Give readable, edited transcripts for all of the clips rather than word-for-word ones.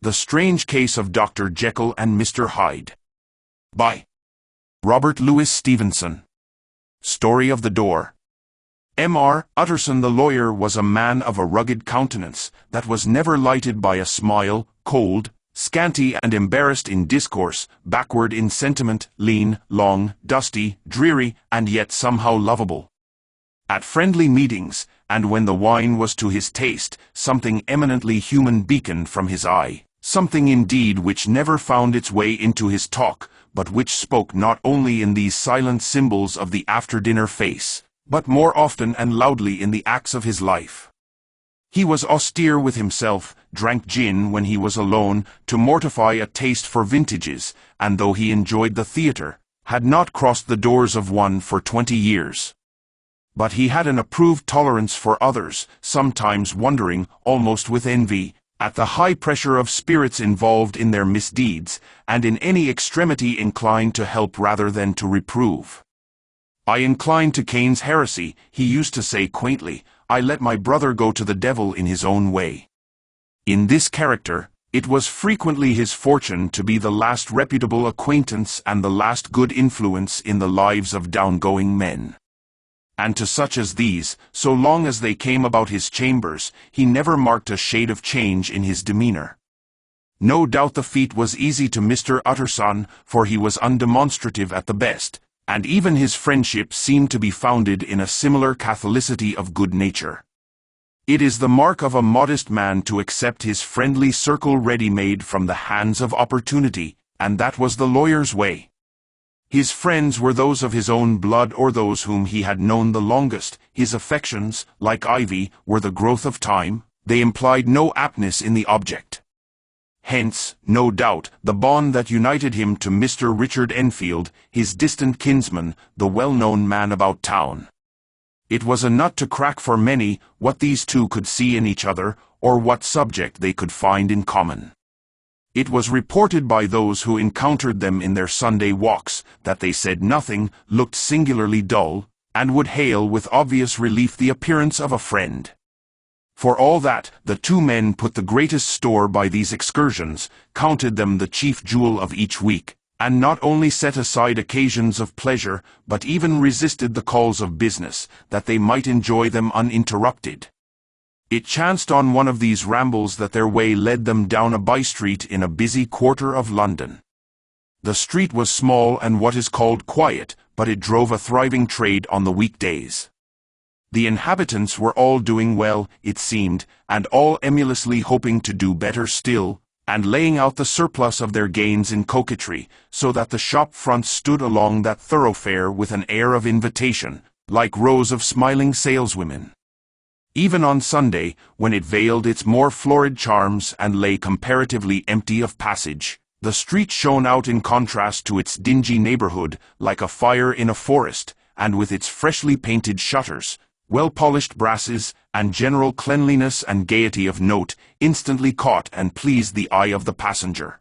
The Strange Case of Dr. Jekyll and Mr. Hyde. By Robert Louis Stevenson. Story of the Door. M.R. Utterson the lawyer was a man of a rugged countenance, that was never lighted by a smile, cold, scanty and embarrassed in discourse, backward in sentiment, lean, long, dusty, dreary, and yet somehow lovable. At friendly meetings, and when the wine was to his taste, something eminently human beaconed from his eye, something indeed which never found its way into his talk, but which spoke not only in these silent symbols of the after-dinner face, but more often and loudly in the acts of his life. He was austere with himself, drank gin when he was alone, to mortify a taste for vintages, and though he enjoyed the theatre, had not crossed the doors of one for 20 years. But he had an approved tolerance for others, sometimes wondering, almost with envy, at the high pressure of spirits involved in their misdeeds, and in any extremity inclined to help rather than to reprove. "I incline to Cain's heresy," he used to say quaintly. "I let my brother go to the devil in his own way." In this character, it was frequently his fortune to be the last reputable acquaintance and the last good influence in the lives of down-going men. And to such as these, so long as they came about his chambers, he never marked a shade of change in his demeanor. No doubt the feat was easy to Mr. Utterson, for he was undemonstrative at the best, and even his friendship seemed to be founded in a similar catholicity of good nature. It is the mark of a modest man to accept his friendly circle ready-made from the hands of opportunity, and that was the lawyer's way. His friends were those of his own blood or those whom he had known the longest. His affections, like ivy, were the growth of time. They implied no aptness in the object. Hence, no doubt, the bond that united him to Mr. Richard Enfield, his distant kinsman, the well-known man about town. It was a nut to crack for many, what these two could see in each other, or what subject they could find in common. It was reported by those who encountered them in their Sunday walks, that they said nothing, looked singularly dull, and would hail with obvious relief the appearance of a friend. For all that, the two men put the greatest store by these excursions, counted them the chief jewel of each week, and not only set aside occasions of pleasure, but even resisted the calls of business, that they might enjoy them uninterrupted. It chanced on one of these rambles that their way led them down a by-street in a busy quarter of London. The street was small and what is called quiet, but it drove a thriving trade on the weekdays. The inhabitants were all doing well, it seemed, and all emulously hoping to do better still, and laying out the surplus of their gains in coquetry, so that the shop fronts stood along that thoroughfare with an air of invitation, like rows of smiling saleswomen. Even on Sunday, when it veiled its more florid charms and lay comparatively empty of passage, the street shone out in contrast to its dingy neighborhood, like a fire in a forest, and with its freshly painted shutters, well-polished brasses, and general cleanliness and gaiety of note, instantly caught and pleased the eye of the passenger.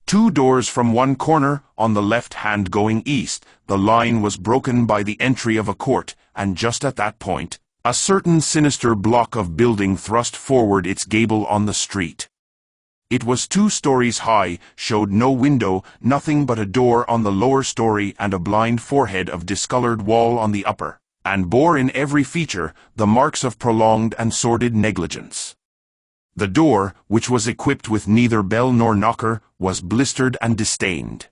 2 doors from one corner, on the left hand going east, the line was broken by the entry of a court, and just at that point, a certain sinister block of building thrust forward its gable on the street. It was 2 stories high, showed no window, nothing but a door on the lower story and a blind forehead of discolored wall on the upper, and bore in every feature the marks of prolonged and sordid negligence. The door, which was equipped with neither bell nor knocker, was blistered and distained.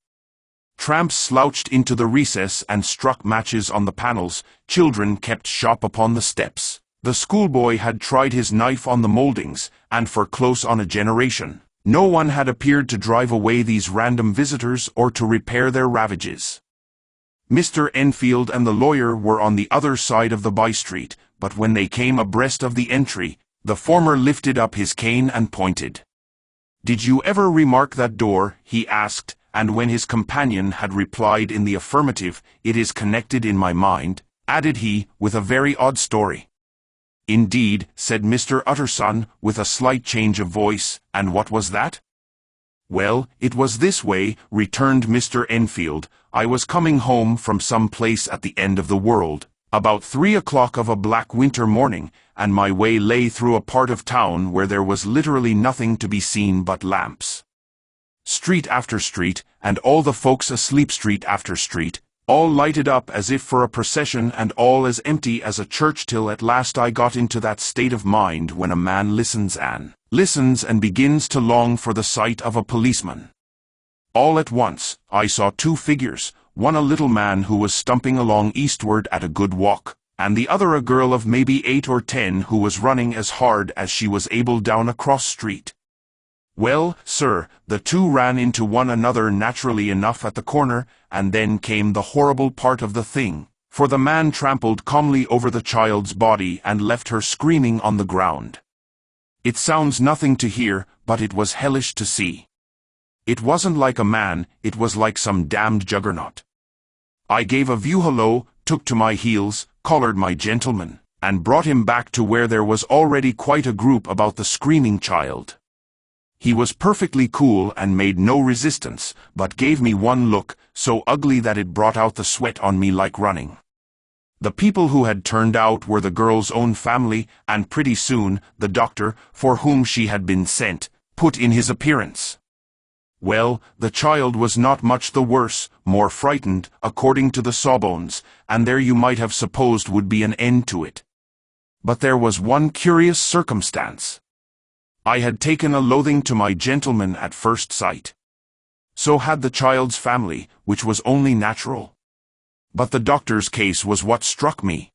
Tramps slouched into the recess and struck matches on the panels. Children kept shop upon the steps. The schoolboy had tried his knife on the mouldings, and for close on a generation, no one had appeared to drive away these random visitors or to repair their ravages. Mr. Enfield and the lawyer were on the other side of the by-street, but when they came abreast of the entry, the former lifted up his cane and pointed. "Did you ever remark that door?" he asked, and when his companion had replied in the affirmative, "It is connected in my mind," added he, with a very odd story. "Indeed," said Mr. Utterson, with a slight change of voice, "and what was that?" "Well, it was this way," returned Mr. Enfield. "I was coming home from some place at the end of the world, About 3 o'clock of a black winter morning, and my way lay through a part of town where there was literally nothing to be seen but lamps. Street after street, and all the folks asleep street after street, all lighted up as if for a procession and all as empty as a church, till at last I got into that state of mind when a man listens and begins to long for the sight of a policeman. All at once, I saw two figures, one a little man who was stumping along eastward at a good walk, and the other a girl of maybe 8 or 10 who was running as hard as she was able down a cross street. Well, sir, the two ran into one another naturally enough at the corner, and then came the horrible part of the thing, for the man trampled calmly over the child's body and left her screaming on the ground. It sounds nothing to hear, but it was hellish to see. It wasn't like a man, it was like some damned juggernaut. I gave a view hello, took to my heels, collared my gentleman, and brought him back to where there was already quite a group about the screaming child. He was perfectly cool and made no resistance, but gave me one look, so ugly that it brought out the sweat on me like running. The people who had turned out were the girl's own family, and pretty soon, the doctor, for whom she had been sent, put in his appearance. Well, the child was not much the worse, more frightened, according to the sawbones, and there you might have supposed would be an end to it. But there was one curious circumstance. I had taken a loathing to my gentleman at first sight. So had the child's family, which was only natural. But the doctor's case was what struck me.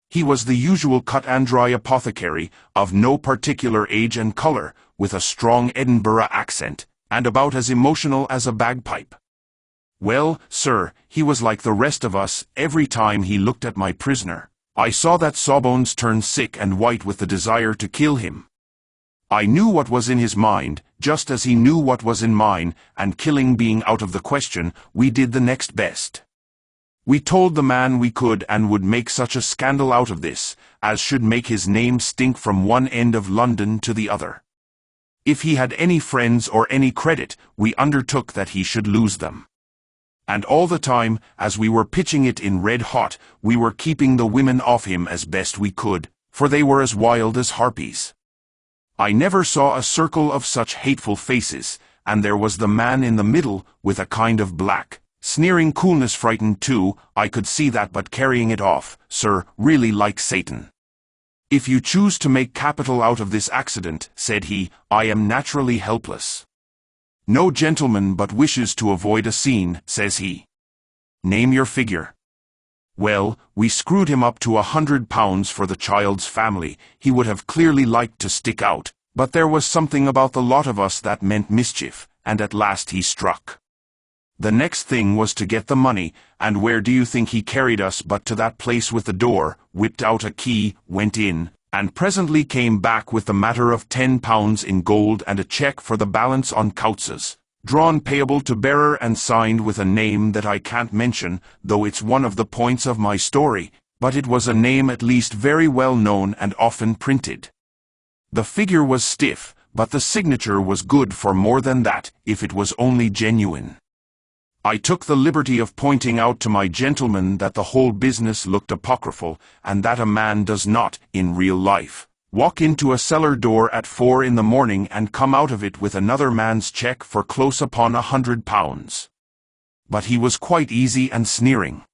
He was the usual cut-and-dry apothecary, of no particular age and color, with a strong Edinburgh accent, and about as emotional as a bagpipe. Well, sir, he was like the rest of us. Every time he looked at my prisoner, I saw that Sawbones turn sick and white with the desire to kill him. I knew what was in his mind, just as he knew what was in mine, and killing being out of the question, we did the next best. We told the man we could and would make such a scandal out of this, as should make his name stink from one end of London to the other. If he had any friends or any credit, we undertook that he should lose them. And all the time, as we were pitching it in red hot, we were keeping the women off him as best we could, for they were as wild as harpies. I never saw a circle of such hateful faces, and there was the man in the middle, with a kind of black, sneering coolness, frightened too, I could see that, but carrying it off, sir, really like Satan. If you choose to make capital out of this accident, said he, I am naturally helpless. No gentleman but wishes to avoid a scene, says he. Name your figure. Well, we screwed him up to £100 for the child's family. He would have clearly liked to stick out, but there was something about the lot of us that meant mischief, and at last he struck. The next thing was to get the money, and where do you think he carried us but to that place with the door, whipped out a key, went in, and presently came back with the matter of £10 in gold and a cheque for the balance on Couts's, drawn payable to bearer and signed with a name that I can't mention, though it's one of the points of my story, but it was a name at least very well known and often printed. The figure was stiff, but the signature was good for more than that, if it was only genuine. I took the liberty of pointing out to my gentleman that the whole business looked apocryphal, and that a man does not, in real life, walk into a cellar door at 4 in the morning and come out of it with another man's cheque for close upon £100. But he was quite easy and sneering.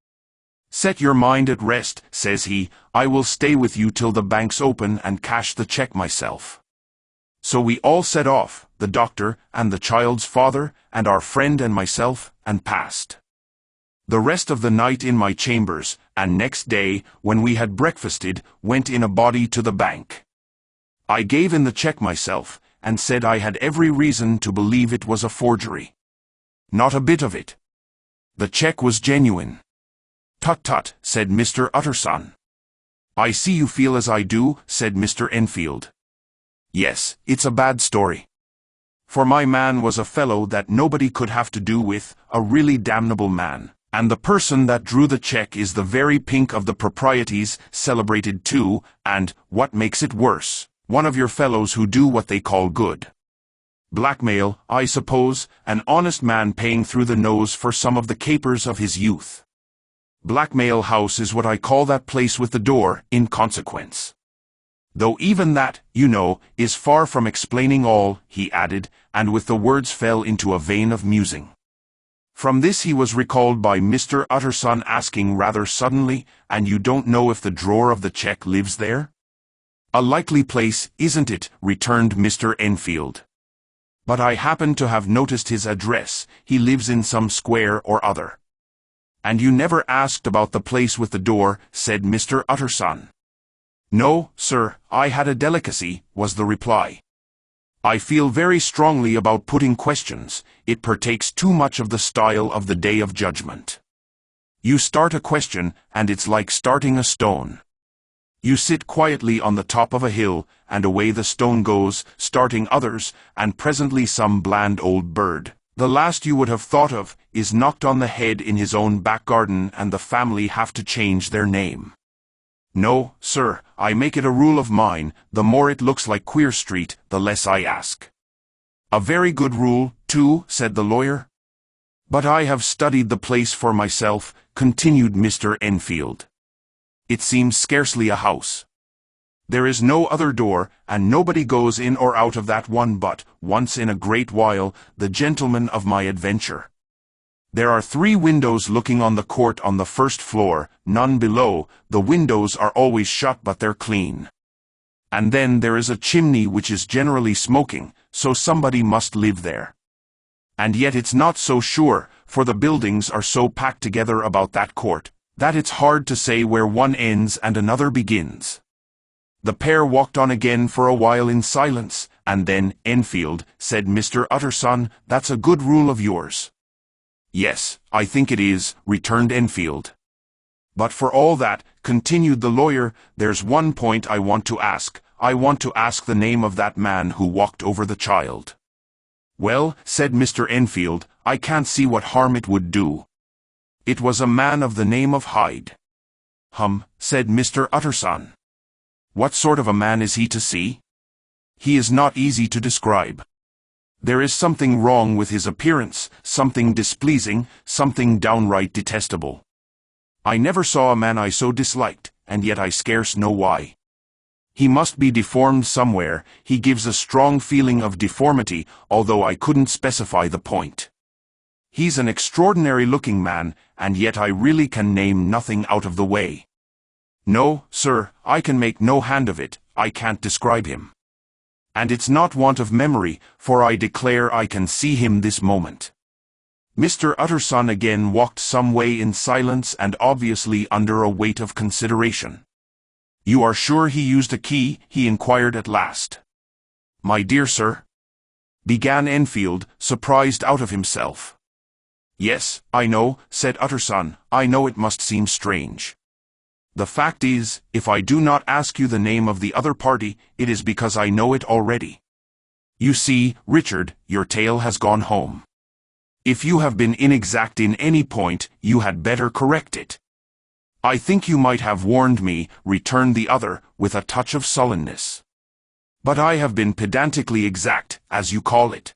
Set your mind at rest, says he, I will stay with you till the banks open and cash the cheque myself. So we all set off, the doctor, and the child's father, and our friend and myself, and passed the rest of the night in my chambers, and next day, when we had breakfasted, went in a body to the bank. I gave in the cheque myself, and said I had every reason to believe it was a forgery. Not a bit of it. The cheque was genuine. Tut tut, said Mr. Utterson. I see you feel as I do, said Mr. Enfield. Yes, it's a bad story. For my man was a fellow that nobody could have to do with, a really damnable man, and the person that drew the cheque is the very pink of the proprieties, celebrated too, and, what makes it worse, one of your fellows who do what they call good blackmail, I suppose, an honest man paying through the nose for some of the capers of his youth. Blackmail House is what I call that place with the door, in consequence. Though even that, you know, is far from explaining all," he added, and with the words fell into a vein of musing. From this he was recalled by Mr. Utterson asking rather suddenly, "And you don't know if the drawer of the check lives there?" "A likely place, isn't it?" returned Mr. Enfield. "But I happen to have noticed his address. He lives in some square or other." "And you never asked about the place with the door," said Mr. Utterson. "No, sir, I had a delicacy," was the reply. "I feel very strongly about putting questions. It partakes too much of the style of the Day of Judgment. You start a question, and it's like starting a stone. You sit quietly on the top of a hill, and away the stone goes, starting others, and presently some bland old bird, the last you would have thought of, is knocked on the head in his own back garden, and the family have to change their name. No, sir, I make it a rule of mine, the more it looks like Queer Street, the less I ask." "A very good rule, too," said the lawyer. "But I have studied the place for myself," continued Mr. Enfield. "It seems scarcely a house. There is no other door, and nobody goes in or out of that one but, once in a great while, the gentleman of my adventure. There are 3 windows looking on the court on the first floor, none below. The windows are always shut but they're clean. And then there is a chimney which is generally smoking, so somebody must live there. And yet it's not so sure, for the buildings are so packed together about that court, that it's hard to say where one ends and another begins." The pair walked on again for a while in silence, and then, "Enfield," said Mr. Utterson, "that's a good rule of yours." "Yes, I think it is," returned Enfield. "But for all that," continued the lawyer, "there's one point I want to ask. I want to ask the name of that man who walked over the child." "Well," said Mr. Enfield, "I can't see what harm it would do. It was a man of the name of Hyde." Said Mr. Utterson. "What sort of a man is he to see?" "He is not easy to describe. There is something wrong with his appearance, something displeasing, something downright detestable. I never saw a man I so disliked, and yet I scarce know why. He must be deformed somewhere. He gives a strong feeling of deformity, although I couldn't specify the point. He's an extraordinary-looking man, and yet I really can name nothing out of the way. No, sir, I can make no hand of it. I can't describe him. And it's not want of memory, for I declare I can see him this moment." Mr. Utterson again walked some way in silence and obviously under a weight of consideration. "You are sure he used a key?" he inquired at last. "My dear sir," began Enfield, surprised out of himself. "Yes, I know," said Utterson, "I know it must seem strange. The fact is, if I do not ask you the name of the other party, it is because I know it already. You see, Richard, your tale has gone home. If you have been inexact in any point, you had better correct it." "I think you might have warned me," returned the other, with a touch of sullenness. "But I have been pedantically exact, as you call it.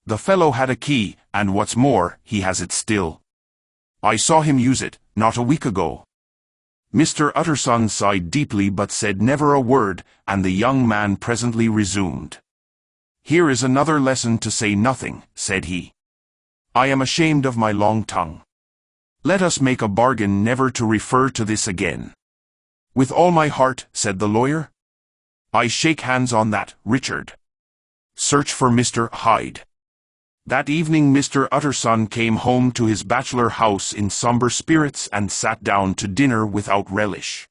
The fellow had a key, and what's more, he has it still. I saw him use it, not a week ago." Mr. Utterson sighed deeply but said never a word, and the young man presently resumed. "Here is another lesson to say nothing," said he. "I am ashamed of my long tongue. Let us make a bargain never to refer to this again." "With all my heart," said the lawyer. "I shake hands on that, Richard. Search for Mr. Hyde." That evening Mr. Utterson came home to his bachelor house in somber spirits and sat down to dinner without relish.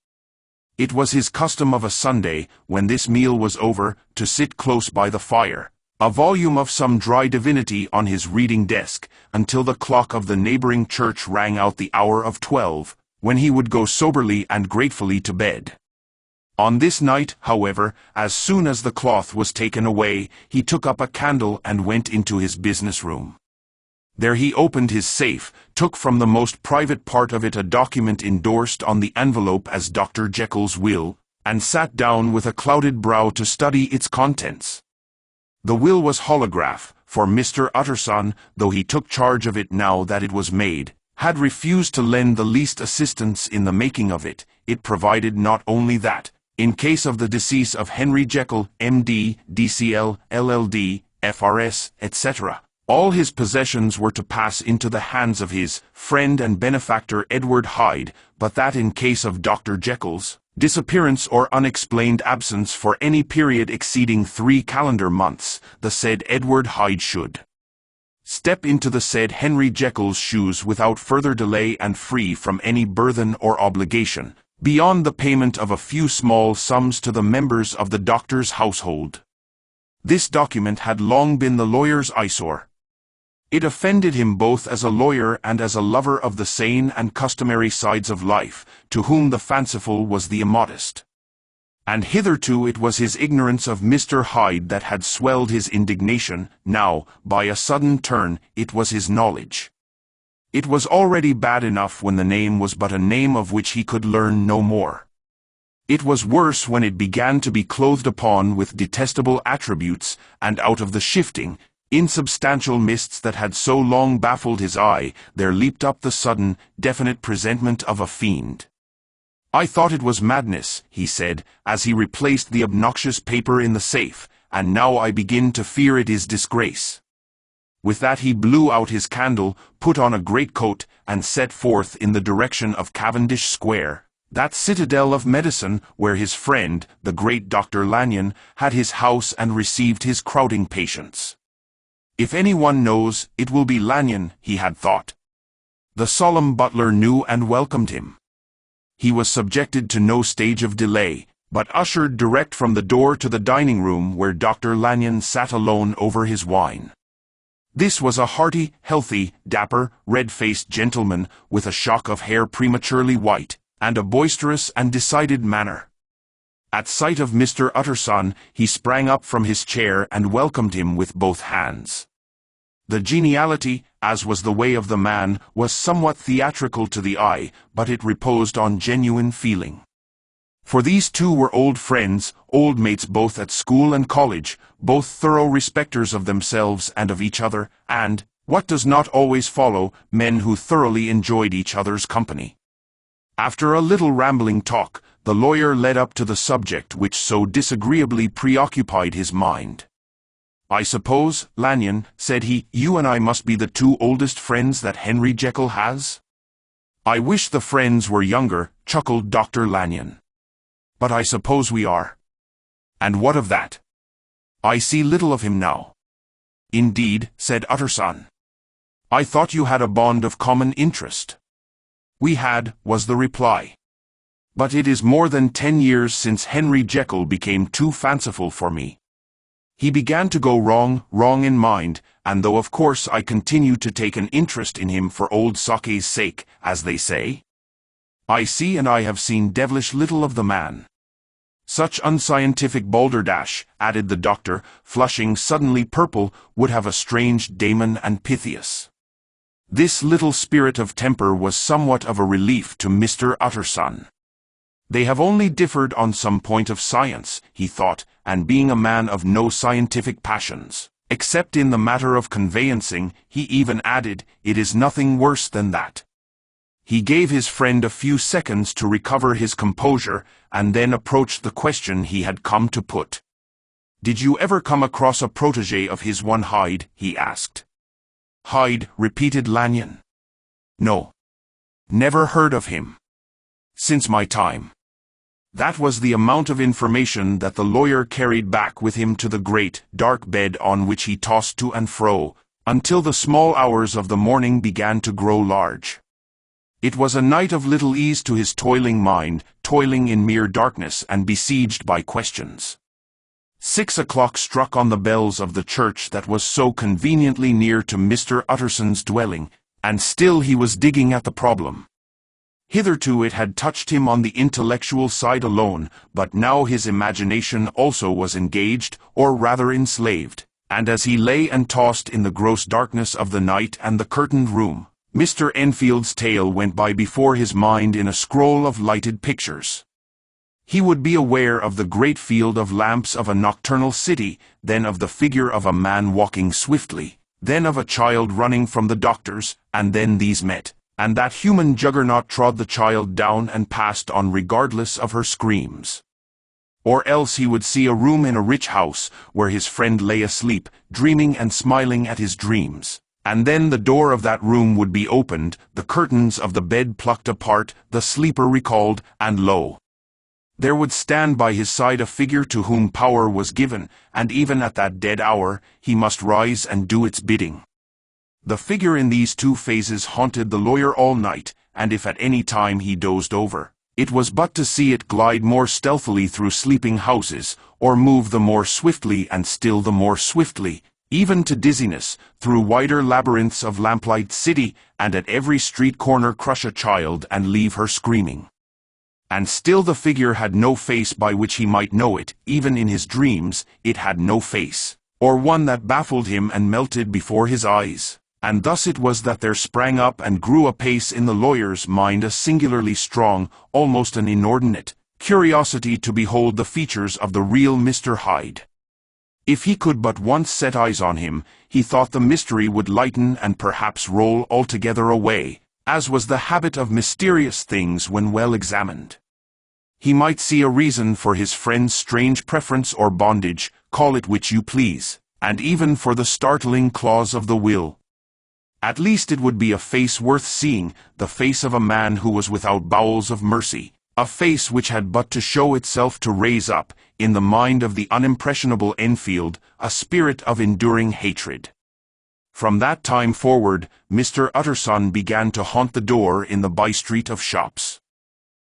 It was his custom of a Sunday, when this meal was over, to sit close by the fire, a volume of some dry divinity on his reading desk, until the clock of the neighboring church rang out the hour of 12, when he would go soberly and gratefully to bed. On this night, however, as soon as the cloth was taken away, he took up a candle and went into his business room. There he opened his safe, took from the most private part of it a document endorsed on the envelope as Dr. Jekyll's will, and sat down with a clouded brow to study its contents. The will was holograph, for Mr. Utterson, though he took charge of it now that it was made, had refused to lend the least assistance in the making of it. It provided not only that, in case of the decease of Henry Jekyll, M.D., D.C.L., LL.D., F.R.S., etc., all his possessions were to pass into the hands of his friend and benefactor Edward Hyde, but that in case of Dr. Jekyll's disappearance or unexplained absence for any period exceeding 3 calendar months, the said Edward Hyde should step into the said Henry Jekyll's shoes without further delay and free from any burthen or obligation, beyond the payment of a few small sums to the members of the doctor's household. This document had long been the lawyer's eyesore. It offended him both as a lawyer and as a lover of the sane and customary sides of life, to whom the fanciful was the immodest. And hitherto it was his ignorance of Mr. Hyde that had swelled his indignation. Now, by a sudden turn, it was his knowledge. It was already bad enough when the name was but a name of which he could learn no more. It was worse when it began to be clothed upon with detestable attributes, and out of the shifting, insubstantial mists that had so long baffled his eye, there leaped up the sudden, definite presentment of a fiend. "I thought it was madness," he said, as he replaced the obnoxious paper in the safe, "and now I begin to fear it is disgrace." With that he blew out his candle, put on a greatcoat, and set forth in the direction of Cavendish Square, that citadel of medicine where his friend, the great Dr. Lanyon, had his house and received his crowding patients. If anyone knows, it will be Lanyon, he had thought. The solemn butler knew and welcomed him. He was subjected to no stage of delay, but ushered direct from the door to the dining room where Dr. Lanyon sat alone over his wine. This was a hearty, healthy, dapper, red-faced gentleman with a shock of hair prematurely white, and a boisterous and decided manner. At sight of Mr. Utterson, he sprang up from his chair and welcomed him with both hands. The geniality, as was the way of the man, was somewhat theatrical to the eye, but it reposed on genuine feeling. For these two were old friends, old mates both at school and college, both thorough respecters of themselves and of each other, and, what does not always follow, men who thoroughly enjoyed each other's company. After a little rambling talk, the lawyer led up to the subject which so disagreeably preoccupied his mind. "I suppose, Lanyon," said he, "you and I must be the two oldest friends that Henry Jekyll has?" "I wish the friends were younger," chuckled Dr. Lanyon. "But I suppose we are." "And what of that?" "I see little of him now." "Indeed," said Utterson. "I thought you had a bond of common interest." "We had," was the reply. "But it is more than 10 years since Henry Jekyll became too fanciful for me. He began to go wrong in mind, and though of course I continue to take an interest in him for old sake's sake, as they say, I see and I have seen devilish little of the man. Such unscientific balderdash," added the doctor, flushing suddenly purple, "would have estranged Damon and Pythias." This little spirit of temper was somewhat of a relief to Mr. Utterson. They have only differed on some point of science, he thought, and being a man of no scientific passions, except in the matter of conveyancing, he even added, it is nothing worse than that. He gave his friend a few seconds to recover his composure, and then approached the question he had come to put. "Did you ever come across a protégé of his, one Hyde?" he asked. "Hyde," repeated Lanyon. "No. Never heard of him. Since my time." That was the amount of information that the lawyer carried back with him to the great, dark bed on which he tossed to and fro, until the small hours of the morning began to grow large. It was a night of little ease to his toiling mind, toiling in mere darkness and besieged by questions. 6 o'clock struck on the bells of the church that was so conveniently near to Mr. Utterson's dwelling, and still he was digging at the problem. Hitherto it had touched him on the intellectual side alone, but now his imagination also was engaged, or rather enslaved, and as he lay and tossed in the gross darkness of the night and the curtained room, Mr. Enfield's tale went by before his mind in a scroll of lighted pictures. He would be aware of the great field of lamps of a nocturnal city, then of the figure of a man walking swiftly, then of a child running from the doctor's, and then these met, and that human juggernaut trod the child down and passed on regardless of her screams. Or else he would see a room in a rich house, where his friend lay asleep, dreaming and smiling at his dreams. And then the door of that room would be opened, the curtains of the bed plucked apart, the sleeper recalled, and lo! there would stand by his side a figure to whom power was given, and even at that dead hour, he must rise and do its bidding. The figure in these two phases haunted the lawyer all night, and if at any time he dozed over, it was but to see it glide more stealthily through sleeping houses, or move the more swiftly and still the more swiftly, even to dizziness, through wider labyrinths of lamplight city, and at every street corner crush a child and leave her screaming. And still the figure had no face by which he might know it, even in his dreams, it had no face, or one that baffled him and melted before his eyes. And thus it was that there sprang up and grew apace in the lawyer's mind a singularly strong, almost an inordinate, curiosity to behold the features of the real Mr. Hyde. If he could but once set eyes on him, he thought the mystery would lighten and perhaps roll altogether away, as was the habit of mysterious things when well examined. He might see a reason for his friend's strange preference or bondage, call it which you please, and even for the startling clause of the will. At least it would be a face worth seeing, the face of a man who was without bowels of mercy, a face which had but to show itself to raise up, in the mind of the unimpressionable Enfield, a spirit of enduring hatred. From that time forward, Mr. Utterson began to haunt the door in the by-street of shops.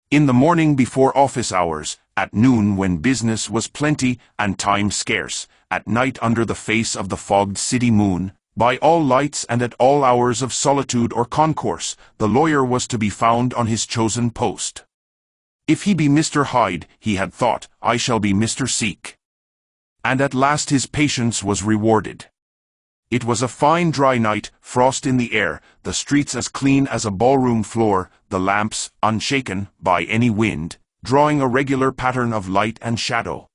In the morning before office hours, at noon when business was plenty and time scarce, at night under the face of the fogged city moon, by all lights and at all hours of solitude or concourse, the lawyer was to be found on his chosen post. If he be Mr. Hyde, he had thought, I shall be Mr. Seek. And at last his patience was rewarded. It was a fine dry night, frost in the air, the streets as clean as a ballroom floor, the lamps, unshaken by any wind, drawing a regular pattern of light and shadow.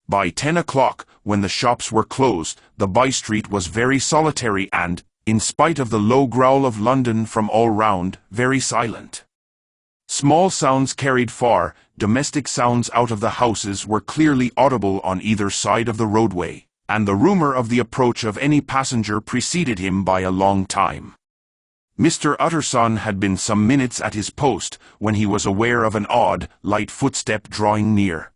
By 10 o'clock, when the shops were closed, the by-street was very solitary and, in spite of the low growl of London from all round, very silent. Small sounds carried far, domestic sounds out of the houses were clearly audible on either side of the roadway, and the rumor of the approach of any passenger preceded him by a long time. Mr. Utterson had been some minutes at his post, when he was aware of an odd, light footstep drawing near.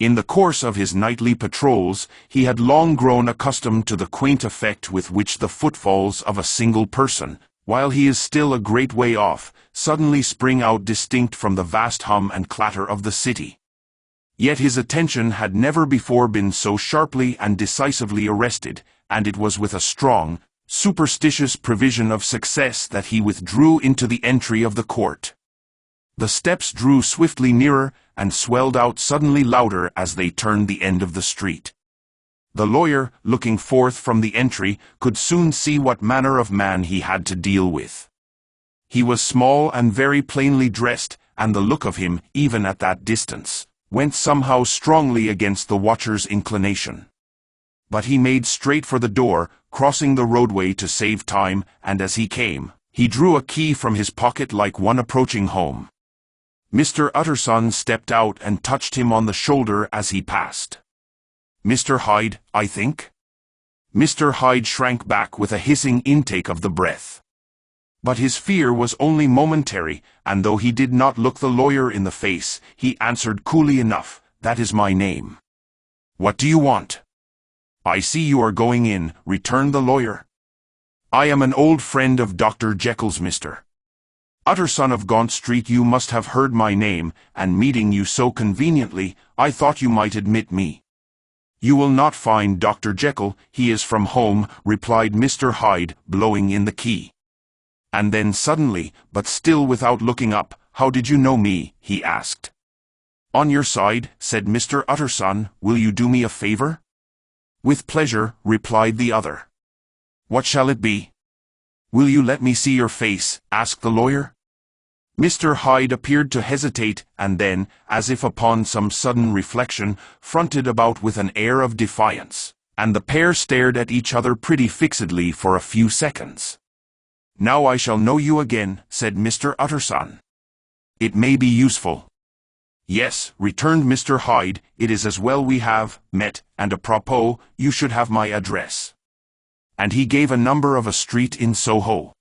In the course of his nightly patrols, he had long grown accustomed to the quaint effect with which the footfalls of a single person, while he is still a great way off, suddenly spring out distinct from the vast hum and clatter of the city. Yet his attention had never before been so sharply and decisively arrested, and it was with a strong, superstitious prevision of success that he withdrew into the entry of the court. The steps drew swiftly nearer, and swelled out suddenly louder as they turned the end of the street. The lawyer, looking forth from the entry, could soon see what manner of man he had to deal with. He was small and very plainly dressed, and the look of him, even at that distance, went somehow strongly against the watcher's inclination. But he made straight for the door, crossing the roadway to save time, and as he came, he drew a key from his pocket like one approaching home. Mr. Utterson stepped out and touched him on the shoulder as he passed. "Mr. Hyde, I think?" Mr. Hyde shrank back with a hissing intake of the breath. But his fear was only momentary, and though he did not look the lawyer in the face, he answered coolly enough, "That is my name." "What do you want?" "I see you are going in," returned the lawyer. "I am an old friend of Dr. Jekyll's, Mr. Utterson of Gaunt Street. You must have heard my name, and meeting you so conveniently, I thought you might admit me." "You will not find Dr. Jekyll, he is from home," replied Mr. Hyde, blowing in the key. And then suddenly, but still without looking up, "How did you know me?" he asked. "On your side," said Mr. Utterson. "Will you do me a favor?" "With pleasure," replied the other. "What shall it be?" "Will you let me see your face?" asked the lawyer. Mr. Hyde appeared to hesitate, and then, as if upon some sudden reflection, fronted about with an air of defiance, and the pair stared at each other pretty fixedly for a few seconds. Now I shall know you again, said Mr. Utterson. It may be useful. Yes, returned Mr. Hyde, it is as well we have met, and apropos, you should have my address. And he gave a number of a street in Soho.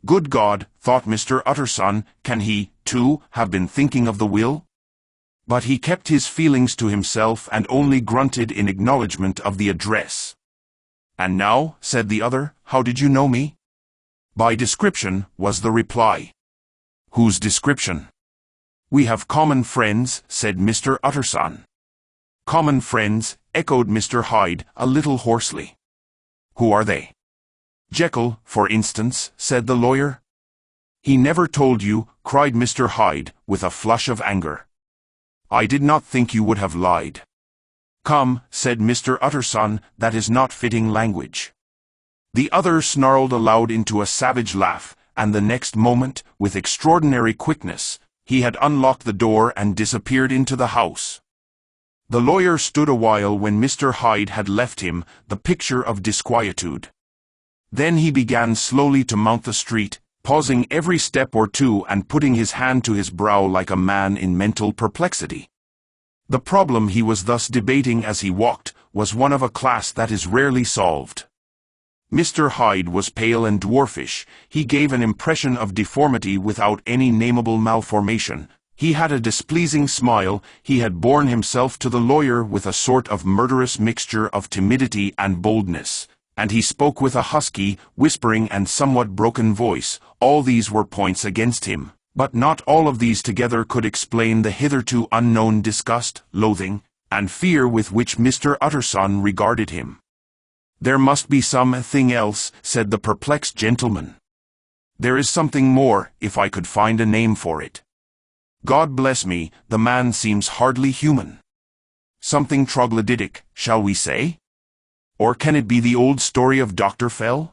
Good God, thought Mr. Utterson, can he, too, have been thinking of the will? But he kept his feelings to himself and only grunted in acknowledgment of the address. And now, said the other, how did you know me? By description, was the reply. Whose description? We have common friends, said Mr. Utterson. Common friends, echoed Mr. Hyde, a little hoarsely. Who are they? Jekyll, for instance, said the lawyer. He never told you, cried Mr. Hyde, with a flush of anger. I did not think you would have lied. Come, said Mr. Utterson, that is not fitting language. The other snarled aloud into a savage laugh, and the next moment, with extraordinary quickness, he had unlocked the door and disappeared into the house. The lawyer stood a while when Mr. Hyde had left him, the picture of disquietude. Then he began slowly to mount the street, pausing every step or two and putting his hand to his brow like a man in mental perplexity. The problem he was thus debating as he walked was one of a class that is rarely solved. Mr. Hyde was pale and dwarfish, he gave an impression of deformity without any nameable malformation. He had a displeasing smile, he had borne himself to the lawyer with a sort of murderous mixture of timidity and boldness, and he spoke with a husky, whispering and somewhat broken voice. All these were points against him, but not all of these together could explain the hitherto unknown disgust, loathing, and fear with which Mr. Utterson regarded him. There must be something else, said the perplexed gentleman. There is something more, if I could find a name for it. God bless me, the man seems hardly human. Something troglodytic, shall we say? Or can it be the old story of Dr. Fell?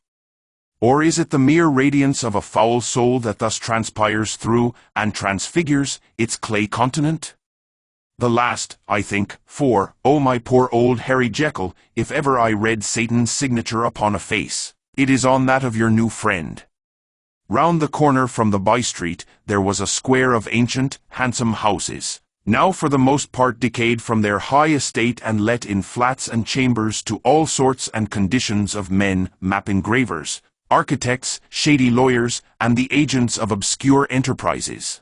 Or is it the mere radiance of a foul soul that thus transpires through and transfigures its clay continent? The last, I think, for, oh my poor old Harry Jekyll, if ever I read Satan's signature upon a face, it is on that of your new friend. Round the corner from the by-street, there was a square of ancient, handsome houses, now for the most part decayed from their high estate and let in flats and chambers to all sorts and conditions of men, map engravers, architects, shady lawyers, and the agents of obscure enterprises.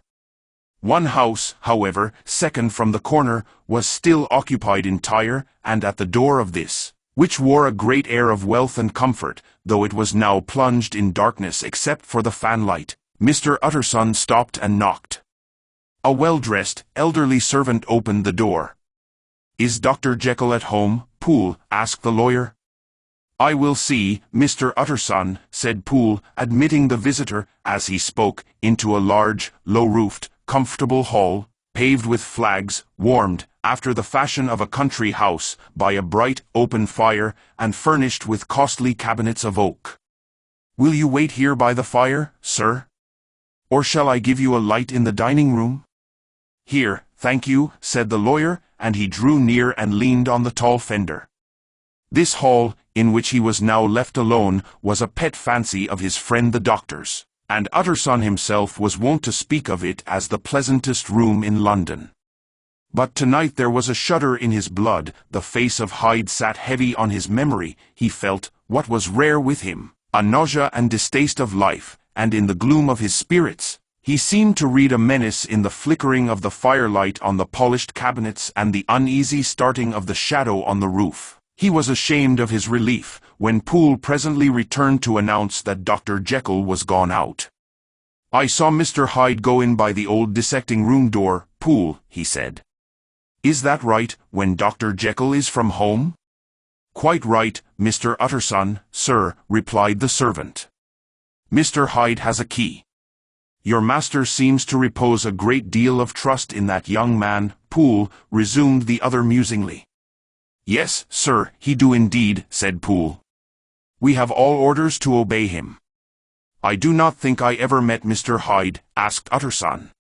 One house, however, second from the corner, was still occupied entire, and at the door of this, which wore a great air of wealth and comfort, though it was now plunged in darkness except for the fanlight, Mr. Utterson stopped and knocked. A well-dressed, elderly servant opened the door. "Is Dr. Jekyll at home, Poole?" asked the lawyer. "I will see, Mr. Utterson," said Poole, admitting the visitor, as he spoke, into a large, low-roofed, comfortable hall, paved with flags, warmed, after the fashion of a country house, by a bright, open fire, and furnished with costly cabinets of oak. "Will you wait here by the fire, sir? Or shall I give you a light in the dining room?" "Here, thank you," said the lawyer, and he drew near and leaned on the tall fender. This hall, in which he was now left alone, was a pet fancy of his friend the doctor's, and Utterson himself was wont to speak of it as the pleasantest room in London. But tonight there was a shudder in his blood, the face of Hyde sat heavy on his memory, he felt, what was rare with him, a nausea and distaste of life, and in the gloom of his spirits, he seemed to read a menace in the flickering of the firelight on the polished cabinets and the uneasy starting of the shadow on the roof. He was ashamed of his relief, when Poole presently returned to announce that Dr. Jekyll was gone out. "I saw Mr. Hyde go in by the old dissecting room door, Poole," he said. "Is that right, when Dr. Jekyll is from home?" "Quite right, Mr. Utterson, sir," replied the servant. "Mr. Hyde has a key." "Your master seems to repose a great deal of trust in that young man, Poole," resumed the other musingly. "Yes, sir, he do indeed," said Poole. "We have all orders to obey him." "I do not think I ever met Mr. Hyde," asked Utterson.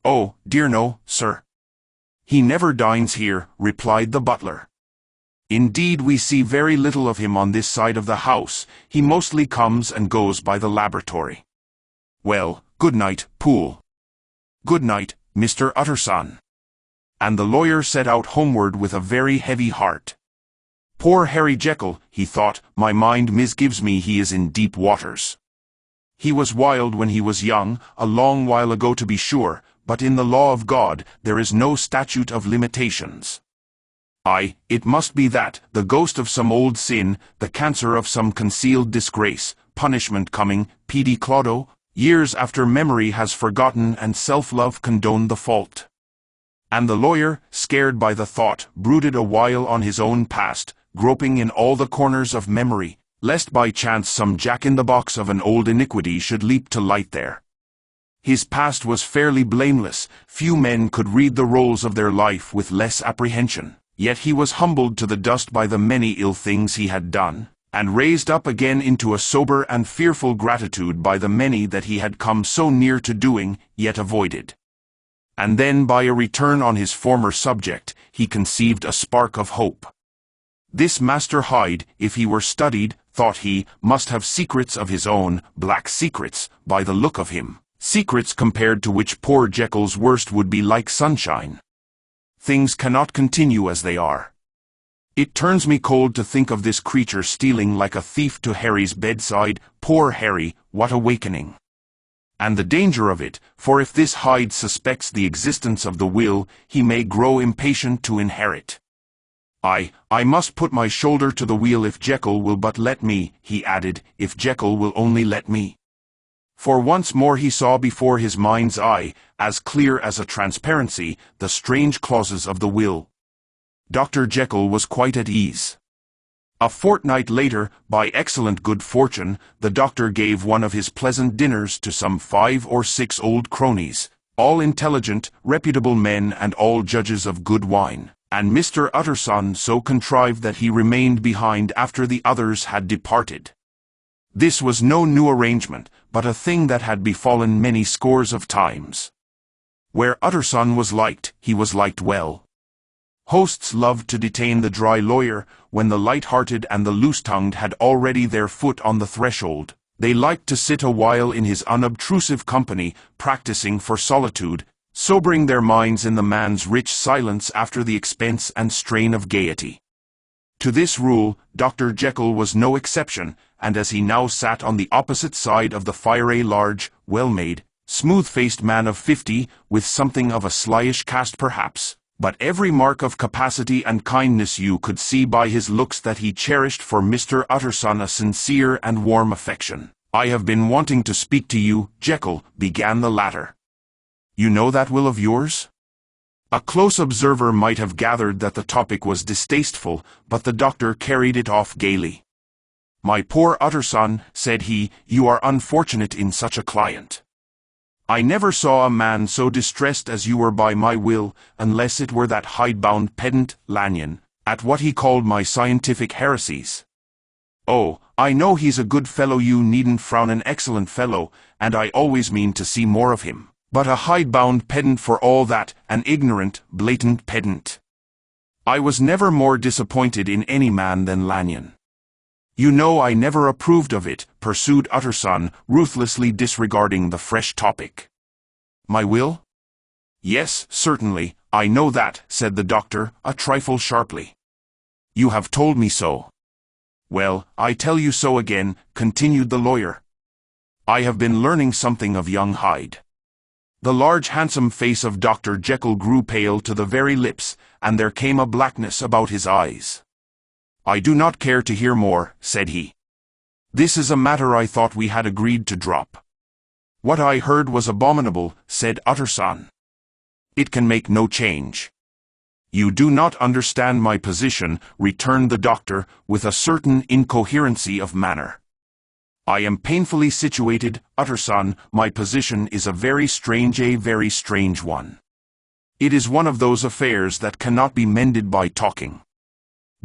"Oh, dear no, sir. He never dines here," replied the butler. Indeed, we see very little of him on this side of the house. He mostly comes and goes by the laboratory. Well, good night, Poole. Good night, Mr. Utterson. And the lawyer set out homeward with a very heavy heart. Poor Harry Jekyll, he thought, my mind misgives me he is in deep waters. He was wild when he was young, a long while ago to be sure, but in the law of God there is no statute of limitations. Aye, it must be that, the ghost of some old sin, the cancer of some concealed disgrace, punishment coming, P.D. Clodagh, years after memory has forgotten and self-love condoned the fault. And the lawyer, scared by the thought, brooded a while on his own past, groping in all the corners of memory, lest by chance some jack-in-the-box of an old iniquity should leap to light there. His past was fairly blameless. Few men could read the rolls of their life with less apprehension. Yet he was humbled to the dust by the many ill things he had done, and raised up again into a sober and fearful gratitude by the many that he had come so near to doing, yet avoided. And then by a return on his former subject, he conceived a spark of hope. This Master Hyde, if he were studied, thought he, must have secrets of his own, black secrets, by the look of him, secrets compared to which poor Jekyll's worst would be like sunshine. Things cannot continue as they are. It turns me cold to think of this creature stealing like a thief to Harry's bedside. Poor Harry, what awakening! And the danger of it, for if this Hyde suspects the existence of the will, he may grow impatient to inherit. I must put my shoulder to the wheel if Jekyll will but let me, he added, if Jekyll will only let me. For once more he saw before his mind's eye, as clear as a transparency, the strange clauses of the will. Dr. Jekyll was quite at ease. A fortnight later, by excellent good fortune, the doctor gave one of his pleasant dinners to some 5 or 6 old cronies, all intelligent, reputable men and all judges of good wine, and Mr. Utterson so contrived that he remained behind after the others had departed. This was no new arrangement, but a thing that had befallen many scores of times. Where Utterson was liked, he was liked well. Hosts loved to detain the dry lawyer, when the light-hearted and the loose-tongued had already their foot on the threshold. They liked to sit a while in his unobtrusive company, practicing for solitude, sobering their minds in the man's rich silence after the expense and strain of gaiety. To this rule, Dr. Jekyll was no exception, and as he now sat on the opposite side of the fire, a large, well-made, smooth-faced man of 50, with something of a slyish cast perhaps, but every mark of capacity and kindness you could see by his looks that he cherished for Mr. Utterson a sincere and warm affection. "I have been wanting to speak to you, Jekyll," began the latter. "You know that will of yours?" A close observer might have gathered that the topic was distasteful, but the doctor carried it off gaily. "My poor Utterson," said he, "you are unfortunate in such a client. I never saw a man so distressed as you were by my will, unless it were that hidebound pedant, Lanyon, at what he called my scientific heresies. Oh, I know he's a good fellow, you needn't frown, an excellent fellow, and I always mean to see more of him. But a hidebound pedant for all that, an ignorant, blatant pedant. I was never more disappointed in any man than Lanyon. You know I never approved of it," pursued Utterson, ruthlessly disregarding the fresh topic. "My will?" "Yes, certainly, I know that," said the doctor, a trifle sharply. "You have told me so." "Well, I tell you so again," continued the lawyer. "I have been learning something of young Hyde." The large handsome face of Dr. Jekyll grew pale to the very lips, and there came a blackness about his eyes. "I do not care to hear more," said he. "This is a matter I thought we had agreed to drop." "What I heard was abominable," said Utterson. "It can make no change." "You do not understand my position," returned the doctor, with a certain incoherency of manner. "I am painfully situated, Utterson. My position is a very strange one. It is one of those affairs that cannot be mended by talking."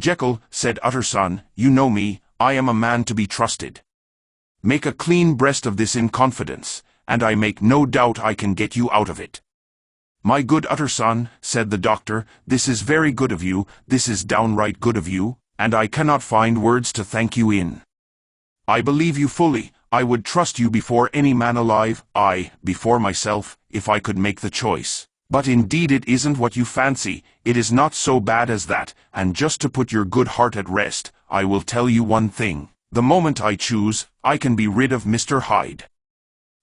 "Jekyll," said Utterson, "you know me, I am a man to be trusted. Make a clean breast of this in confidence, and I make no doubt I can get you out of it." "My good Utterson," said the doctor, "this is very good of you, this is downright good of you, and I cannot find words to thank you in. I believe you fully, I would trust you before any man alive, aye, before myself, if I could make the choice. But indeed it isn't what you fancy, it is not so bad as that, and just to put your good heart at rest, I will tell you one thing. The moment I choose, I can be rid of Mr. Hyde.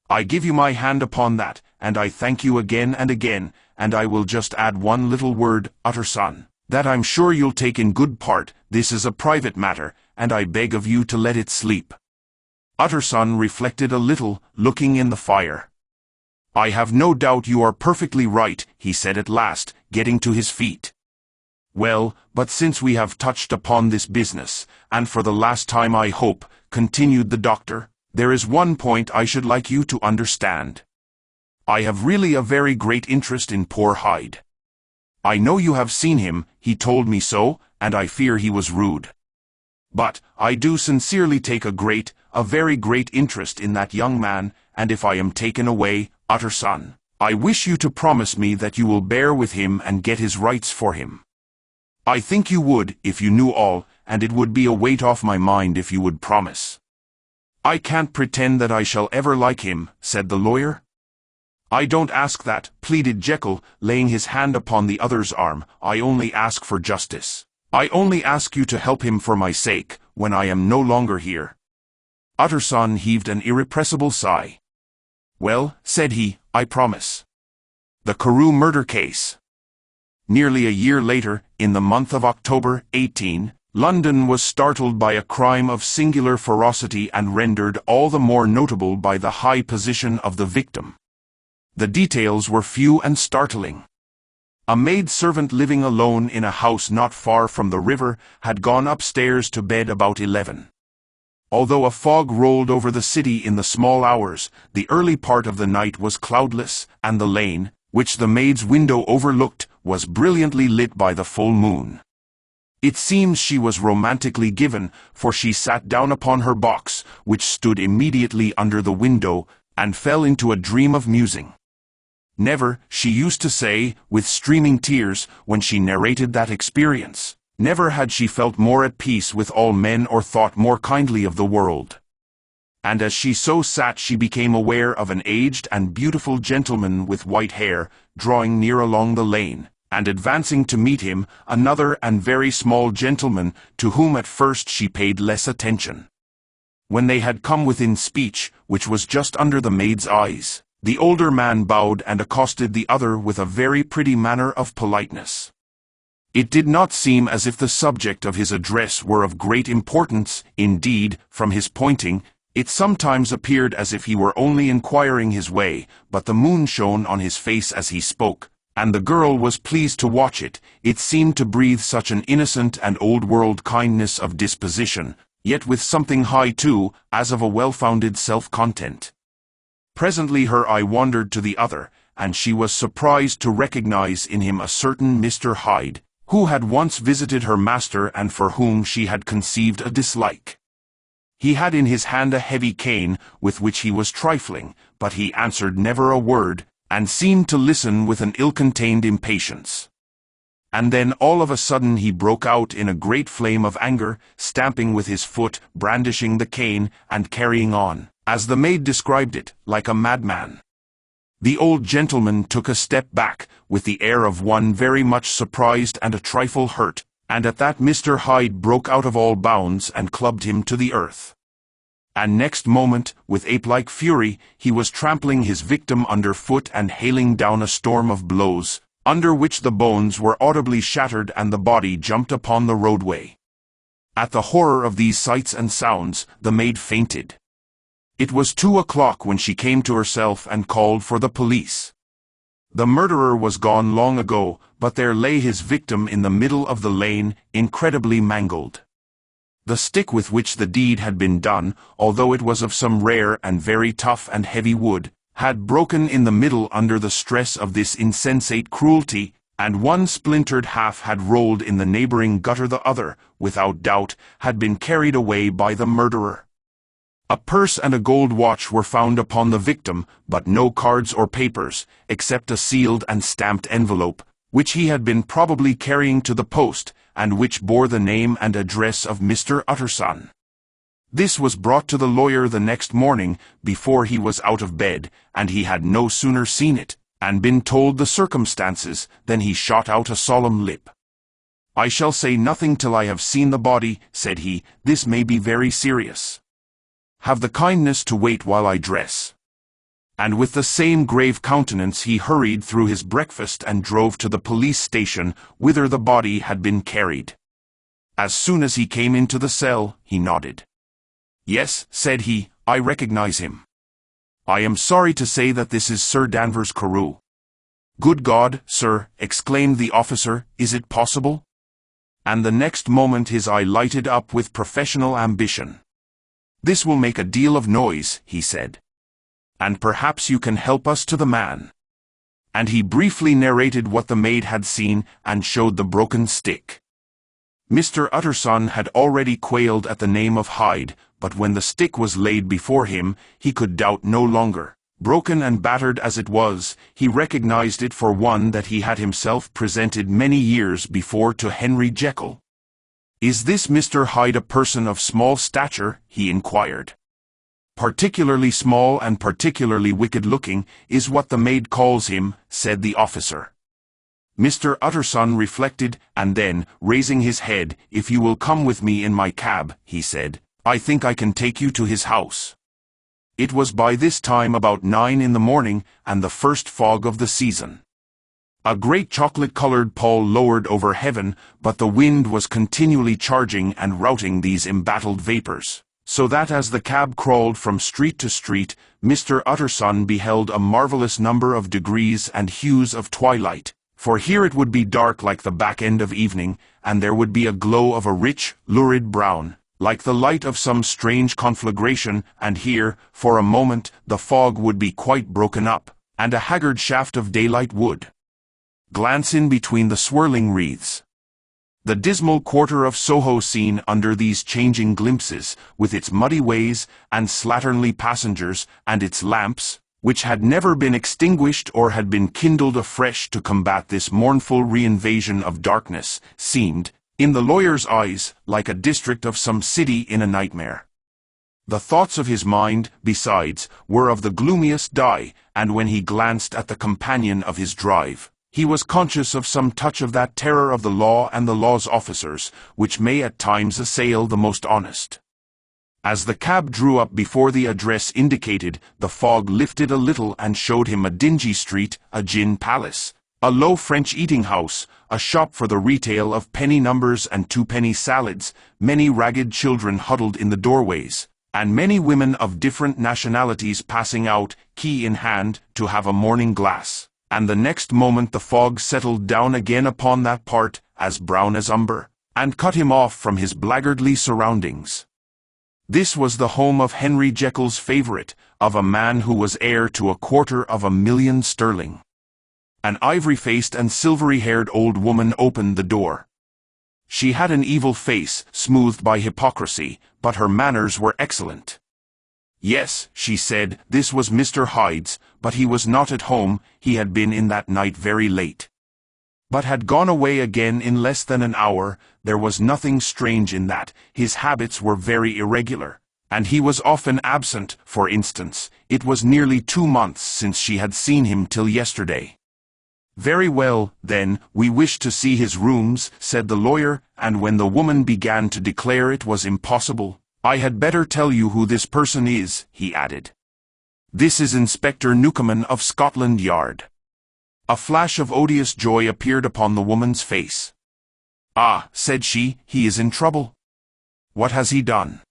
I give you my hand upon that, and I thank you again and again, and I will just add one little word, Utterson, that I'm sure you'll take in good part. This is a private matter, and I beg of you to let it sleep." Utterson reflected a little, looking in the fire. "I have no doubt you are perfectly right," he said at last, getting to his feet. "Well, but since we have touched upon this business, and for the last time I hope," continued the doctor, "there is one point I should like you to understand. I have really a very great interest in poor Hyde. I know you have seen him, he told me so, and I fear he was rude. But I do sincerely take a very great interest in that young man, and if I am taken away, Utterson, I wish you to promise me that you will bear with him and get his rights for him. I think you would, if you knew all, and it would be a weight off my mind if you would promise." "I can't pretend that I shall ever like him," said the lawyer. "I don't ask that," pleaded Jekyll, laying his hand upon the other's arm. "I only ask for justice. I only ask you to help him for my sake, when I am no longer here." Utterson heaved an irrepressible sigh. "Well," said he, "I promise." The Carew murder case. Nearly a year later, in the month of October, 18, London was startled by a crime of singular ferocity and rendered all the more notable by the high position of the victim. The details were few and startling. A maid-servant living alone in a house not far from the river had gone upstairs to bed about 11. Although a fog rolled over the city in the small hours, the early part of the night was cloudless, and the lane, which the maid's window overlooked, was brilliantly lit by the full moon. It seems she was romantically given, for she sat down upon her box, which stood immediately under the window, and fell into a dream of musing. Never, she used to say, with streaming tears, when she narrated that experience, never had she felt more at peace with all men or thought more kindly of the world. And as she so sat she became aware of an aged and beautiful gentleman with white hair, drawing near along the lane, and advancing to meet him, another and very small gentleman, to whom at first she paid less attention. When they had come within speech, which was just under the maid's eyes, the older man bowed and accosted the other with a very pretty manner of politeness. It did not seem as if the subject of his address were of great importance. Indeed, from his pointing, it sometimes appeared as if he were only inquiring his way, but the moon shone on his face as he spoke, and the girl was pleased to watch it. It seemed to breathe such an innocent and old-world kindness of disposition, yet with something high too, as of a well-founded self-content. Presently her eye wandered to the other, and she was surprised to recognize in him a certain Mr. Hyde, who had once visited her master and for whom she had conceived a dislike. He had in his hand a heavy cane, with which he was trifling, but he answered never a word, and seemed to listen with an ill-contained impatience. And then all of a sudden he broke out in a great flame of anger, stamping with his foot, brandishing the cane, and carrying on, as the maid described it, like a madman. The old gentleman took a step back, with the air of one very much surprised and a trifle hurt, and at that Mr. Hyde broke out of all bounds and clubbed him to the earth. And next moment, with ape-like fury, he was trampling his victim under foot and hailing down a storm of blows, under which the bones were audibly shattered and the body jumped upon the roadway. At the horror of these sights and sounds, the maid fainted. It was 2 o'clock when she came to herself and called for the police. The murderer was gone long ago, but there lay his victim in the middle of the lane, incredibly mangled. The stick with which the deed had been done, although it was of some rare and very tough and heavy wood, had broken in the middle under the stress of this insensate cruelty, and one splintered half had rolled in the neighboring gutter. The other, without doubt, had been carried away by the murderer. A purse and a gold watch were found upon the victim, but no cards or papers, except a sealed and stamped envelope, which he had been probably carrying to the post, and which bore the name and address of Mr. Utterson. This was brought to the lawyer the next morning, before he was out of bed, and he had no sooner seen it, and been told the circumstances, than he shot out a solemn lip. "I shall say nothing till I have seen the body," said he. "This may be very serious. Have the kindness to wait while I dress." And with the same grave countenance he hurried through his breakfast and drove to the police station, whither the body had been carried. As soon as he came into the cell, he nodded. "Yes," said he, "I recognize him. I am sorry to say that this is Sir Danvers Carew." "Good God, sir," exclaimed the officer, "is it possible?" And the next moment his eye lighted up with professional ambition. "This will make a deal of noise," he said. "And perhaps you can help us to the man." And he briefly narrated what the maid had seen, and showed the broken stick. Mr. Utterson had already quailed at the name of Hyde, but when the stick was laid before him, he could doubt no longer. Broken and battered as it was, he recognized it for one that he had himself presented many years before to Henry Jekyll. "Is this Mr. Hyde a person of small stature?" he inquired. "Particularly small and particularly wicked-looking, is what the maid calls him," said the officer. Mr. Utterson reflected, and then, raising his head, "If you will come with me in my cab," he said, "I think I can take you to his house." It was by this time about 9 in the morning, and the first fog of the season. A great chocolate-colored pall lowered over heaven, but the wind was continually charging and routing these embattled vapors, so that as the cab crawled from street to street, Mr. Utterson beheld a marvelous number of degrees and hues of twilight, for here it would be dark like the back end of evening, and there would be a glow of a rich, lurid brown, like the light of some strange conflagration, and here, for a moment, the fog would be quite broken up, and a haggard shaft of daylight would glance in between the swirling wreaths. The dismal quarter of Soho seen under these changing glimpses, with its muddy ways, and slatternly passengers, and its lamps, which had never been extinguished or had been kindled afresh to combat this mournful reinvasion of darkness, seemed, in the lawyer's eyes, like a district of some city in a nightmare. The thoughts of his mind, besides, were of the gloomiest dye, and when he glanced at the companion of his drive, he was conscious of some touch of that terror of the law and the law's officers, which may at times assail the most honest. As the cab drew up before the address indicated, the fog lifted a little and showed him a dingy street, a gin palace, a low French eating-house, a shop for the retail of penny numbers and twopenny salads, many ragged children huddled in the doorways, and many women of different nationalities passing out, key in hand, to have a morning glass. And the next moment the fog settled down again upon that part, as brown as umber, and cut him off from his blackguardly surroundings. This was the home of Henry Jekyll's favourite, of a man who was heir to £250,000 sterling. An ivory-faced and silvery-haired old woman opened the door. She had an evil face, smoothed by hypocrisy, but her manners were excellent. Yes, she said, this was Mr. Hyde's, but he was not at home, he had been in that night very late, but had gone away again in less than an hour. There was nothing strange in that. His habits were very irregular, and he was often absent. For instance, it was nearly 2 months since she had seen him till yesterday. Very well, then, we wish to see his rooms, said the lawyer, and when the woman began to declare it was impossible, I had better tell you who this person is, he added. This is Inspector Newcomen of Scotland Yard. A flash of odious joy appeared upon the woman's face. Ah, said she, he is in trouble. What has he done?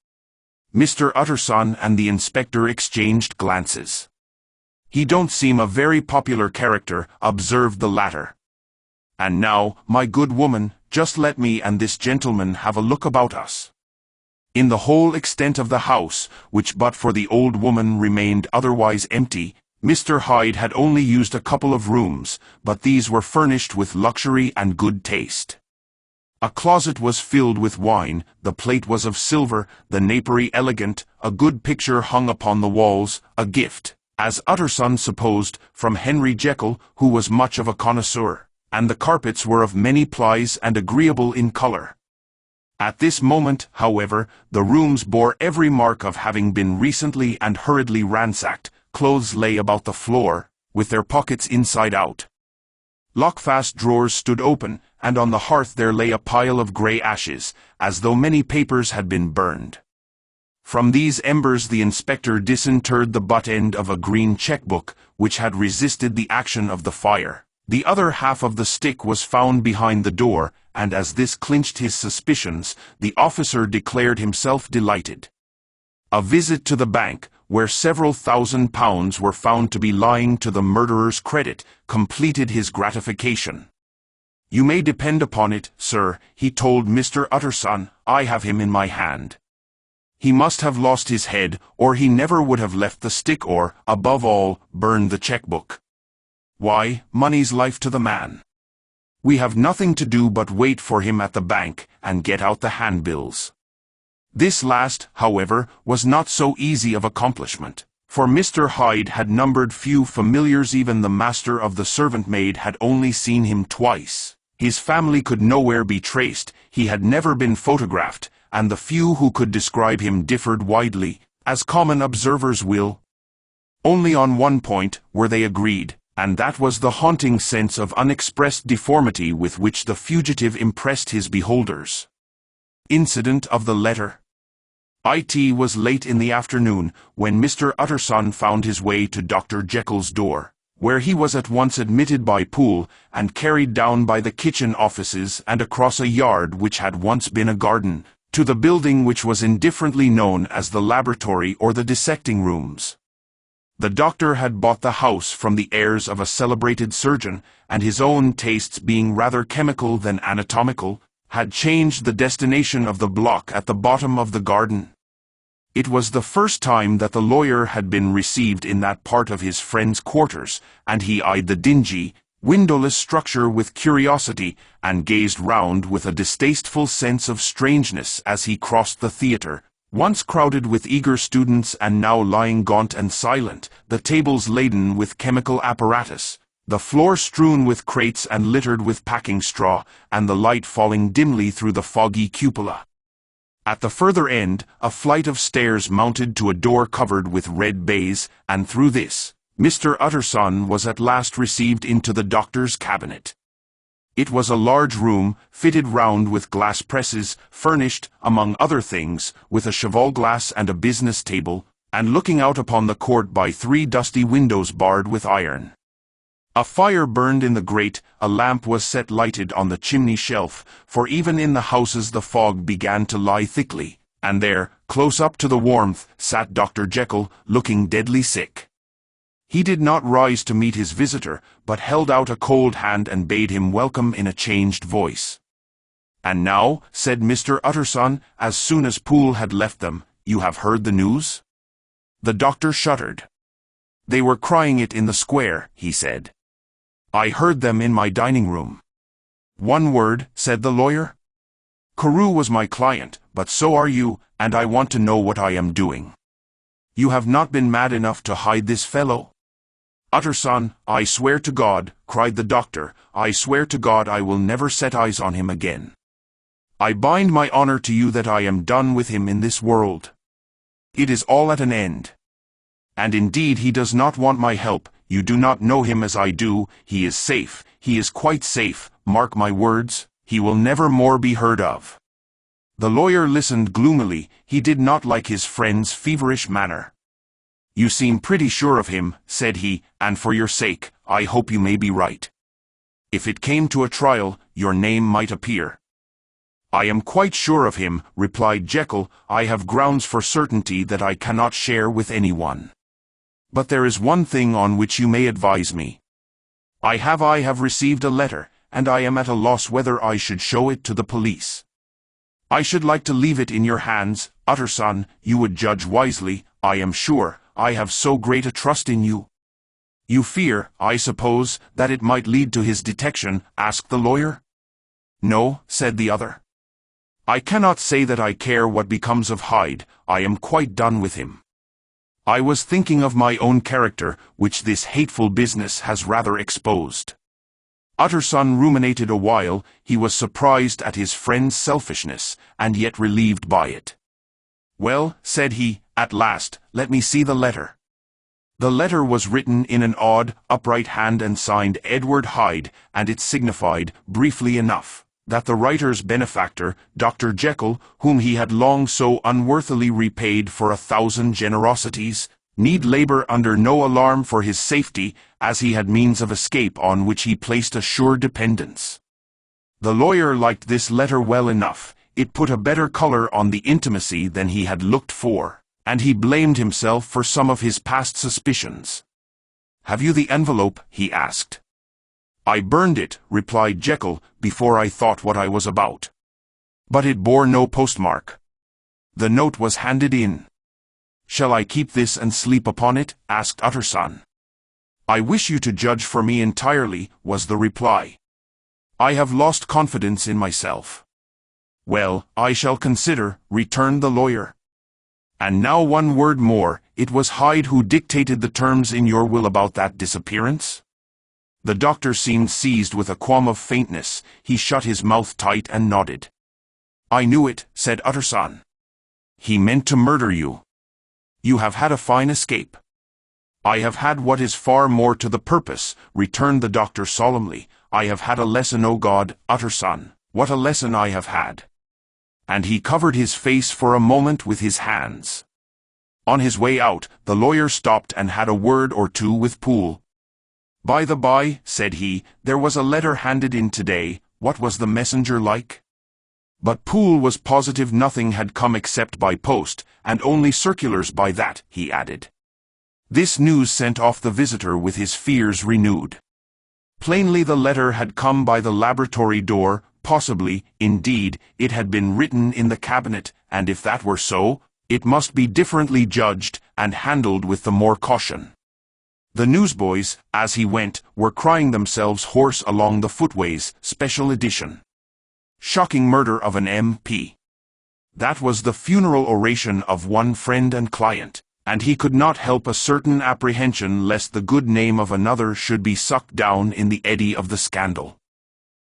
Mr. Utterson and the inspector exchanged glances. He don't seem a very popular character, observed the latter. And now, my good woman, just let me and this gentleman have a look about us. In the whole extent of the house, which but for the old woman remained otherwise empty, Mr. Hyde had only used a couple of rooms, but these were furnished with luxury and good taste. A closet was filled with wine, the plate was of silver, the napery elegant, a good picture hung upon the walls, a gift, as Utterson supposed, from Henry Jekyll, who was much of a connoisseur, and the carpets were of many plies and agreeable in colour. At this moment, however, the rooms bore every mark of having been recently and hurriedly ransacked. Clothes lay about the floor, with their pockets inside out. Lockfast drawers stood open, and on the hearth there lay a pile of grey ashes, as though many papers had been burned. From these embers the inspector disinterred the butt end of a green cheque-book, which had resisted the action of the fire. The other half of the stick was found behind the door, and as this clinched his suspicions, the officer declared himself delighted. A visit to the bank, where several £1,000s were found to be lying to the murderer's credit, completed his gratification. "You may depend upon it, sir," he told Mr. Utterson, "I have him in my hand. He must have lost his head, or he never would have left the stick or, above all, burned the cheque-book. Why, money's life to the man. We have nothing to do but wait for him at the bank, and get out the handbills." This last, however, was not so easy of accomplishment, for Mr. Hyde had numbered few familiars. Even the master of the servant-maid had only seen him twice. His family could nowhere be traced, he had never been photographed, and the few who could describe him differed widely, as common observers will. Only on one point were they agreed, and that was the haunting sense of unexpressed deformity with which the fugitive impressed his beholders. Incident of the letter. It was late in the afternoon when Mr. Utterson found his way to Dr. Jekyll's door, where he was at once admitted by Poole and carried down by the kitchen offices and across a yard which had once been a garden, to the building which was indifferently known as the laboratory or the dissecting rooms. The doctor had bought the house from the heirs of a celebrated surgeon, and his own tastes being rather chemical than anatomical, had changed the destination of the block at the bottom of the garden. It was the first time that the lawyer had been received in that part of his friend's quarters, and he eyed the dingy, windowless structure with curiosity, and gazed round with a distasteful sense of strangeness as he crossed the theatre, once crowded with eager students and now lying gaunt and silent, the tables laden with chemical apparatus, the floor strewn with crates and littered with packing straw, and the light falling dimly through the foggy cupola. At the further end, a flight of stairs mounted to a door covered with red baize, and through this, Mr. Utterson was at last received into the doctor's cabinet. It was a large room, fitted round with glass presses, furnished, among other things, with a cheval-glass and a business table, and looking out upon the court by 3 dusty windows barred with iron. A fire burned in the grate, a lamp was set lighted on the chimney shelf, for even in the houses the fog began to lie thickly, and there, close up to the warmth, sat Dr. Jekyll, looking deadly sick. He did not rise to meet his visitor, but held out a cold hand and bade him welcome in a changed voice. "And now," said Mr. Utterson, as soon as Poole had left them, "you have heard the news?" The doctor shuddered. "They were crying it in the square," he said. "I heard them in my dining room." "One word," said the lawyer. "Carew was my client, but so are you, and I want to know what I am doing. You have not been mad enough to hide this fellow?" "Utterson, I swear to God," cried the doctor, "I swear to God I will never set eyes on him again. I bind my honor to you that I am done with him in this world. It is all at an end. And indeed he does not want my help. You do not know him as I do. He is safe, he is quite safe, mark my words, he will never more be heard of." The lawyer listened gloomily. He did not like his friend's feverish manner. "You seem pretty sure of him," said he, "and for your sake, I hope you may be right. If it came to a trial, your name might appear." "I am quite sure of him," replied Jekyll. "I have grounds for certainty that I cannot share with anyone. But there is one thing on which you may advise me. I have received a letter, and I am at a loss whether I should show it to the police. I should like to leave it in your hands, Utterson. You would judge wisely, I am sure. I have so great a trust in you." "You fear, I suppose, that it might lead to his detection?" asked the lawyer. No, said the other. I cannot say that I care what becomes of Hyde. I am quite done with him. I was thinking of my own character, which this hateful business has rather exposed. Utterson ruminated a while. He was surprised at his friend's selfishness, and yet relieved by it. Well, said he, at last, let me see the letter. The letter was written in an odd, upright hand and signed Edward Hyde, and it signified, briefly enough, that the writer's benefactor, Dr. Jekyll, whom he had long so unworthily repaid for 1,000 generosities, need labor under no alarm for his safety, as he had means of escape on which he placed a sure dependence. The lawyer liked this letter well enough. It put a better color on the intimacy than he had looked for, and he blamed himself for some of his past suspicions. Have you the envelope? He asked. I burned it, replied Jekyll, before I thought what I was about. But it bore no postmark. The note was handed in. Shall I keep this and sleep upon it? Asked Utterson. I wish you to judge for me entirely, was the reply. I have lost confidence in myself. Well, I shall consider, returned the lawyer. And now one word more. It was Hyde who dictated the terms in your will about that disappearance? The doctor seemed seized with a qualm of faintness. He shut his mouth tight and nodded. I knew it, said Utterson. He meant to murder you. You have had a fine escape. I have had what is far more to the purpose, returned the doctor solemnly. I have had a lesson, O God, Utterson. What a lesson I have had. And he covered his face for a moment with his hands. On his way out, the lawyer stopped and had a word or two with Poole. By the by, said he, there was a letter handed in today. What was the messenger like? But Poole was positive nothing had come except by post, and only circulars by that, he added. This news sent off the visitor with his fears renewed. Plainly the letter had come by the laboratory door. Possibly, indeed, it had been written in the cabinet, and if that were so, it must be differently judged, and handled with the more caution. The newsboys, as he went, were crying themselves hoarse along the footways. Special edition. Shocking murder of an MP. That was the funeral oration of one friend and client, and he could not help a certain apprehension lest the good name of another should be sucked down in the eddy of the scandal.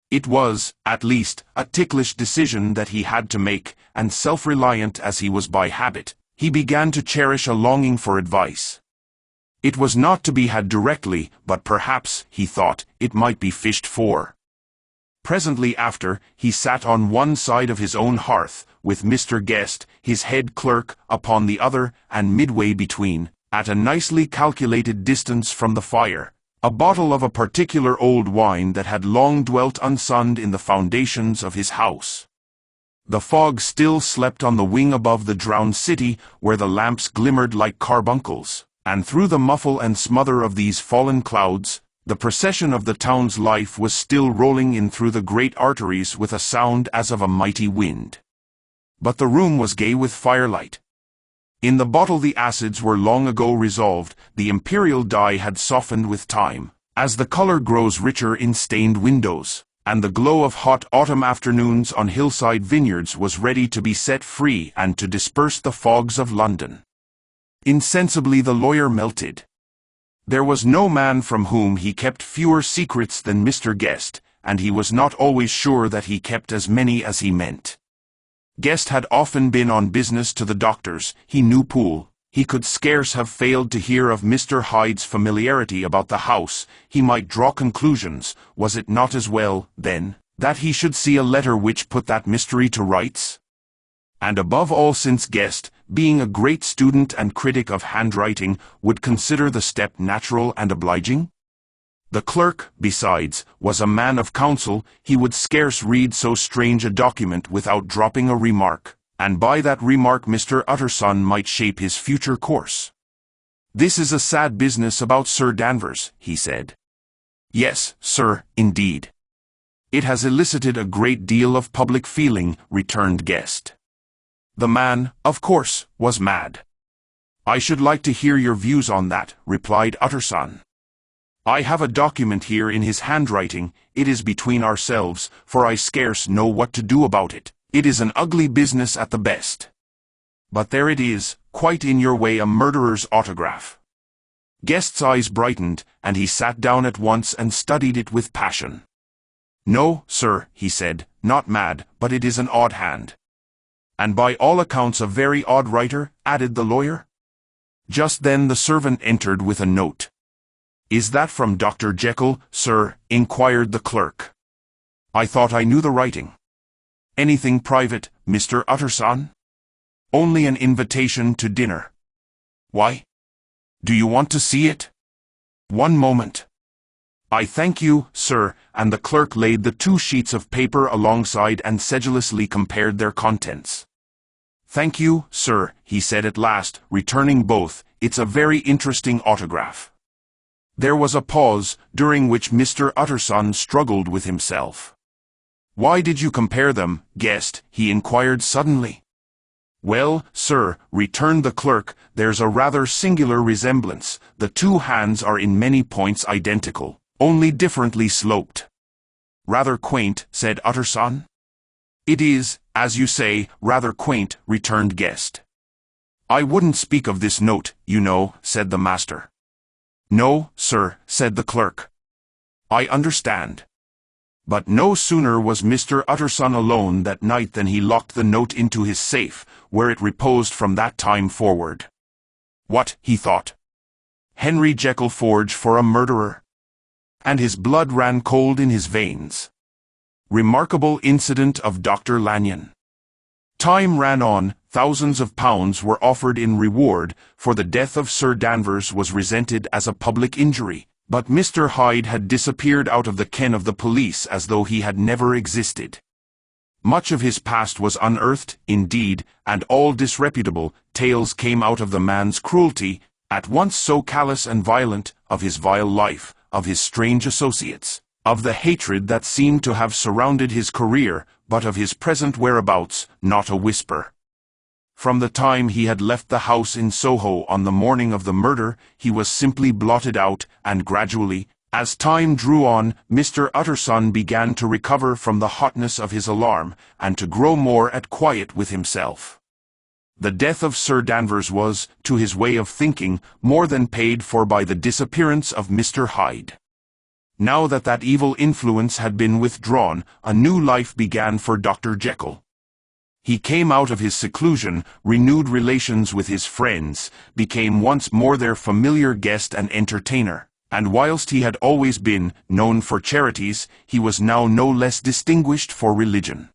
It was, at least, a ticklish decision that he had to make, and self-reliant as he was by habit, he began to cherish a longing for advice. It was not to be had directly, but perhaps, he thought, it might be fished for. Presently after, he sat on one side of his own hearth, with Mr. Guest, his head clerk, upon the other, and midway between, at a nicely calculated distance from the fire, a bottle of a particular old wine that had long dwelt unsunned in the foundations of his house. The fog still slept on the wing above the drowned city, where the lamps glimmered like carbuncles, and through the muffle and smother of these fallen clouds, the procession of the town's life was still rolling in through the great arteries with a sound as of a mighty wind. But the room was gay with firelight. In the bottle the acids were long ago resolved. The imperial dye had softened with time, as the color grows richer in stained windows, and the glow of hot autumn afternoons on hillside vineyards was ready to be set free and to disperse the fogs of London. Insensibly the lawyer melted. There was no man from whom he kept fewer secrets than Mr. Guest, and he was not always sure that he kept as many as he meant. Guest had often been on business to the doctors. He knew Poole. He could scarce have failed to hear of Mr. Hyde's familiarity about the house. He might draw conclusions. Was it not as well, then, that he should see a letter which put that mystery to rights? And above all, since Guest, being a great student and critic of handwriting, would consider the step natural and obliging? The clerk, besides, was a man of counsel. He would scarce read so strange a document without dropping a remark, and by that remark Mr. Utterson might shape his future course. This is a sad business about Sir Danvers, he said. Yes, sir, indeed. It has elicited a great deal of public feeling, returned Guest. The man, of course, was mad. I should like to hear your views on that, replied Utterson. I have a document here in his handwriting. It is between ourselves, for I scarce know what to do about it. It is an ugly business at the best. But there it is, quite in your way, a murderer's autograph. Guest's eyes brightened, and he sat down at once and studied it with passion. No, sir, he said, not mad, but it is an odd hand. And by all accounts a very odd writer, added the lawyer. Just then the servant entered with a note. Is that from Dr. Jekyll, sir? Inquired the clerk. I thought I knew the writing. Anything private, Mr. Utterson? Only an invitation to dinner. Why? Do you want to see it? One moment. I thank you, sir, and the clerk laid the 2 sheets of paper alongside and sedulously compared their contents. Thank you, sir, he said at last, returning both. It's a very interesting autograph. There was a pause, during which Mr. Utterson struggled with himself. Why did you compare them, guest? He inquired suddenly. Well, sir, returned the clerk, there's a rather singular resemblance. The 2 hands are in many points identical, only differently sloped. Rather quaint, said Utterson. It is, as you say, rather quaint, returned Guest. I wouldn't speak of this note, you know, said the master. No, sir, said the clerk. I understand. But no sooner was Mr. Utterson alone that night than he locked the note into his safe, where it reposed from that time forward. What, he thought. Henry Jekyll forged for a murderer? And his blood ran cold in his veins. Remarkable incident of Dr. Lanyon. Time ran on, thousands of pounds were offered in reward, for the death of Sir Danvers was resented as a public injury, but Mr. Hyde had disappeared out of the ken of the police as though he had never existed. Much of his past was unearthed, indeed, and all disreputable tales came out of the man's cruelty, at once so callous and violent, of his vile life, of his strange associates, of the hatred that seemed to have surrounded his career, but of his present whereabouts, not a whisper. From the time he had left the house in Soho on the morning of the murder, he was simply blotted out, and gradually, as time drew on, Mr. Utterson began to recover from the hotness of his alarm, and to grow more at quiet with himself. The death of Sir Danvers was, to his way of thinking, more than paid for by the disappearance of Mr. Hyde. Now that that evil influence had been withdrawn, a new life began for Dr. Jekyll. He came out of his seclusion, renewed relations with his friends, became once more their familiar guest and entertainer, and whilst he had always been known for charities, he was now no less distinguished for religion.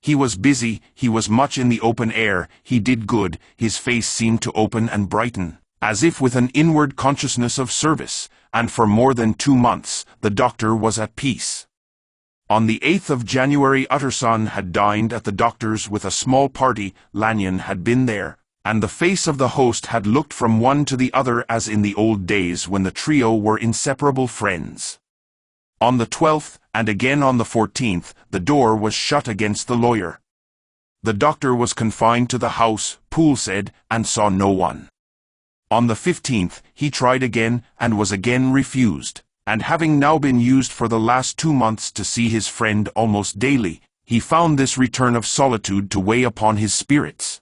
He was busy, he was much in the open air, he did good, his face seemed to open and brighten, as if with an inward consciousness of service, and for more than 2 months, the doctor was at peace. On the 8th of January Utterson had dined at the doctor's with a small party. Lanyon had been there, and the face of the host had looked from one to the other as in the old days when the trio were inseparable friends. On the 12th, and again on the 14th, the door was shut against the lawyer. The doctor was confined to the house, Poole said, and saw no one. On the 15th, he tried again, and was again refused, and having now been used for the last 2 months to see his friend almost daily, he found this return of solitude to weigh upon his spirits.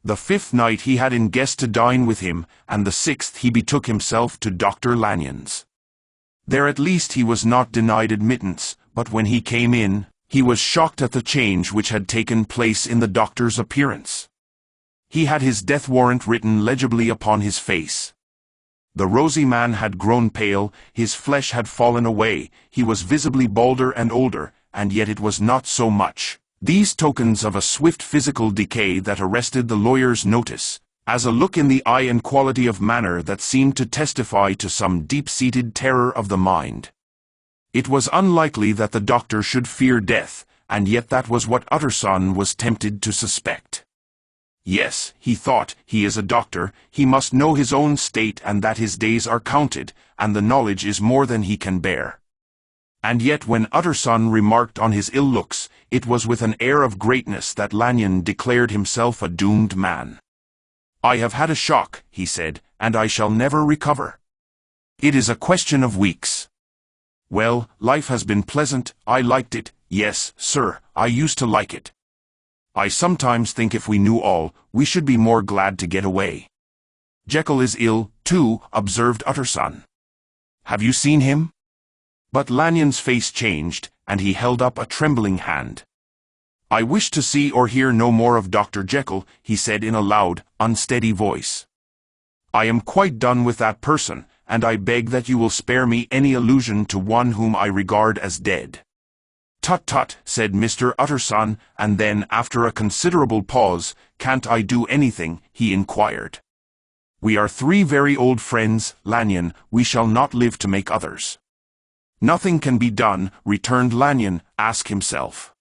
The 5th night he had in Guest to dine with him, and the 6th he betook himself to Dr. Lanyon's. There at least he was not denied admittance, but when he came in, he was shocked at the change which had taken place in the doctor's appearance. He had his death warrant written legibly upon his face. The rosy man had grown pale, his flesh had fallen away, he was visibly balder and older, and yet it was not so much. These tokens of a swift physical decay that arrested the lawyer's notice, as a look in the eye and quality of manner that seemed to testify to some deep-seated terror of the mind. It was unlikely that the doctor should fear death, and yet that was what Utterson was tempted to suspect. Yes, he thought, he is a doctor, he must know his own state and that his days are counted, and the knowledge is more than he can bear. And yet when Utterson remarked on his ill looks, it was with an air of greatness that Lanyon declared himself a doomed man. I have had a shock, he said, and I shall never recover. It is a question of weeks. Well, life has been pleasant. I liked it. Yes, sir, I used to like it. I sometimes think if we knew all, we should be more glad to get away. Jekyll is ill, too, observed Utterson. Have you seen him? But Lanyon's face changed, and he held up a trembling hand. I wish to see or hear no more of Dr. Jekyll, he said in a loud, unsteady voice. I am quite done with that person, and I beg that you will spare me any allusion to one whom I regard as dead. Tut tut, said Mr. Utterson, and then, after a considerable pause, can't I do anything, he inquired. We are three very old friends, Lanyon, we shall not live to make others. Nothing can be done, returned Lanyon, ask himself.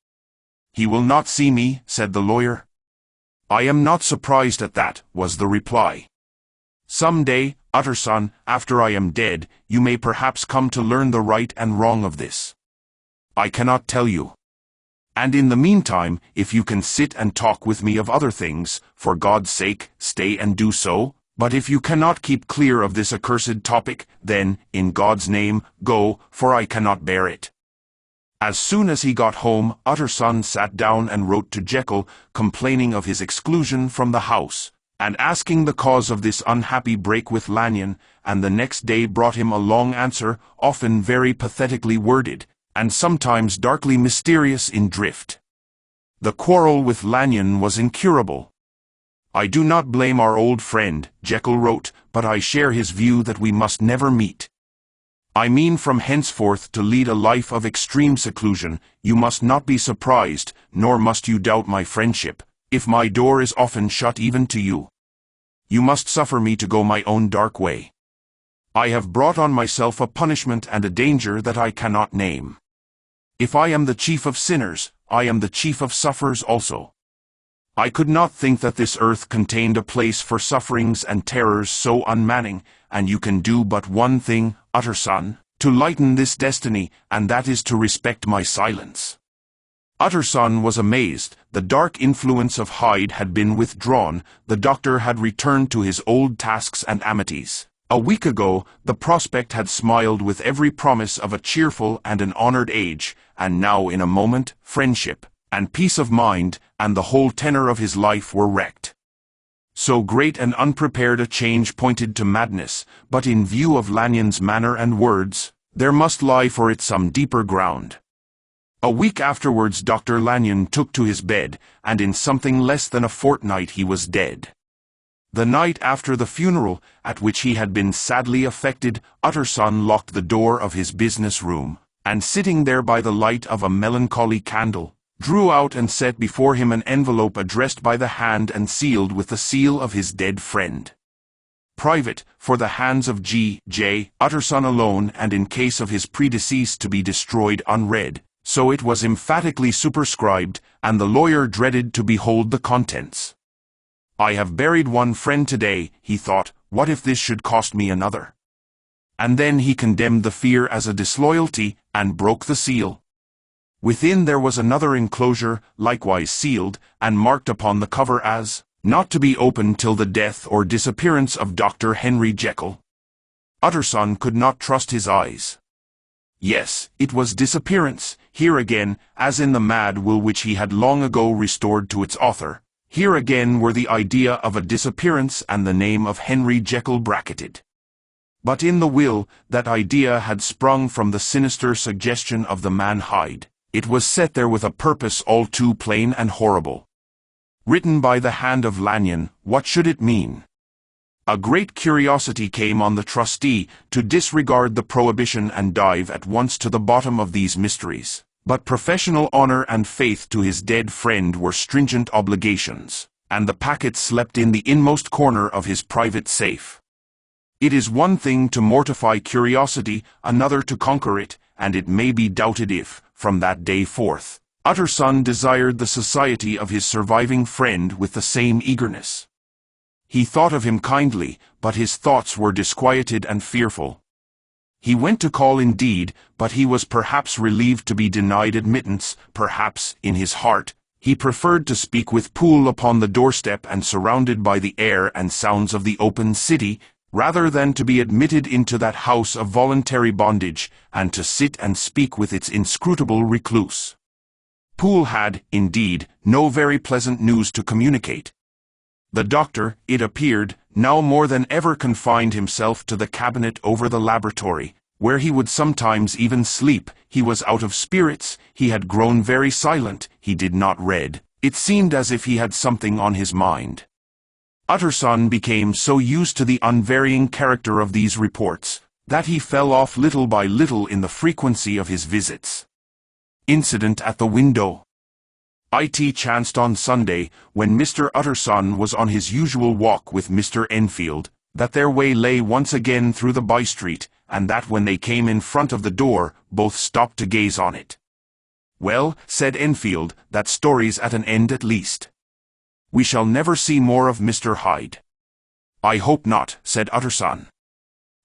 He will not see me, said the lawyer. I am not surprised at that, was the reply. Some day, Utterson, after I am dead, you may perhaps come to learn the right and wrong of this. I cannot tell you. And in the meantime, if you can sit and talk with me of other things, for God's sake, stay and do so. But if you cannot keep clear of this accursed topic, then, in God's name, go, for I cannot bear it. As soon as he got home, Utterson sat down and wrote to Jekyll, complaining of his exclusion from the house, and asking the cause of this unhappy break with Lanyon, and the next day brought him a long answer, often very pathetically worded, and sometimes darkly mysterious in drift. The quarrel with Lanyon was incurable. I do not blame our old friend, Jekyll wrote, but I share his view that we must never meet. I mean from henceforth to lead a life of extreme seclusion. You must not be surprised, nor must you doubt my friendship, if my door is often shut even to you. You must suffer me to go my own dark way. I have brought on myself a punishment and a danger that I cannot name. If I am the chief of sinners, I am the chief of sufferers also. I could not think that this earth contained a place for sufferings and terrors so unmanning, and you can do but one thing, Utterson, to lighten this destiny, and that is to respect my silence. Utterson was amazed. The dark influence of Hyde had been withdrawn, the doctor had returned to his old tasks and amities. A week ago, the prospect had smiled with every promise of a cheerful and an honored age, and now in a moment, friendship and peace of mind, and the whole tenor of his life were wrecked. So great and unprepared a change pointed to madness, but in view of Lanyon's manner and words, there must lie for it some deeper ground. A week afterwards Dr. Lanyon took to his bed, and in something less than a fortnight he was dead. The night after the funeral, at which he had been sadly affected, Utterson locked the door of his business room, and sitting there by the light of a melancholy candle, drew out and set before him an envelope addressed by the hand and sealed with the seal of his dead friend. Private, for the hands of G.J. Utterson alone, and in case of his predeceased to be destroyed unread, so it was emphatically superscribed, and the lawyer dreaded to behold the contents. I have buried one friend today, he thought, what if this should cost me another? And then he condemned the fear as a disloyalty, and broke the seal. Within there was another enclosure, likewise sealed, and marked upon the cover as, not to be opened till the death or disappearance of Dr. Henry Jekyll. Utterson could not trust his eyes. Yes, it was disappearance, here again, as in the mad will which he had long ago restored to its author. Here again were the idea of a disappearance and the name of Henry Jekyll bracketed. But in the will, that idea had sprung from the sinister suggestion of the man Hyde. It was set there with a purpose all too plain and horrible. Written by the hand of Lanyon, what should it mean? A great curiosity came on the trustee to disregard the prohibition and dive at once to the bottom of these mysteries. But professional honor and faith to his dead friend were stringent obligations, and the packet slept in the inmost corner of his private safe. It is one thing to mortify curiosity, another to conquer it, and it may be doubted if, from that day forth, Utterson desired the society of his surviving friend with the same eagerness. He thought of him kindly, but his thoughts were disquieted and fearful. He went to call indeed, but he was perhaps relieved to be denied admittance, perhaps, in his heart, he preferred to speak with Poole upon the doorstep and surrounded by the air and sounds of the open city, rather than to be admitted into that house of voluntary bondage, and to sit and speak with its inscrutable recluse. Poole had, indeed, no very pleasant news to communicate. The doctor, it appeared, now more than ever confined himself to the cabinet over the laboratory, where he would sometimes even sleep. He was out of spirits, he had grown very silent, he did not read. It seemed as if he had something on his mind. Utterson became so used to the unvarying character of these reports, that he fell off little by little in the frequency of his visits. Incident at the window. It chanced on Sunday, when Mr. Utterson was on his usual walk with Mr. Enfield, that their way lay once again through the by-street, and that when they came in front of the door, both stopped to gaze on it. "Well," said Enfield, "that story's at an end at least. We shall never see more of Mr. Hyde." "I hope not," said Utterson.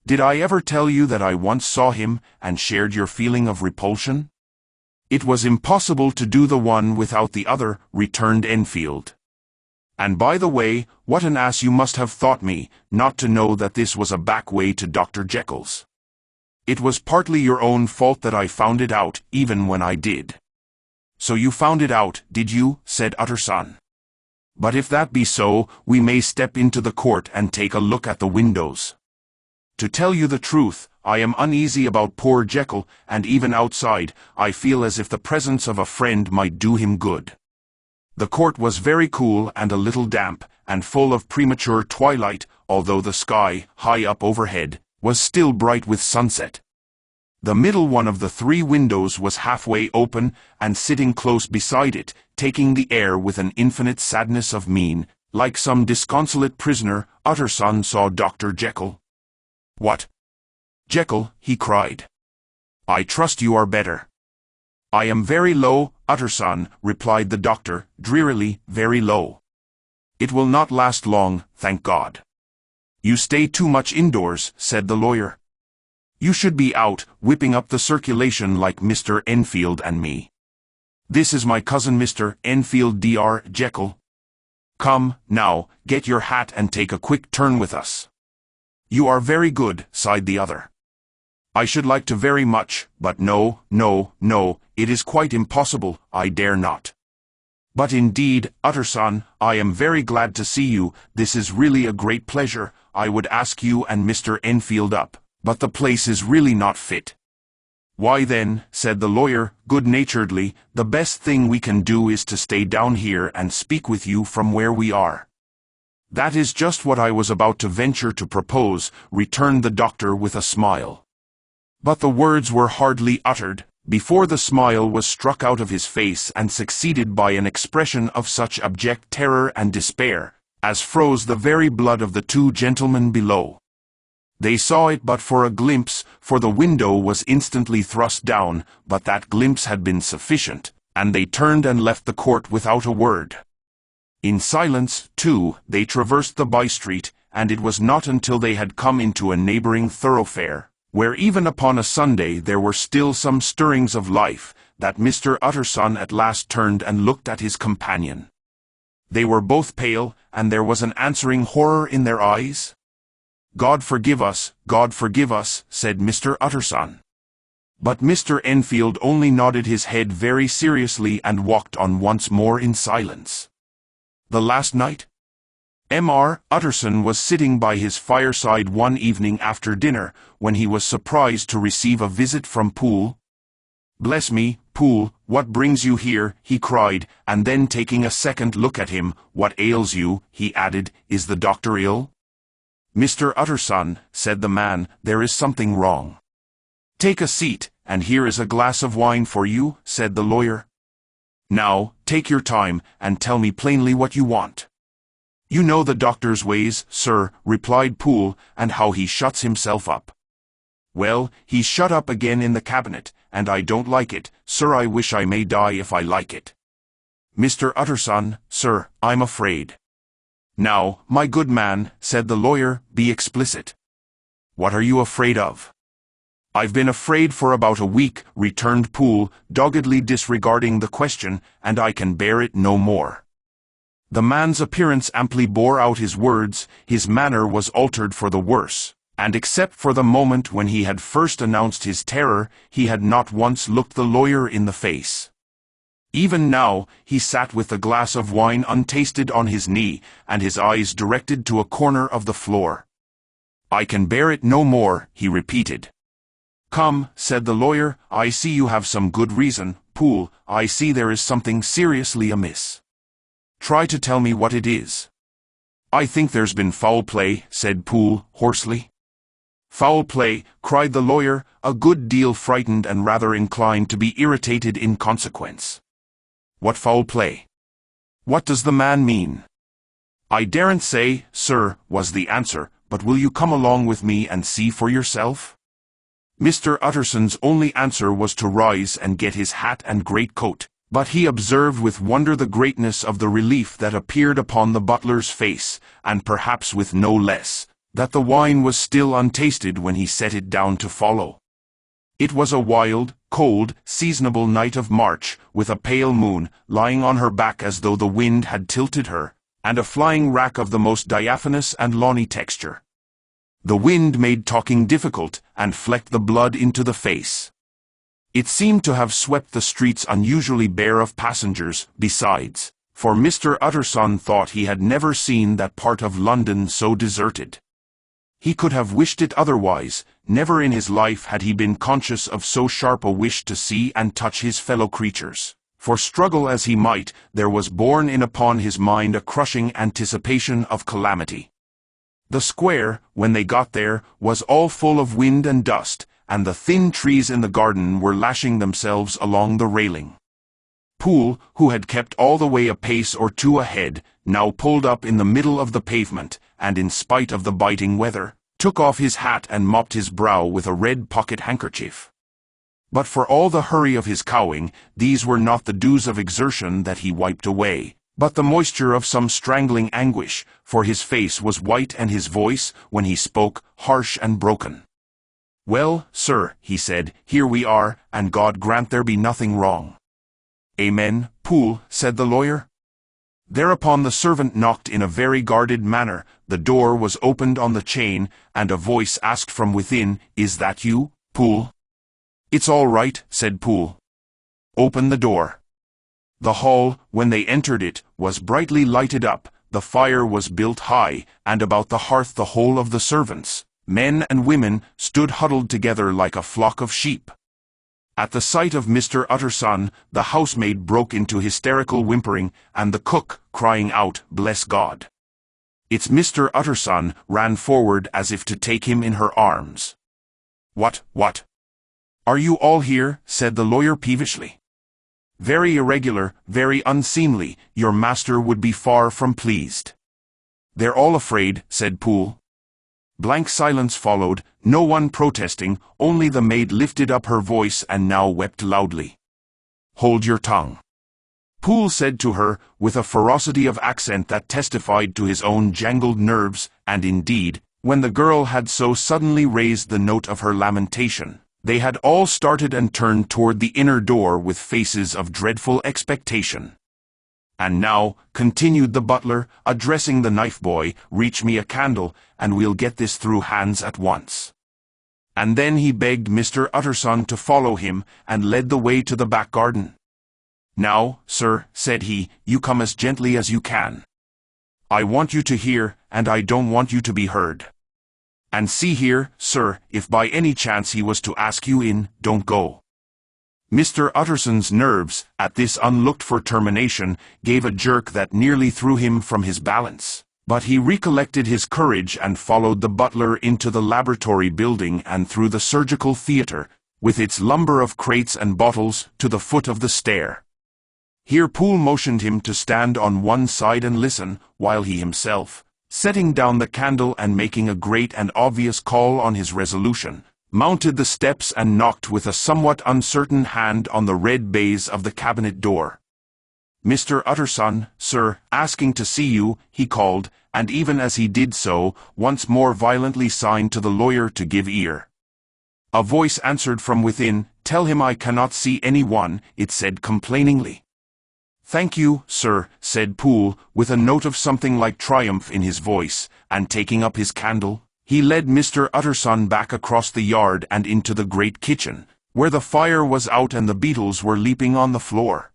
"Did I ever tell you that I once saw him, and shared your feeling of repulsion?" "It was impossible to do the one without the other," returned Enfield. "And by the way, what an ass you must have thought me, not to know that this was a back way to Dr. Jekyll's. It was partly your own fault that I found it out, even when I did." "So you found it out, did you?" said Utterson. "But if that be so, we may step into the court and take a look at the windows. To tell you the truth, I am uneasy about poor Jekyll, and even outside, I feel as if the presence of a friend might do him good." The court was very cool and a little damp, and full of premature twilight, although the sky, high up overhead, was still bright with sunset. The middle one of the three windows was halfway open, and sitting close beside it, taking the air with an infinite sadness of mien, like some disconsolate prisoner, Utterson saw Dr. Jekyll. "What? Jekyll," he cried. "I trust you are better." "I am very low, Utterson," replied the doctor, drearily, "very low. It will not last long, thank God." "You stay too much indoors," said the lawyer. "You should be out, whipping up the circulation like Mr. Enfield and me. This is my cousin Mr. Enfield Dr. Jekyll. Come, now, get your hat and take a quick turn with us." "You are very good," sighed the other. "I should like to very much, but no, it is quite impossible, I dare not. But indeed, Utterson, I am very glad to see you, this is really a great pleasure. I would ask you and Mr. Enfield up, but the place is really not fit." "Why then," said the lawyer, good-naturedly, "the best thing we can do is to stay down here and speak with you from where we are." "That is just what I was about to venture to propose," returned the doctor with a smile. But the words were hardly uttered, before the smile was struck out of his face and succeeded by an expression of such abject terror and despair, as froze the very blood of the two gentlemen below. They saw it but for a glimpse, for the window was instantly thrust down, but that glimpse had been sufficient, and they turned and left the court without a word. In silence, too, they traversed the by-street, and it was not until they had come into a neighboring thoroughfare, where even upon a Sunday there were still some stirrings of life, that Mr. Utterson at last turned and looked at his companion. They were both pale, and there was an answering horror in their eyes. God forgive us," said Mr. Utterson. But Mr. Enfield only nodded his head very seriously and walked on once more in silence. The last night? Mr. Utterson was sitting by his fireside one evening after dinner, when he was surprised to receive a visit from Poole. "Bless me, Poole, what brings you here?" he cried, and then taking a second look at him, "What ails you?" he added, "is the doctor ill?" "Mr. Utterson," said the man, "there is something wrong." "Take a seat, and here is a glass of wine for you," said the lawyer. "Now, take your time, and tell me plainly what you want." "You know the doctor's ways, sir," replied Poole, "and how he shuts himself up." "Well, he's shut up again in the cabinet, and I don't like it, sir. I wish I may die if I like it. Mr. Utterson, sir, I'm afraid." "Now, my good man," said the lawyer, "be explicit. What are you afraid of?" "I've been afraid for about a week," returned Poole, doggedly disregarding the question, "and I can bear it no more." The man's appearance amply bore out his words. His manner was altered for the worse, and except for the moment when he had first announced his terror, he had not once looked the lawyer in the face. Even now, he sat with the glass of wine untasted on his knee, and his eyes directed to a corner of the floor. "I can bear it no more," he repeated. "Come," said the lawyer, "I see you have some good reason. Poole, I see there is something seriously amiss. Try to tell me what it is." "I think there's been foul play," said Poole, hoarsely. "Foul play," cried the lawyer, a good deal frightened and rather inclined to be irritated in consequence. "What foul play? What does the man mean?" "I daren't say, sir," was the answer, "but will you come along with me and see for yourself?" Mr. Utterson's only answer was to rise and get his hat and greatcoat, but he observed with wonder the greatness of the relief that appeared upon the butler's face, and perhaps with no less, that the wine was still untasted when he set it down to follow. It was a wild, cold, seasonable night of March, with a pale moon, lying on her back as though the wind had tilted her, and a flying rack of the most diaphanous and lawny texture. The wind made talking difficult, and flecked the blood into the face. It seemed to have swept the streets unusually bare of passengers, besides, for Mr. Utterson thought he had never seen that part of London so deserted. He could have wished it otherwise. Never in his life had he been conscious of so sharp a wish to see and touch his fellow creatures, for struggle as he might, there was borne in upon his mind a crushing anticipation of calamity. The square, when they got there, was all full of wind and dust, and the thin trees in the garden were lashing themselves along the railing. Poole, who had kept all the way a pace or two ahead, now pulled up in the middle of the pavement, and in spite of the biting weather, took off his hat and mopped his brow with a red pocket handkerchief. But for all the hurry of his cowing, these were not the dews of exertion that he wiped away, but the moisture of some strangling anguish, for his face was white and his voice, when he spoke, harsh and broken. "Well, sir," he said, "here we are, and God grant there be nothing wrong." "Amen, Poole," said the lawyer. Thereupon the servant knocked in a very guarded manner, the door was opened on the chain, and a voice asked from within, "Is that you, Poole?" "It's all right," said Poole. "Open the door." The hall, when they entered it, was brightly lighted up, the fire was built high, and about the hearth the whole of the servants, men and women, stood huddled together like a flock of sheep. At the sight of Mr. Utterson, the housemaid broke into hysterical whimpering, and the cook, crying out, "Bless God! It's Mr. Utterson," ran forward as if to take him in her arms. What? "Are you all here?" said the lawyer peevishly. "Very irregular, very unseemly, your master would be far from pleased." "They're all afraid," said Poole. Blank silence followed, no one protesting, only the maid lifted up her voice and now wept loudly. "Hold your tongue," Poole said to her, with a ferocity of accent that testified to his own jangled nerves, and indeed, when the girl had so suddenly raised the note of her lamentation, they had all started and turned toward the inner door with faces of dreadful expectation. "And now," continued the butler, addressing the knife boy, "reach me a candle, and we'll get this through hands at once." And then he begged Mr. Utterson to follow him, and led the way to the back garden. "Now, sir," said he, "you come as gently as you can. I want you to hear, and I don't want you to be heard. And see here, sir, if by any chance he was to ask you in, don't go." Mr. Utterson's nerves, at this unlooked-for termination, gave a jerk that nearly threw him from his balance, but he recollected his courage and followed the butler into the laboratory building and through the surgical theatre, with its lumber of crates and bottles, to the foot of the stair. Here Poole motioned him to stand on one side and listen, while he himself, setting down the candle and making a great and obvious call on his resolution, mounted the steps and knocked with a somewhat uncertain hand on the red baize of the cabinet door. "Mr. Utterson, sir, asking to see you," he called, and even as he did so, once more violently signed to the lawyer to give ear. A voice answered from within, "Tell him I cannot see any one," it said complainingly. "Thank you, sir," said Poole, with a note of something like triumph in his voice, and taking up his candle, he led Mr. Utterson back across the yard and into the great kitchen, where the fire was out and the beetles were leaping on the floor.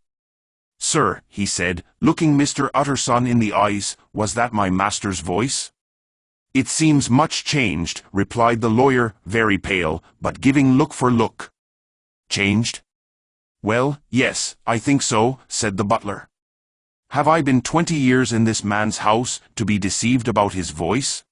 "Sir," he said, looking Mr. Utterson in the eyes, "was that my master's voice?" "It seems much changed," replied the lawyer, very pale, but giving look for look. "Changed? Well, yes, I think so," said the butler. "Have I been 20 years in this man's house, to be deceived about his voice?"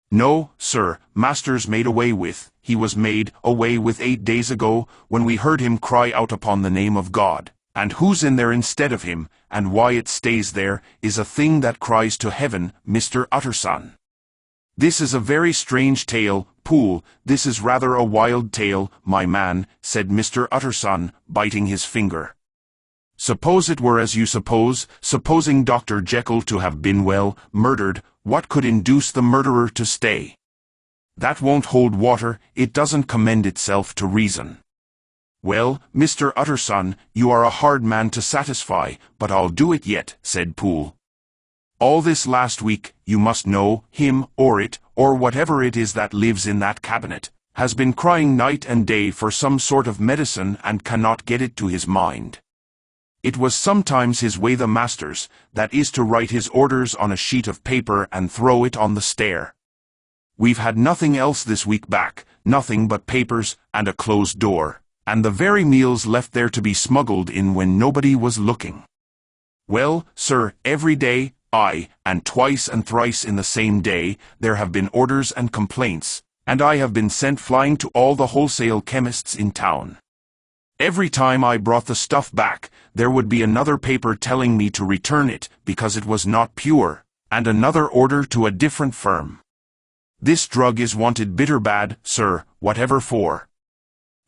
"No, sir, master's made away with. He was made away with 8 days ago, when we heard him cry out upon the name of God. And who's in there instead of him, and why it stays there, is a thing that cries to heaven, Mr. Utterson." "This is a very strange tale, Poole, this is rather a wild tale, my man," said Mr. Utterson, biting his finger. "Suppose it were as you suppose, supposing Dr. Jekyll to have been, well, murdered, what could induce the murderer to stay? That won't hold water, it doesn't commend itself to reason." "Well, Mr. Utterson, you are a hard man to satisfy, but I'll do it yet," said Poole. "All this last week, you must know, him, or it, or whatever it is that lives in that cabinet, has been crying night and day for some sort of medicine and cannot get it to his mind. It was sometimes his way, the master's, that is to write his orders on a sheet of paper and throw it on the stair. We've had nothing else this week back, nothing but papers, and a closed door, and the very meals left there to be smuggled in when nobody was looking. Well, sir, every day, aye, and twice and thrice in the same day, there have been orders and complaints, and I have been sent flying to all the wholesale chemists in town. Every time I brought the stuff back, there would be another paper telling me to return it because it was not pure, and another order to a different firm. This drug is wanted bitter bad, sir, whatever for."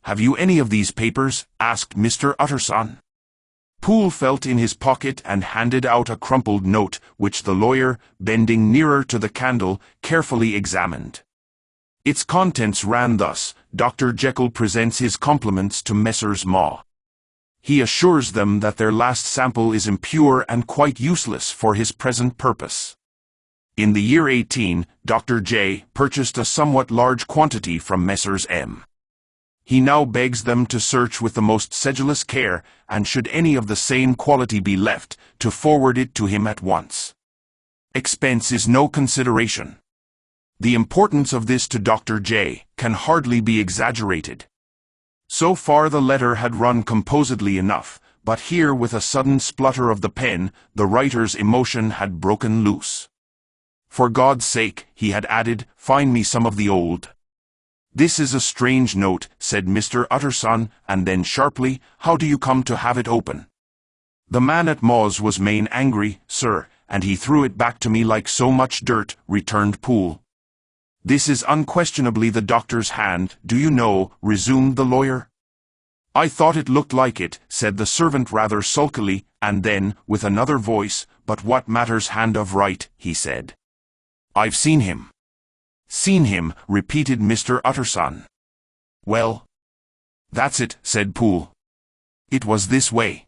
"Have you any of these papers?" asked Mr. Utterson. Poole felt in his pocket and handed out a crumpled note, which the lawyer, bending nearer to the candle, carefully examined. Its contents ran thus: "Dr. Jekyll presents his compliments to Messrs. Ma. He assures them that their last sample is impure and quite useless for his present purpose. In the year 18, Dr. J. purchased a somewhat large quantity from Messrs. M. He now begs them to search with the most sedulous care, and should any of the same quality be left, to forward it to him at once. Expense is no consideration. The importance of this to Dr. J. can hardly be exaggerated." So far the letter had run composedly enough, but here, with a sudden splutter of the pen, the writer's emotion had broken loose. "For God's sake," he had added, "find me some of the old." "This is a strange note," said Mr. Utterson, and then sharply, "how do you come to have it open?" "The man at Maw's was main angry, sir, and he threw it back to me like so much dirt," returned Poole. "This is unquestionably the doctor's hand, do you know," resumed the lawyer. "I thought it looked like it," said the servant rather sulkily, and then, with another voice, "But what matters hand of right," he said. "I've seen him." "Seen him," repeated Mr. Utterson. "Well, that's it," said Poole. "It was this way.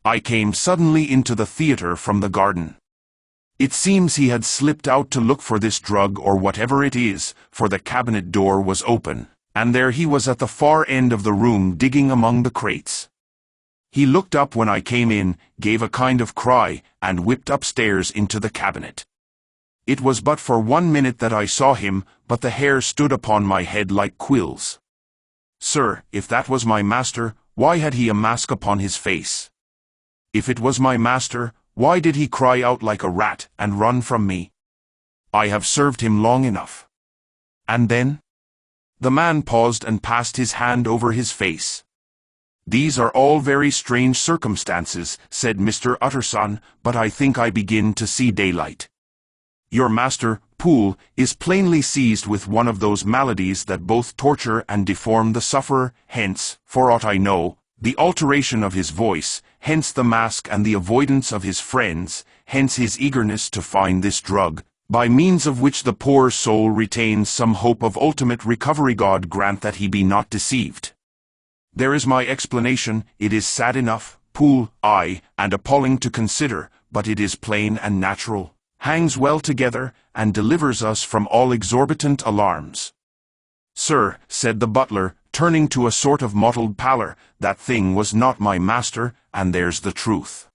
I came suddenly into the theatre from the garden. It seems he had slipped out to look for this drug or whatever it is, for the cabinet door was open, and there he was at the far end of the room digging among the crates. He looked up when I came in, gave a kind of cry, and whipped upstairs into the cabinet. It was but for 1 minute that I saw him, but the hair stood upon my head like quills. Sir, if that was my master, why had he a mask upon his face? If it was my master, why did he cry out like a rat and run from me? I have served him long enough. And then?" The man paused and passed his hand over his face. "These are all very strange circumstances," said Mr. Utterson, "but I think I begin to see daylight. Your master, Poole, is plainly seized with one of those maladies that both torture and deform the sufferer, hence, for aught I know, the alteration of his voice, hence the mask and the avoidance of his friends, hence his eagerness to find this drug, by means of which the poor soul retains some hope of ultimate recovery. God grant that he be not deceived. There is my explanation. It is sad enough, Poole, aye, and appalling to consider, but it is plain and natural, hangs well together, and delivers us from all exorbitant alarms. Sir, said the butler, turning to a sort of mottled pallor, that thing was not my master, and there's the truth.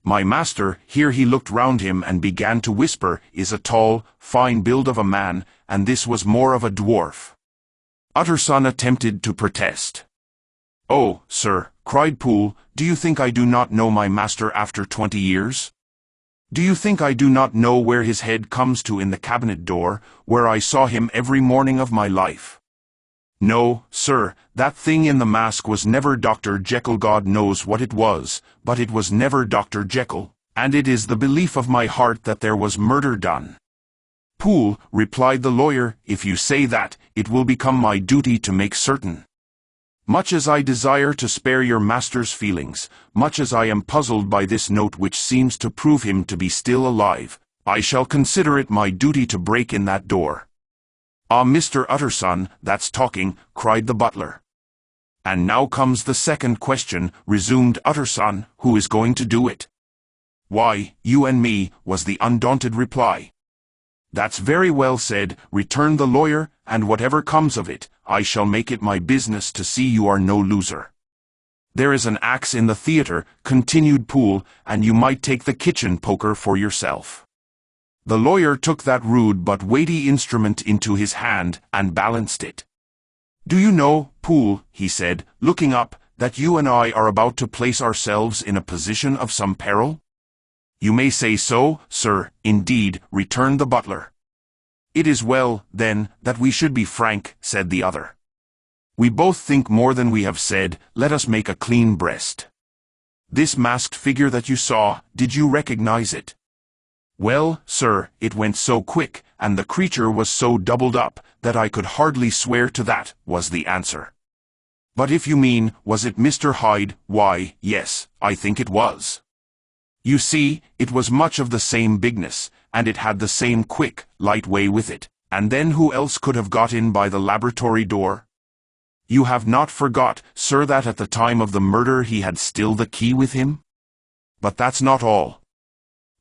My master, here he looked round him and began to whisper, is a tall, fine build of a man, and this was more of a dwarf. Utterson attempted to protest. Oh, sir, cried Poole, do you think I do not know my master after 20 years? Do you think I do not know where his head comes to in the cabinet door, where I saw him every morning of my life? No, sir, that thing in the mask was never Dr. Jekyll. God knows what it was, but it was never Dr. Jekyll, and it is the belief of my heart that there was murder done. Poole, replied the lawyer, if you say that, it will become my duty to make certain. Much as I desire to spare your master's feelings, much as I am puzzled by this note which seems to prove him to be still alive, I shall consider it my duty to break in that door. Ah, Mr. Utterson, that's talking, cried the butler. And now comes the second question, resumed Utterson, who is going to do it? Why, you and me, was the undaunted reply. That's very well said, returned the lawyer, and whatever comes of it, I shall make it my business to see you are no loser. There is an axe in the theatre, continued Poole, and you might take the kitchen poker for yourself. The lawyer took that rude but weighty instrument into his hand, and balanced it. Do you know, Poole, he said, looking up, that you and I are about to place ourselves in a position of some peril? You may say so, sir, indeed, returned the butler. It is well, then, that we should be frank, said the other. We both think more than we have said, let us make a clean breast. This masked figure that you saw, did you recognize it? Well, sir, it went so quick, and the creature was so doubled up, that I could hardly swear to that, was the answer. But if you mean, was it Mr. Hyde, why, yes, I think it was. You see, it was much of the same bigness, and it had the same quick, light way with it, and then who else could have got in by the laboratory door? You have not forgot, sir, that at the time of the murder he had still the key with him? But that's not all.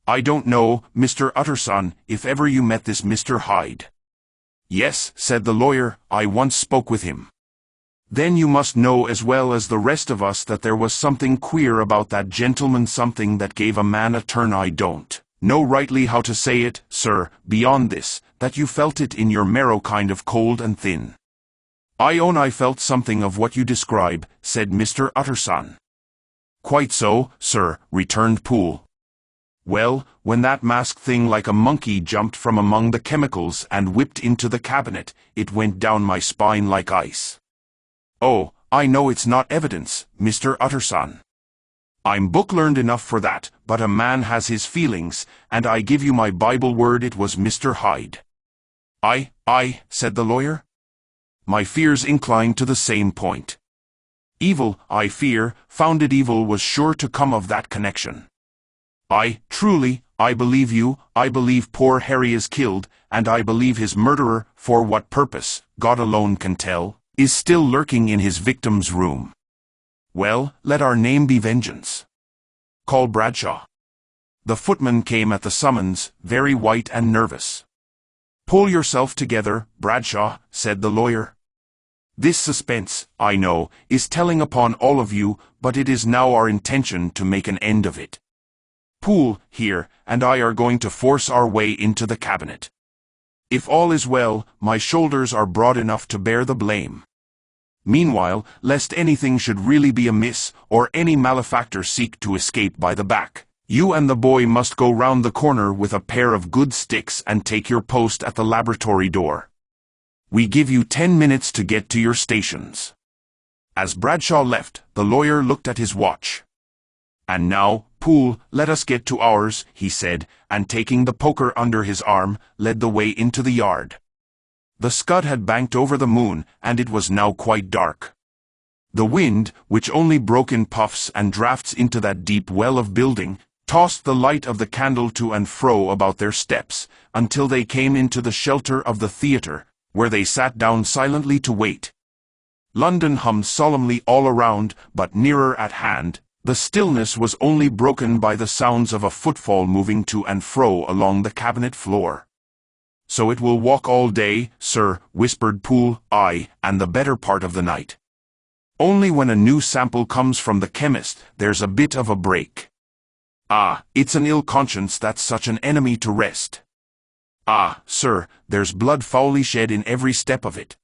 I don't know, Mr. Utterson, if ever you met this Mr. Hyde. Yes, said the lawyer, I once spoke with him. Then you must know as well as the rest of us that there was something queer about that gentleman, something that gave a man a turn. I don't know rightly how to say it, sir, beyond this, that you felt it in your marrow, kind of cold and thin. I own I felt something of what you describe, said Mr. Utterson. Quite so, sir, returned Poole. Well, when that masked thing like a monkey jumped from among the chemicals and whipped into the cabinet, it went down my spine like ice. Oh, I know it's not evidence, Mr. Utterson. I'm book-learned enough for that, but a man has his feelings, and I give you my Bible word it was Mr. Hyde. I, said the lawyer. My fears incline to the same point. Evil, I fear, founded evil was sure to come of that connection. Truly, I believe you, I believe poor Harry is killed, and I believe his murderer, for what purpose, God alone can tell, is still lurking in his victim's room. Well, let our name be Vengeance. Call Bradshaw. The footman came at the summons, very white and nervous. Pull yourself together, Bradshaw, said the lawyer. This suspense, I know, is telling upon all of you, but it is now our intention to make an end of it. Poole, here, and I are going to force our way into the cabinet. If all is well, my shoulders are broad enough to bear the blame. Meanwhile, lest anything should really be amiss, or any malefactor seek to escape by the back, you and the boy must go round the corner with a pair of good sticks and take your post at the laboratory door. We give you 10 minutes to get to your stations. As Bradshaw left, the lawyer looked at his watch. And now, Poole, let us get to ours, he said, and taking the poker under his arm, led the way into the yard. The scud had banked over the moon, and it was now quite dark. The wind, which only broke in puffs and drafts into that deep well of building, tossed the light of the candle to and fro about their steps, until they came into the shelter of the theatre, where they sat down silently to wait. London hummed solemnly all around, but nearer at hand, The stillness was only broken by the sounds of a footfall moving to and fro along the cabinet floor. "So it will walk all day, sir," whispered Poole, "aye, and the better part of the night. Only when a new sample comes from the chemist, there's a bit of a break. Ah, it's an ill conscience that's such an enemy to rest. Ah, sir, there's blood foully shed in every step of it.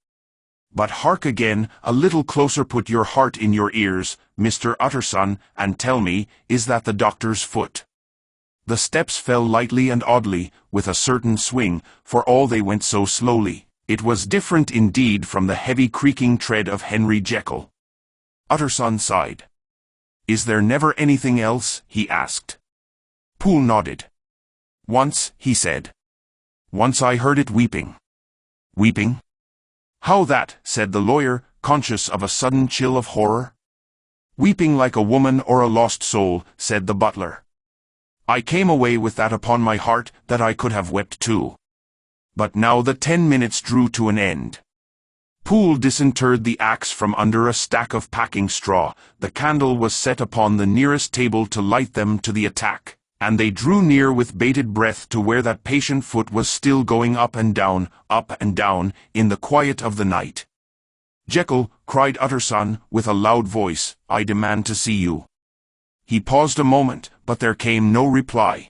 But hark again, a little closer, put your heart in your ears, Mr. Utterson, and tell me, is that the doctor's foot?" The steps fell lightly and oddly, with a certain swing, for all they went so slowly. It was different indeed from the heavy creaking tread of Henry Jekyll. Utterson sighed. "Is there never anything else?" he asked. Poole nodded. "Once," he said. "Once I heard it weeping." "Weeping? How that?" said the lawyer, conscious of a sudden chill of horror. "Weeping like a woman or a lost soul," said the butler. "I came away with that upon my heart, that I could have wept too." But now the 10 minutes drew to an end. Poole disinterred the axe from under a stack of packing straw, the candle was set upon the nearest table to light them to the attack, and they drew near with bated breath to where that patient foot was still going up and down, in the quiet of the night. "Jekyll," cried Utterson, with a loud voice, "I demand to see you." He paused a moment, but there came no reply.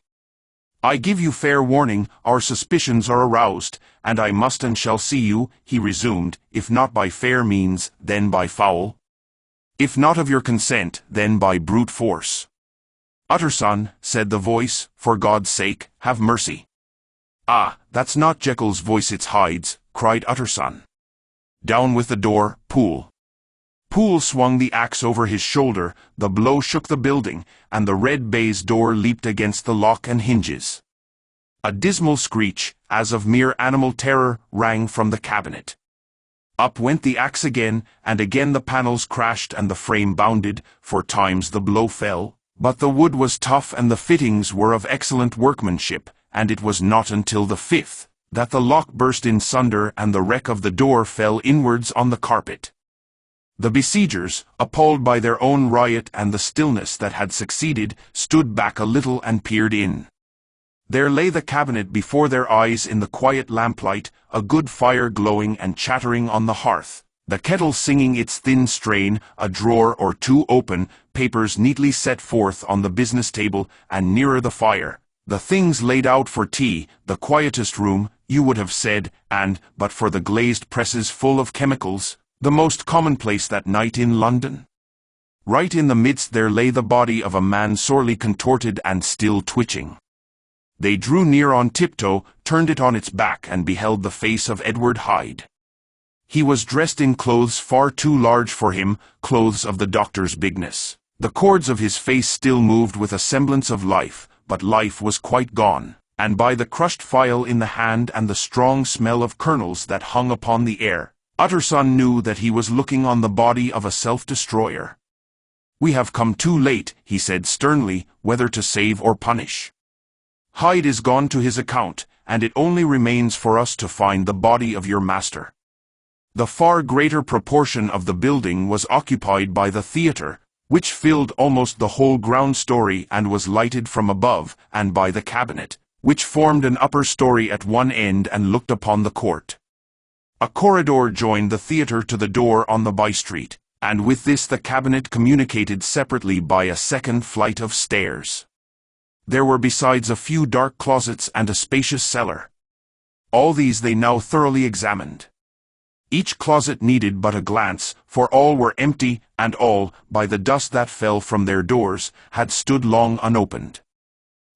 "I give you fair warning, our suspicions are aroused, and I must and shall see you," he resumed, "if not by fair means, then by foul. If not of your consent, then by brute force." "Utterson," said the voice, "for God's sake, have mercy." "Ah, that's not Jekyll's voice, it's Hyde's," cried Utterson. "Down with the door, Poole." Poole swung the axe over his shoulder, the blow shook the building, and the red baize door leaped against the lock and hinges. A dismal screech, as of mere animal terror, rang from the cabinet. Up went the axe again, and again the panels crashed and the frame bounded, for times the blow fell, but the wood was tough and the fittings were of excellent workmanship, and it was not until the fifth that the lock burst in sunder and the wreck of the door fell inwards on the carpet. The besiegers, appalled by their own riot and the stillness that had succeeded, stood back a little and peered in. There lay the cabinet before their eyes in the quiet lamplight, a good fire glowing and chattering on the hearth, the kettle singing its thin strain, a drawer or two open, papers neatly set forth on the business table, and nearer the fire, the things laid out for tea, the quietest room, you would have said, and, but for the glazed presses full of chemicals, the most commonplace that night in London. Right in the midst there lay the body of a man sorely contorted and still twitching. They drew near on tiptoe, turned it on its back, and beheld the face of Edward Hyde. He was dressed in clothes far too large for him, clothes of the doctor's bigness. The cords of his face still moved with a semblance of life, but life was quite gone, and by the crushed phial in the hand and the strong smell of kernels that hung upon the air, Utterson knew that he was looking on the body of a self-destroyer. "We have come too late," he said sternly, "whether to save or punish. Hyde is gone to his account, and it only remains for us to find the body of your master." The far greater proportion of the building was occupied by the theatre, which filled almost the whole ground story and was lighted from above, and by the cabinet, which formed an upper story at one end and looked upon the court. A corridor joined the theatre to the door on the by-street, and with this the cabinet communicated separately by a second flight of stairs. There were besides a few dark closets and a spacious cellar. All these they now thoroughly examined. Each closet needed but a glance, for all were empty, and all, by the dust that fell from their doors, had stood long unopened.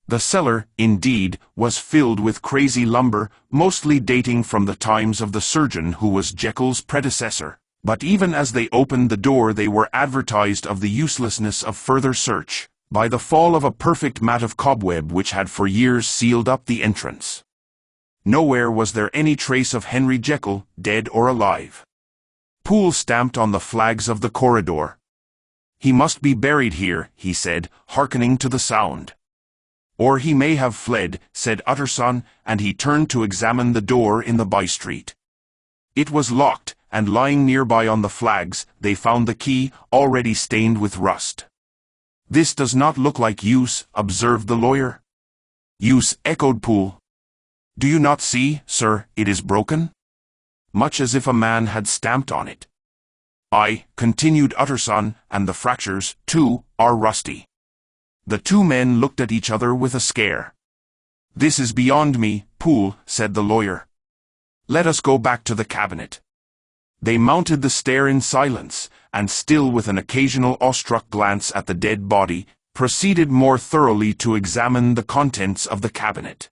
The cellar, indeed, was filled with crazy lumber, mostly dating from the times of the surgeon who was Jekyll's predecessor, but even as they opened the door they were advertised of the uselessness of further search, by the fall of a perfect mat of cobweb which had for years sealed up the entrance. Nowhere was there any trace of Henry Jekyll, dead or alive. Poole stamped on the flags of the corridor. "He must be buried here," he said, hearkening to the sound. "Or he may have fled," said Utterson, and he turned to examine the door in the by-street. It was locked, and lying nearby on the flags, they found the key, already stained with rust. "This does not look like use," observed the lawyer. "Use," echoed Poole. "Do you not see, sir, it is broken? Much as if a man had stamped on it." "Aye," continued Utterson, "and the fractures, too, are rusty." The two men looked at each other with a scare. "This is beyond me, Poole," said the lawyer. "Let us go back to the cabinet." They mounted the stair in silence, and still with an occasional awestruck glance at the dead body, proceeded more thoroughly to examine the contents of the cabinet.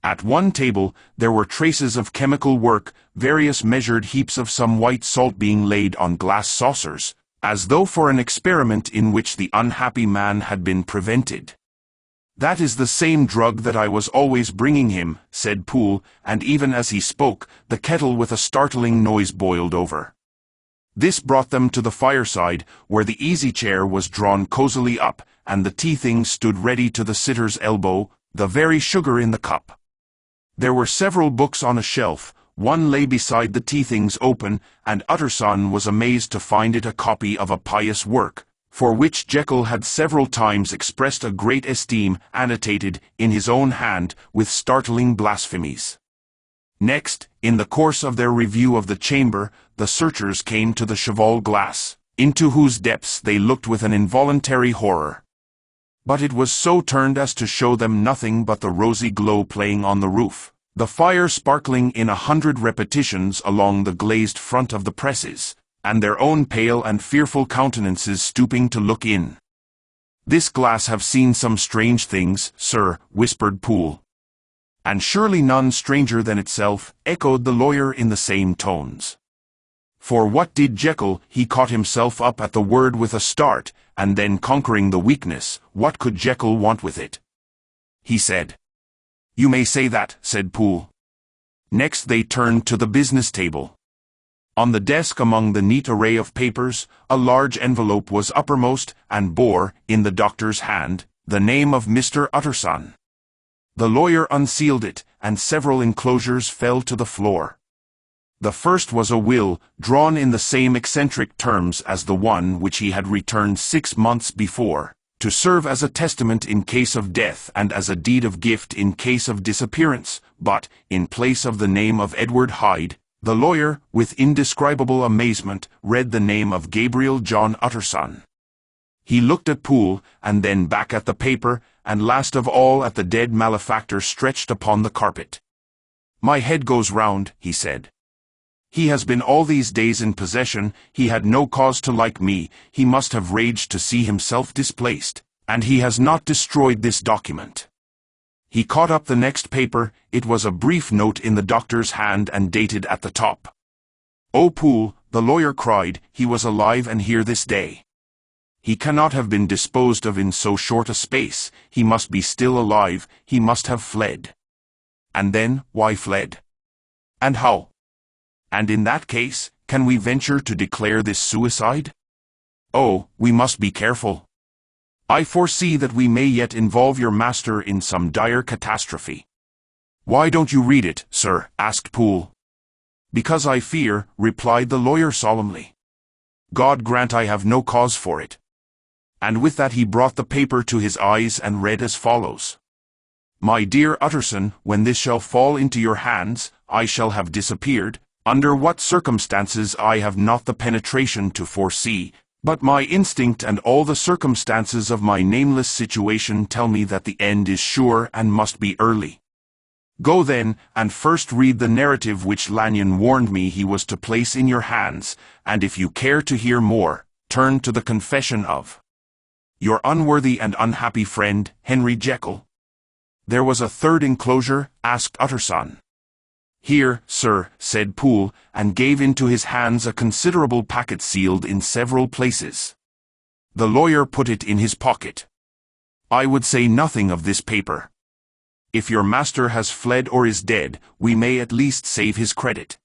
At one table, there were traces of chemical work, various measured heaps of some white salt being laid on glass saucers, as though for an experiment in which the unhappy man had been prevented. "That is the same drug that I was always bringing him," said Poole, and even as he spoke, the kettle with a startling noise boiled over. This brought them to the fireside, where the easy-chair was drawn cosily up, and the tea-things stood ready to the sitter's elbow, the very sugar in the cup. There were several books on a shelf. One lay beside the tea-things open, and Utterson was amazed to find it a copy of a pious work, for which Jekyll had several times expressed a great esteem, annotated, in his own hand, with startling blasphemies. Next, in the course of their review of the chamber, the searchers came to the cheval glass, into whose depths they looked with an involuntary horror. But it was so turned as to show them nothing but the rosy glow playing on the roof, the fire sparkling in 100 repetitions along the glazed front of the presses, and their own pale and fearful countenances stooping to look in. "This glass have seen some strange things, sir," whispered Poole. "And surely none stranger than itself," echoed the lawyer in the same tones. For what did Jekyll? He caught himself up at the word with a start, and then conquering the weakness, what could Jekyll want with it? He said. "You may say that," said Poole. Next they turned to the business table. On the desk among the neat array of papers, a large envelope was uppermost, and bore, in the doctor's hand, the name of Mr. Utterson. The lawyer unsealed it, and several enclosures fell to the floor. The first was a will, drawn in the same eccentric terms as the one which he had returned 6 months before, to serve as a testament in case of death and as a deed of gift in case of disappearance, but, in place of the name of Edward Hyde, the lawyer, with indescribable amazement, read the name of Gabriel John Utterson. He looked at Poole, and then back at the paper, and last of all at the dead malefactor stretched upon the carpet. "My head goes round," he said. "He has been all these days in possession, he had no cause to like me, he must have raged to see himself displaced, and he has not destroyed this document." He caught up the next paper. It was a brief note in the doctor's hand and dated at the top. "Oh, Poole," the lawyer cried, "he was alive and here this day. He cannot have been disposed of in so short a space, he must be still alive, he must have fled." "And then, why fled? And how? And in that case, can we venture to declare this suicide? Oh, we must be careful. I foresee that we may yet involve your master in some dire catastrophe." "Why don't you read it, sir?" asked Poole. "Because I fear," replied the lawyer solemnly. "God grant I have no cause for it." And with that he brought the paper to his eyes and read as follows. "My dear Utterson, when this shall fall into your hands, I shall have disappeared. Under what circumstances I have not the penetration to foresee, but my instinct and all the circumstances of my nameless situation tell me that the end is sure and must be early. Go then, and first read the narrative which Lanyon warned me he was to place in your hands, and if you care to hear more, turn to the confession of your unworthy and unhappy friend, Henry Jekyll." "There was a third enclosure?" asked Utterson. "Here, sir," said Poole, and gave into his hands a considerable packet sealed in several places. The lawyer put it in his pocket. "I would say nothing of this paper. If your master has fled or is dead, we may at least save his credit.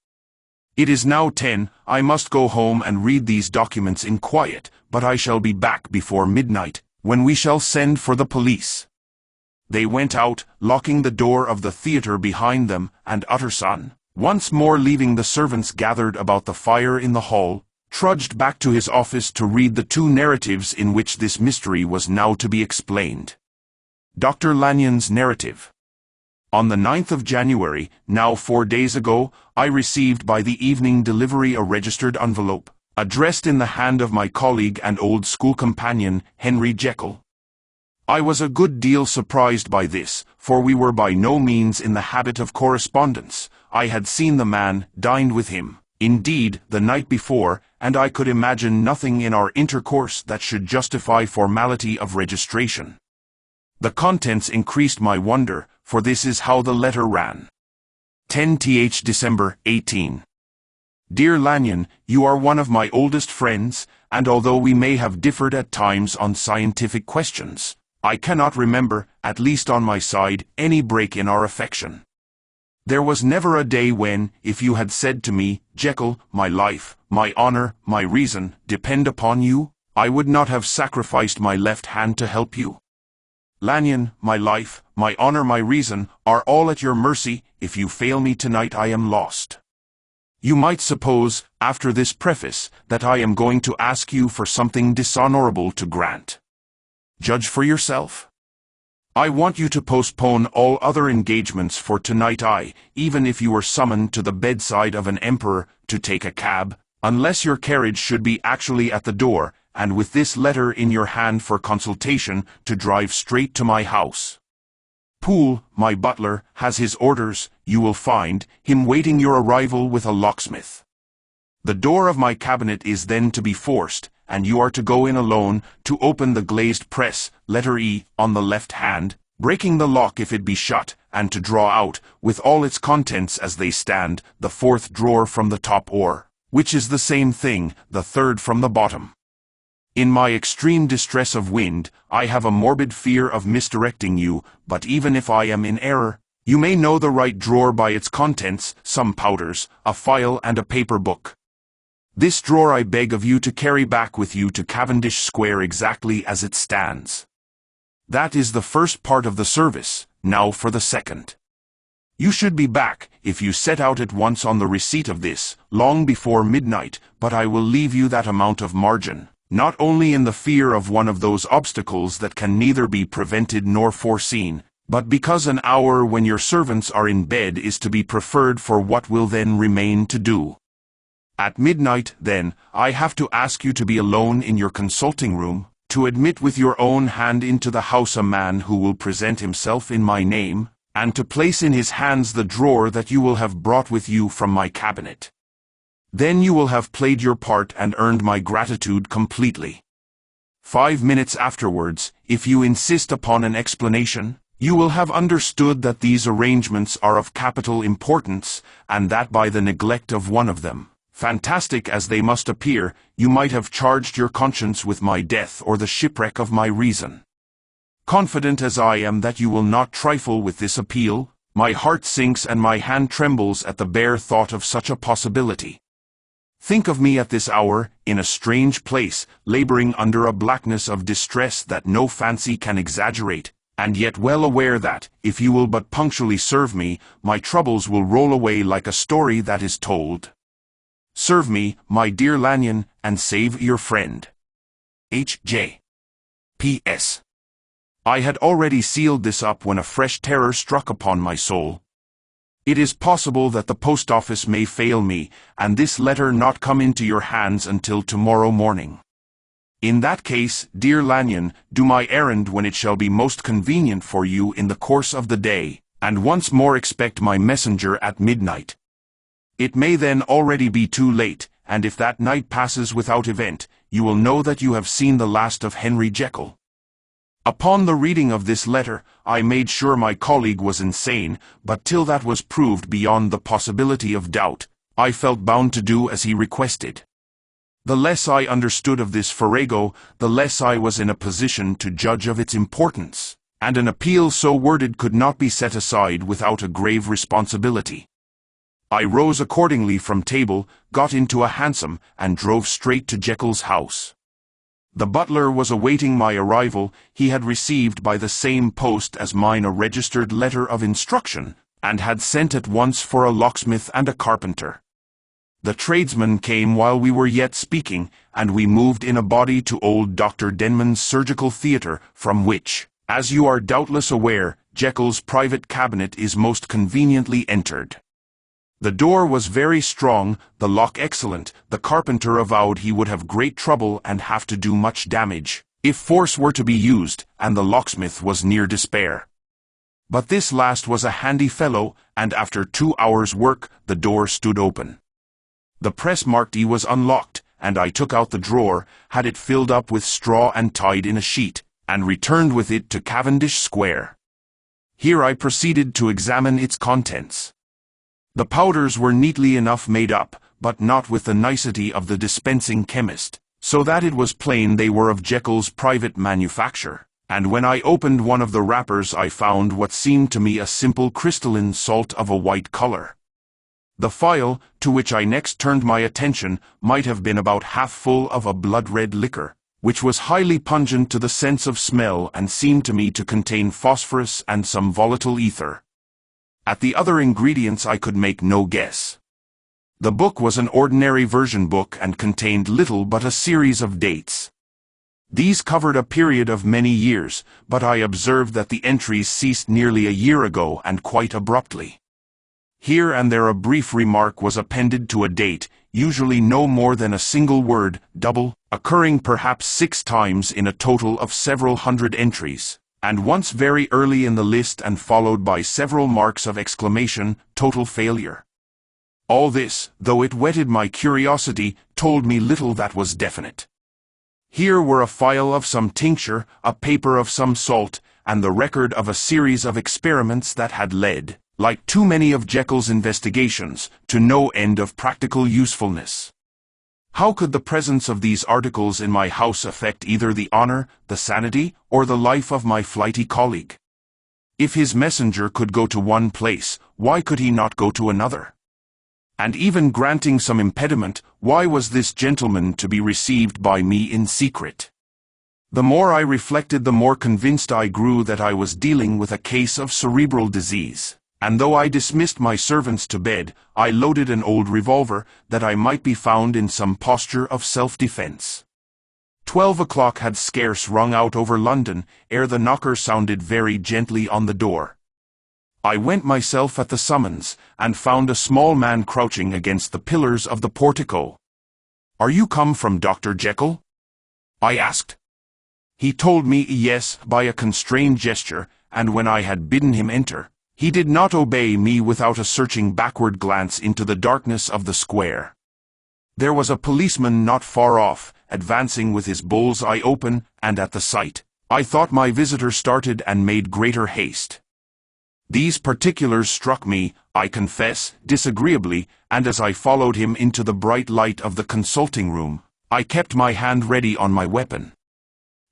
It is now 10, I must go home and read these documents in quiet, but I shall be back before midnight, when we shall send for the police." They went out, locking the door of the theatre behind them, and Utterson, once more leaving the servants gathered about the fire in the hall, trudged back to his office to read the two narratives in which this mystery was now to be explained. Dr. Lanyon's narrative. On the 9th of January, now 4 days ago, I received by the evening delivery a registered envelope, addressed in the hand of my colleague and old school companion, Henry Jekyll. I was a good deal surprised by this, for we were by no means in the habit of correspondence. I had seen the man, dined with him, indeed, the night before, and I could imagine nothing in our intercourse that should justify formality of registration. The contents increased my wonder, for this is how the letter ran. 10th December, 18. Dear Lanyon, you are one of my oldest friends, and although we may have differed at times on scientific questions, I cannot remember, at least on my side, any break in our affection. There was never a day when, if you had said to me, Jekyll, my life, my honor, my reason, depend upon you, I would not have sacrificed my left hand to help you. Lanyon, my life, my honor, my reason, are all at your mercy. If you fail me tonight, I am lost. You might suppose, after this preface, that I am going to ask you for something dishonorable to grant. Judge for yourself. I want you to postpone all other engagements for tonight. Even if you were summoned to the bedside of an emperor to take a cab, unless your carriage should be actually at the door, and with this letter in your hand for consultation, to drive straight to my house. Poole, my butler, has his orders. You will find him waiting your arrival with a locksmith. The door of my cabinet is then to be forced, and you are to go in alone, to open the glazed press, letter E, on the left hand, breaking the lock if it be shut, and to draw out, with all its contents as they stand, the fourth drawer from the top or, which is the same thing, the third from the bottom. In my extreme distress of wind, I have a morbid fear of misdirecting you, but even if I am in error, you may know the right drawer by its contents, some powders, a file and a paper book. This drawer I beg of you to carry back with you to Cavendish Square exactly as it stands. That is the first part of the service. Now for the second. You should be back, if you set out at once on the receipt of this, long before midnight, but I will leave you that amount of margin, not only in the fear of one of those obstacles that can neither be prevented nor foreseen, but because an hour when your servants are in bed is to be preferred for what will then remain to do. At midnight, then, I have to ask you to be alone in your consulting room, to admit with your own hand into the house a man who will present himself in my name, and to place in his hands the drawer that you will have brought with you from my cabinet. Then you will have played your part and earned my gratitude completely. 5 minutes afterwards, if you insist upon an explanation, you will have understood that these arrangements are of capital importance, and that by the neglect of one of them, fantastic as they must appear, you might have charged your conscience with my death or the shipwreck of my reason. Confident as I am that you will not trifle with this appeal, my heart sinks and my hand trembles at the bare thought of such a possibility. Think of me at this hour, in a strange place, laboring under a blackness of distress that no fancy can exaggerate, and yet well aware that, if you will but punctually serve me, my troubles will roll away like a story that is told. Serve me, my dear Lanyon, and save your friend. H.J. P.S. I had already sealed this up when a fresh terror struck upon my soul. It is possible that the post office may fail me, and this letter not come into your hands until tomorrow morning. In that case, dear Lanyon, do my errand when it shall be most convenient for you in the course of the day, and once more expect my messenger at midnight. It may then already be too late, and if that night passes without event, you will know that you have seen the last of Henry Jekyll. Upon the reading of this letter, I made sure my colleague was insane, but till that was proved beyond the possibility of doubt, I felt bound to do as he requested. The less I understood of this farrago, the less I was in a position to judge of its importance, and an appeal so worded could not be set aside without a grave responsibility. I rose accordingly from table, got into a hansom, and drove straight to Jekyll's house. The butler was awaiting my arrival. He had received by the same post as mine a registered letter of instruction, and had sent at once for a locksmith and a carpenter. The tradesman came while we were yet speaking, and we moved in a body to old Dr. Denman's surgical theatre, from which, as you are doubtless aware, Jekyll's private cabinet is most conveniently entered. The door was very strong, the lock excellent. The carpenter avowed he would have great trouble and have to do much damage, if force were to be used, and the locksmith was near despair. But this last was a handy fellow, and after 2 hours' work, the door stood open. The press marked E was unlocked, and I took out the drawer, had it filled up with straw and tied in a sheet, and returned with it to Cavendish Square. Here I proceeded to examine its contents. The powders were neatly enough made up, but not with the nicety of the dispensing chemist, so that it was plain they were of Jekyll's private manufacture, and when I opened one of the wrappers I found what seemed to me a simple crystalline salt of a white color. The phial, to which I next turned my attention, might have been about half full of a blood-red liquor, which was highly pungent to the sense of smell and seemed to me to contain phosphorus and some volatile ether. At the other ingredients I could make no guess. The book was an ordinary version book and contained little but a series of dates. These covered a period of many years, but I observed that the entries ceased nearly a year ago and quite abruptly. Here and there a brief remark was appended to a date, usually no more than a single word, double, occurring perhaps 6 times in a total of several hundred entries, and once very early in the list and followed by several marks of exclamation, total failure. All this, though it whetted my curiosity, told me little that was definite. Here were a phial of some tincture, a paper of some salt, and the record of a series of experiments that had led, like too many of Jekyll's investigations, to no end of practical usefulness. How could the presence of these articles in my house affect either the honor, the sanity, or the life of my flighty colleague? If his messenger could go to one place, why could he not go to another? And even granting some impediment, why was this gentleman to be received by me in secret? The more I reflected, the more convinced I grew that I was dealing with a case of cerebral disease. And though I dismissed my servants to bed, I loaded an old revolver, that I might be found in some posture of self-defense. 12 o'clock had scarce rung out over London, ere the knocker sounded very gently on the door. I went myself at the summons, and found a small man crouching against the pillars of the portico. "Are you come from Dr. Jekyll?" I asked. He told me yes by a constrained gesture, and when I had bidden him enter, he did not obey me without a searching backward glance into the darkness of the square. There was a policeman not far off, advancing with his bull's eye open, and at the sight, I thought my visitor started and made greater haste. These particulars struck me, I confess, disagreeably, and as I followed him into the bright light of the consulting room, I kept my hand ready on my weapon.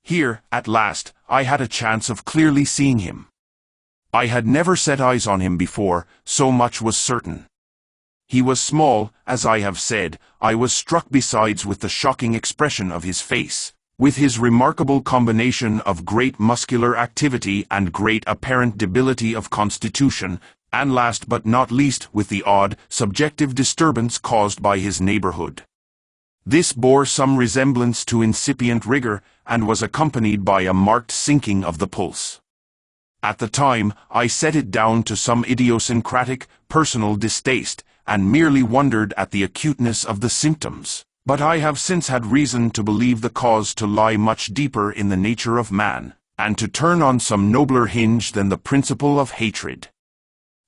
Here, at last, I had a chance of clearly seeing him. I had never set eyes on him before, so much was certain. He was small, as I have said. I was struck besides with the shocking expression of his face, with his remarkable combination of great muscular activity and great apparent debility of constitution, and last but not least with the odd, subjective disturbance caused by his neighborhood. This bore some resemblance to incipient rigor, and was accompanied by a marked sinking of the pulse. At the time, I set it down to some idiosyncratic, personal distaste, and merely wondered at the acuteness of the symptoms. But I have since had reason to believe the cause to lie much deeper in the nature of man, and to turn on some nobler hinge than the principle of hatred.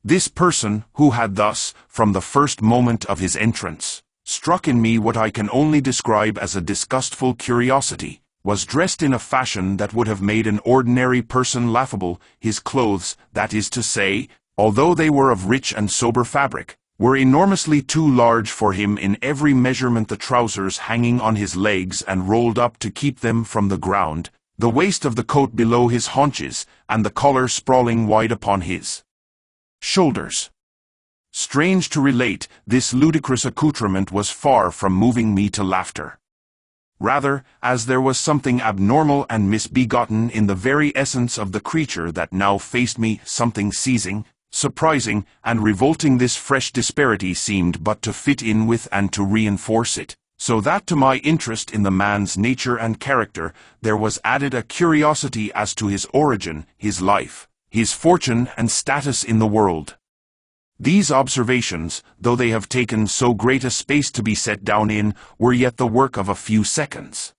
This person, who had thus, from the first moment of his entrance, struck in me what I can only describe as a disgustful curiosity, was dressed in a fashion that would have made an ordinary person laughable. His clothes, that is to say, although they were of rich and sober fabric, were enormously too large for him in every measurement, the trousers hanging on his legs and rolled up to keep them from the ground, the waist of the coat below his haunches, and the collar sprawling wide upon his shoulders. Strange to relate, this ludicrous accoutrement was far from moving me to laughter. Rather, as there was something abnormal and misbegotten in the very essence of the creature that now faced me, something seizing, Surprising and revolting, this fresh disparity seemed but to fit in with and to reinforce it, so that to my interest in the man's nature and character there was added a curiosity as to his origin, his life, his fortune and status in the world. These observations, though they have taken so great a space to be set down in, were yet the work of a few seconds.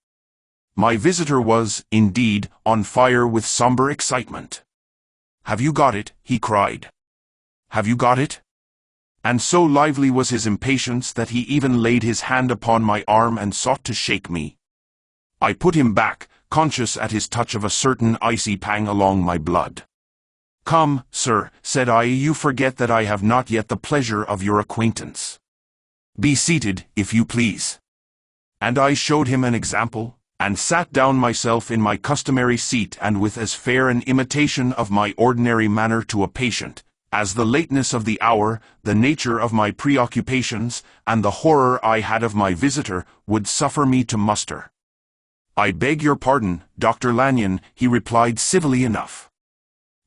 My visitor was, indeed, on fire with somber excitement. "Have you got it?" he cried. "Have you got it?" And so lively was his impatience that he even laid his hand upon my arm and sought to shake me. I put him back, conscious at his touch of a certain icy pang along my blood. "Come, sir," said I, "you forget that I have not yet the pleasure of your acquaintance. Be seated, if you please." And I showed him an example, and sat down myself in my customary seat, and with as fair an imitation of my ordinary manner to a patient, as the lateness of the hour, the nature of my preoccupations, and the horror I had of my visitor, would suffer me to muster. "I beg your pardon, Dr. Lanyon," he replied civilly enough.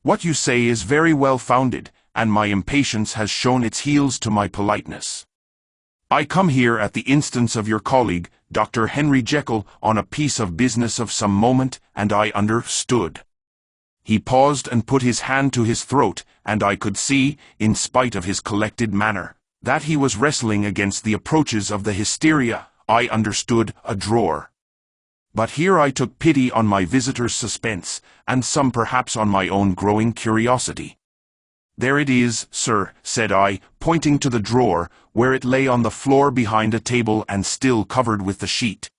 "What you say is very well founded, and my impatience has shown its heels to my politeness. I come here at the instance of your colleague, Dr. Henry Jekyll, on a piece of business of some moment, and I understood." He paused and put his hand to his throat, and I could see, in spite of his collected manner, that he was wrestling against the approaches of the hysteria. I understood a drawer. But here I took pity on my visitor's suspense, and some perhaps on my own growing curiosity. "There it is, sir," said I, pointing to the drawer, where it lay on the floor behind a table and still covered with the sheet.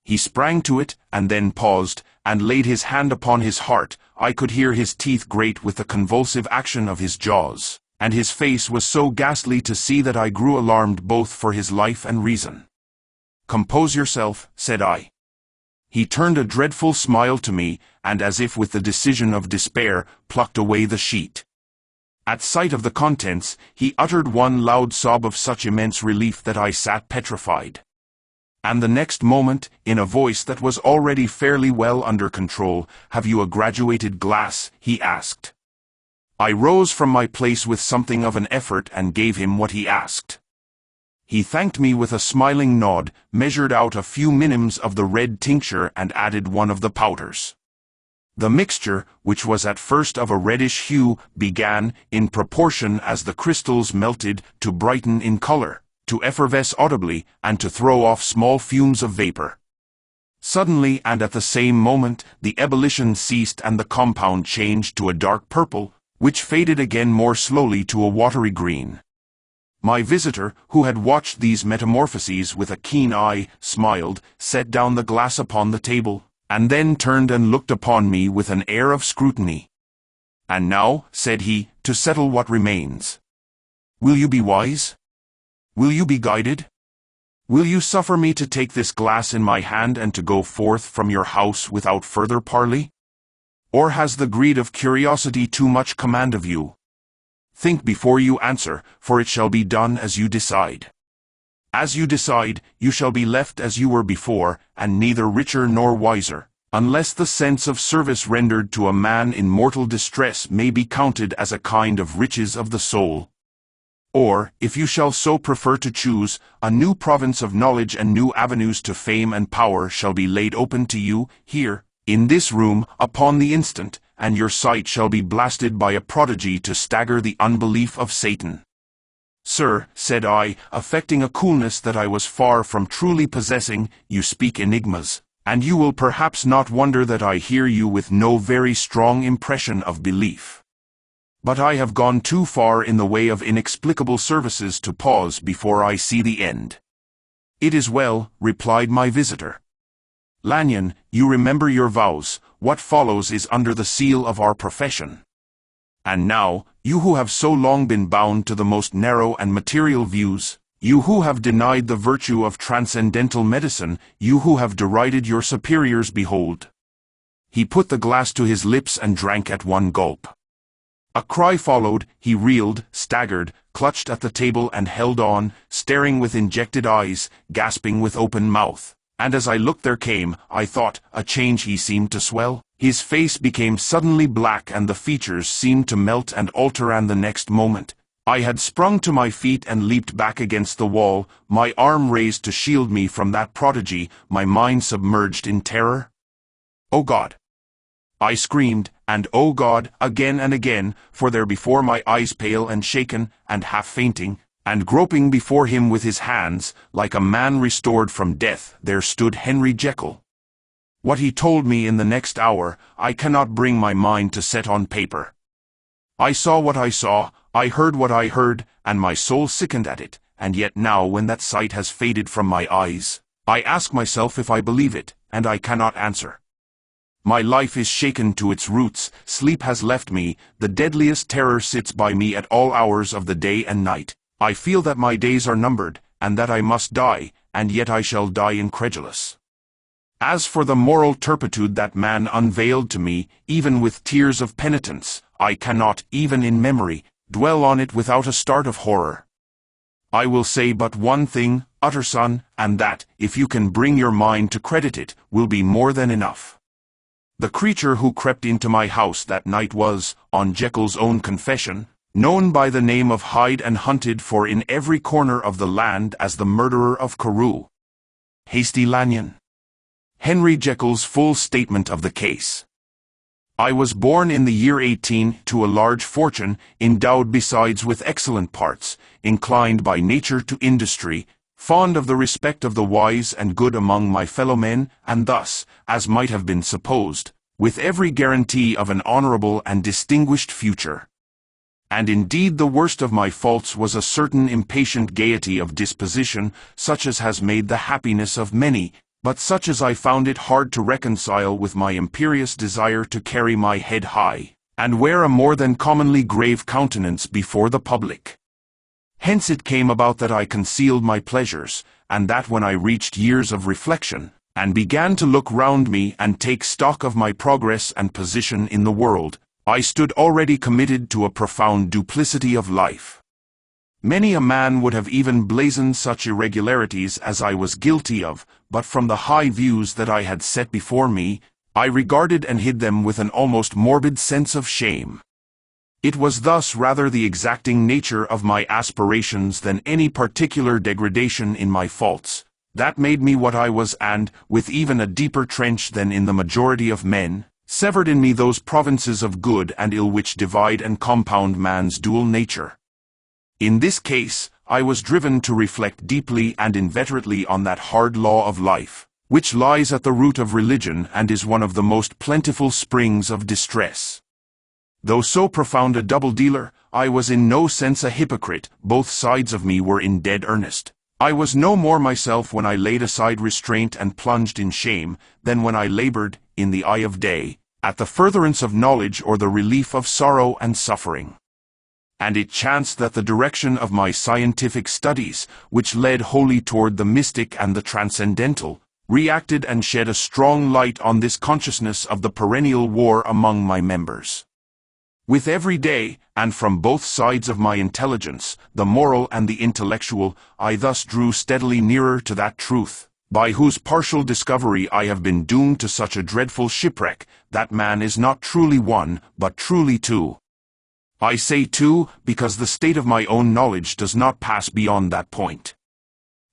He sprang to it, and then paused, and laid his hand upon his heart. I could hear his teeth grate with the convulsive action of his jaws, and his face was so ghastly to see that I grew alarmed both for his life and reason. "Compose yourself," said I. He turned a dreadful smile to me, and as if with the decision of despair, plucked away the sheet. At sight of the contents, he uttered one loud sob of such immense relief that I sat petrified. And the next moment, in a voice that was already fairly well under control, "Have you a graduated glass?" he asked. I rose from my place with something of an effort and gave him what he asked. He thanked me with a smiling nod, measured out a few minims of the red tincture and added one of the powders. The mixture, which was at first of a reddish hue, began, in proportion as the crystals melted, to brighten in color, to effervesce audibly, and to throw off small fumes of vapor. Suddenly and at the same moment, the ebullition ceased and the compound changed to a dark purple, which faded again more slowly to a watery green. My visitor, who had watched these metamorphoses with a keen eye, smiled, set down the glass upon the table, and then turned and looked upon me with an air of scrutiny. "And now," said he, "to settle what remains. Will you be wise? Will you be guided? Will you suffer me to take this glass in my hand and to go forth from your house without further parley? Or has the greed of curiosity too much command of you? Think before you answer, for it shall be done as you decide. As you decide, you shall be left as you were before, and neither richer nor wiser, unless the sense of service rendered to a man in mortal distress may be counted as a kind of riches of the soul. Or, if you shall so prefer to choose, a new province of knowledge and new avenues to fame and power shall be laid open to you, here, in this room, upon the instant, and your sight shall be blasted by a prodigy to stagger the unbelief of Satan." "Sir," said I, affecting a coolness that I was far from truly possessing, "you speak enigmas, and you will perhaps not wonder that I hear you with no very strong impression of belief. But I have gone too far in the way of inexplicable services to pause before I see the end." "It is well," replied my visitor. "Lanyon, you remember your vows. What follows is under the seal of our profession. And now, you who have so long been bound to the most narrow and material views, you who have denied the virtue of transcendental medicine, you who have derided your superiors, behold." He put the glass to his lips and drank at one gulp. A cry followed. He reeled, staggered, clutched at the table and held on, staring with injected eyes, gasping with open mouth. And as I looked there came, I thought, a change. He seemed to swell, His face became suddenly black and the features seemed to melt and alter, and the next moment, I had sprung to my feet and leaped back against the wall, my arm raised to shield me from that prodigy, my mind submerged in terror. "Oh God!" I screamed, and "Oh God!" again and again, for there before my eyes, pale and shaken, and half fainting, and groping before him with his hands, like a man restored from death, there stood Henry Jekyll. What he told me in the next hour, I cannot bring my mind to set on paper. I saw what I saw, I heard what I heard, and my soul sickened at it, and yet now when that sight has faded from my eyes, I ask myself if I believe it, and I cannot answer. My life is shaken to its roots, sleep has left me, the deadliest terror sits by me at all hours of the day and night. I feel that my days are numbered, and that I must die, and yet I shall die incredulous. As for the moral turpitude that man unveiled to me, even with tears of penitence, I cannot, even in memory, dwell on it without a start of horror. I will say but one thing, Utterson, and that, if you can bring your mind to credit it, will be more than enough. The creature who crept into my house that night was, on Jekyll's own confession, known by the name of Hyde and hunted for in every corner of the land as the murderer of Carew. Hasty Lanyon. Henry Jekyll's full statement of the case. I was born in the year 18 to a large fortune, endowed besides with excellent parts, inclined by nature to industry, fond of the respect of the wise and good among my fellow men, and thus, as might have been supposed, with every guarantee of an honorable and distinguished future. And indeed the worst of my faults was a certain impatient gaiety of disposition, such as has made the happiness of many, but such as I found it hard to reconcile with my imperious desire to carry my head high, and wear a more than commonly grave countenance before the public. Hence it came about that I concealed my pleasures, and that when I reached years of reflection, and began to look round me and take stock of my progress and position in the world, I stood already committed to a profound duplicity of life. Many a man would have even blazoned such irregularities as I was guilty of, but from the high views that I had set before me, I regarded and hid them with an almost morbid sense of shame. It was thus rather the exacting nature of my aspirations than any particular degradation in my faults, that made me what I was, and, with even a deeper trench than in the majority of men, severed in me those provinces of good and ill which divide and compound man's dual nature. In this case, I was driven to reflect deeply and inveterately on that hard law of life, which lies at the root of religion and is one of the most plentiful springs of distress. Though so profound a double-dealer, I was in no sense a hypocrite, both sides of me were in dead earnest. I was no more myself when I laid aside restraint and plunged in shame, than when I labored, in the eye of day, at the furtherance of knowledge or the relief of sorrow and suffering. And it chanced that the direction of my scientific studies, which led wholly toward the mystic and the transcendental, reacted and shed a strong light on this consciousness of the perennial war among my members. With every day, and from both sides of my intelligence, the moral and the intellectual, I thus drew steadily nearer to that truth, by whose partial discovery I have been doomed to such a dreadful shipwreck, that man is not truly one, but truly two. I say two, because the state of my own knowledge does not pass beyond that point.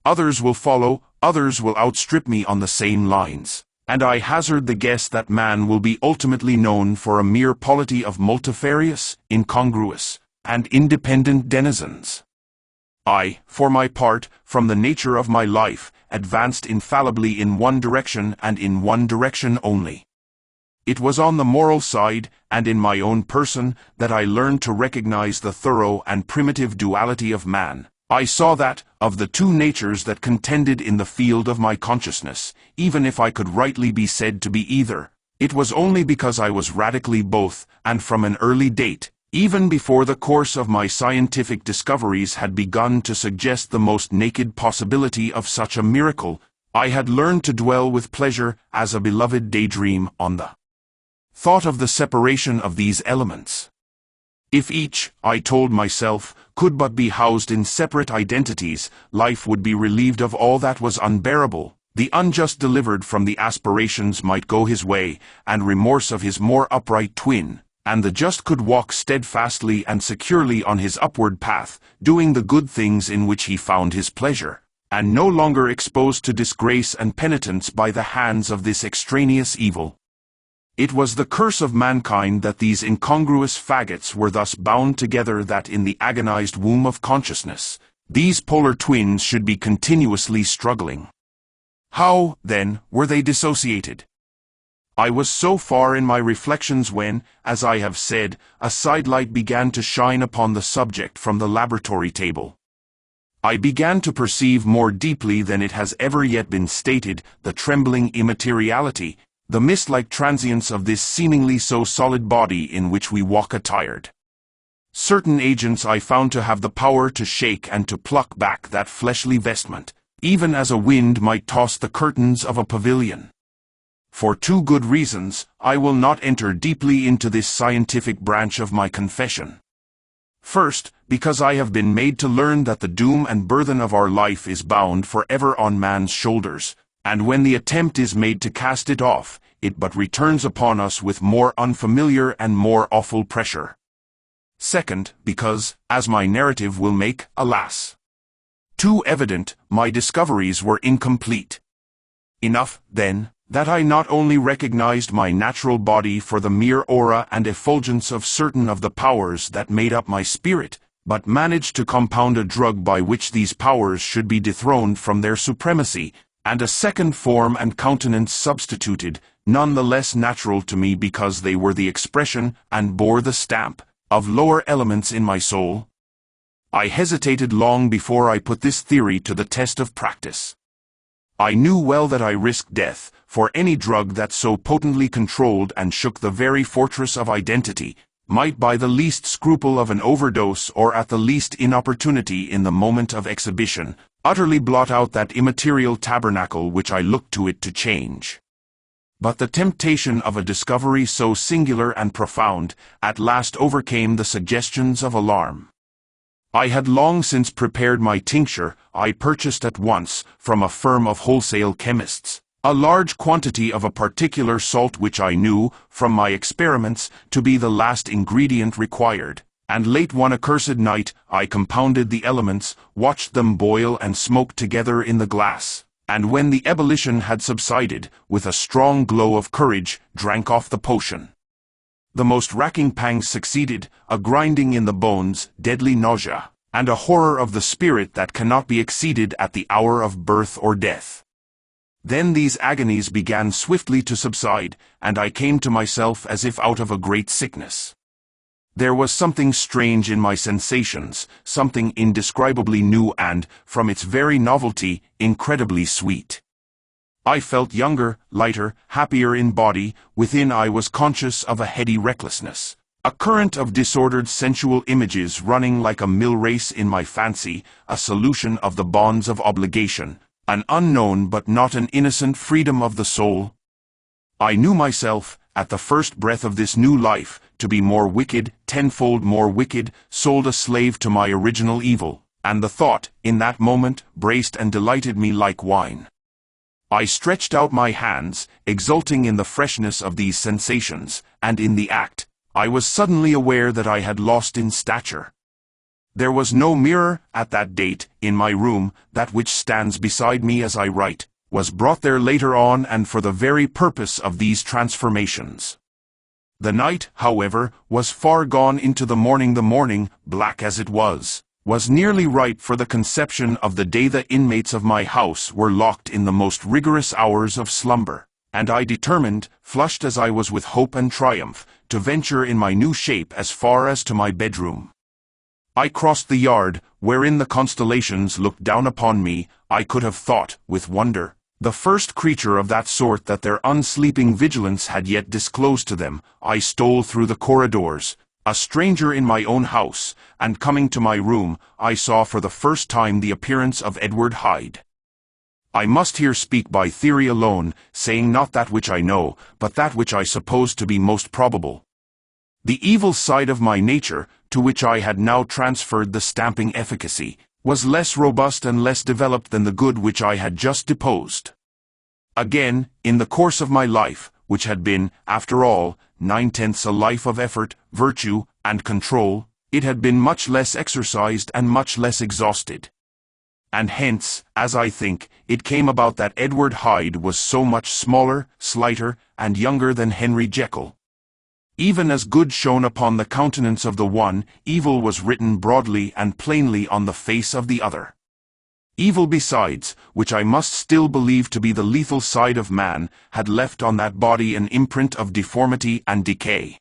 Others will follow, others will outstrip me on the same lines, and I hazard the guess that man will be ultimately known for a mere polity of multifarious, incongruous, and independent denizens. I, for my part, from the nature of my life, advanced infallibly in one direction and in one direction only. It was on the moral side, and in my own person, that I learned to recognize the thorough and primitive duality of man. I saw that, of the two natures that contended in the field of my consciousness, even if I could rightly be said to be either, it was only because I was radically both, and from an early date, even before the course of my scientific discoveries had begun to suggest the most naked possibility of such a miracle, I had learned to dwell with pleasure, as a beloved daydream, on the thought of the separation of these elements. If each, I told myself, could but be housed in separate identities, life would be relieved of all that was unbearable, The unjust delivered from the aspirations might go his way, and remorse of his more upright twin, and the just could walk steadfastly and securely on his upward path, doing the good things in which he found his pleasure, and no longer exposed to disgrace and penitence by the hands of this extraneous evil. It was the curse of mankind that these incongruous faggots were thus bound together, that in the agonized womb of consciousness, these polar twins should be continuously struggling. How, then, were they dissociated? I was so far in my reflections when, as I have said, a sidelight began to shine upon the subject from the laboratory table. I began to perceive more deeply than it has ever yet been stated the trembling immateriality, the mist-like transience of this seemingly so solid body in which we walk attired. Certain agents I found to have the power to shake and to pluck back that fleshly vestment, even as a wind might toss the curtains of a pavilion. For two good reasons, I will not enter deeply into this scientific branch of my confession. First, because I have been made to learn that the doom and burthen of our life is bound forever on man's shoulders, and when the attempt is made to cast it off, it but returns upon us with more unfamiliar and more awful pressure. Second, because, as my narrative will make, alas, too evident, my discoveries were incomplete. Enough, then, that I not only recognized my natural body for the mere aura and effulgence of certain of the powers that made up my spirit, but managed to compound a drug by which these powers should be dethroned from their supremacy, and a second form and countenance substituted, none the less natural to me because they were the expression, and bore the stamp, of lower elements in my soul. I hesitated long before I put this theory to the test of practice. I knew well that I risked death, for any drug that so potently controlled and shook the very fortress of identity, might by the least scruple of an overdose or at the least inopportunity in the moment of exhibition, utterly blot out that immaterial tabernacle which I looked to it to change. But the temptation of a discovery so singular and profound at last overcame the suggestions of alarm. I had long since prepared my tincture. I purchased at once, from a firm of wholesale chemists, a large quantity of a particular salt which I knew, from my experiments, to be the last ingredient required, and late one accursed night I compounded the elements, watched them boil and smoke together in the glass, and when the ebullition had subsided, with a strong glow of courage, drank off the potion. The most racking pangs succeeded, a grinding in the bones, deadly nausea, and a horror of the spirit that cannot be exceeded at the hour of birth or death. Then these agonies began swiftly to subside, and I came to myself as if out of a great sickness. There was something strange in my sensations, something indescribably new and, from its very novelty, incredibly sweet. I felt younger, lighter, happier in body. Within I was conscious of a heady recklessness, a current of disordered sensual images running like a mill race in my fancy, a solution of the bonds of obligation, an unknown but not an innocent freedom of the soul. I knew myself, at the first breath of this new life, to be more wicked, tenfold more wicked, sold a slave to my original evil, and the thought, in that moment, braced and delighted me like wine. I stretched out my hands, exulting in the freshness of these sensations, and in the act, I was suddenly aware that I had lost in stature. There was no mirror, at that date, in my room. That which stands beside me as I write, was brought there later on and for the very purpose of these transformations. The night, however, was far gone into the morning. The morning, black as it was nearly ripe for the conception of the day. The inmates of my house were locked in the most rigorous hours of slumber, and I determined, flushed as I was with hope and triumph, to venture in my new shape as far as to my bedroom. I crossed the yard, wherein the constellations looked down upon me. I could have thought, with wonder, the first creature of that sort that their unsleeping vigilance had yet disclosed to them. I stole through the corridors, a stranger in my own house, and coming to my room, I saw for the first time the appearance of Edward Hyde. I must here speak by theory alone, saying not that which I know, but that which I suppose to be most probable. The evil side of my nature, to which I had now transferred the stamping efficacy, was less robust and less developed than the good which I had just deposed. Again, in the course of my life, which had been, after all, 9/10 a life of effort, virtue, and control, it had been much less exercised and much less exhausted. And hence, as I think, it came about that Edward Hyde was so much smaller, slighter, and younger than Henry Jekyll. Even as good shone upon the countenance of the one, evil was written broadly and plainly on the face of the other. Evil besides, which I must still believe to be the lethal side of man, had left on that body an imprint of deformity and decay.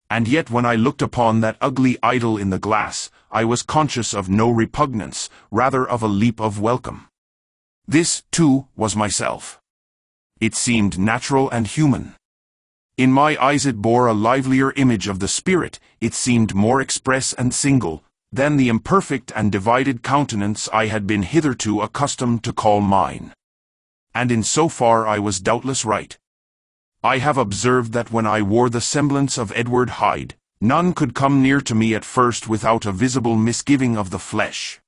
And yet when I looked upon that ugly idol in the glass, I was conscious of no repugnance, rather of a leap of welcome. This, too, was myself. It seemed natural and human. In my eyes it bore a livelier image of the spirit, it seemed more express and single, than the imperfect and divided countenance I had been hitherto accustomed to call mine. And in so far I was doubtless right. I have observed that when I wore the semblance of Edward Hyde, none could come near to me at first without a visible misgiving of the flesh.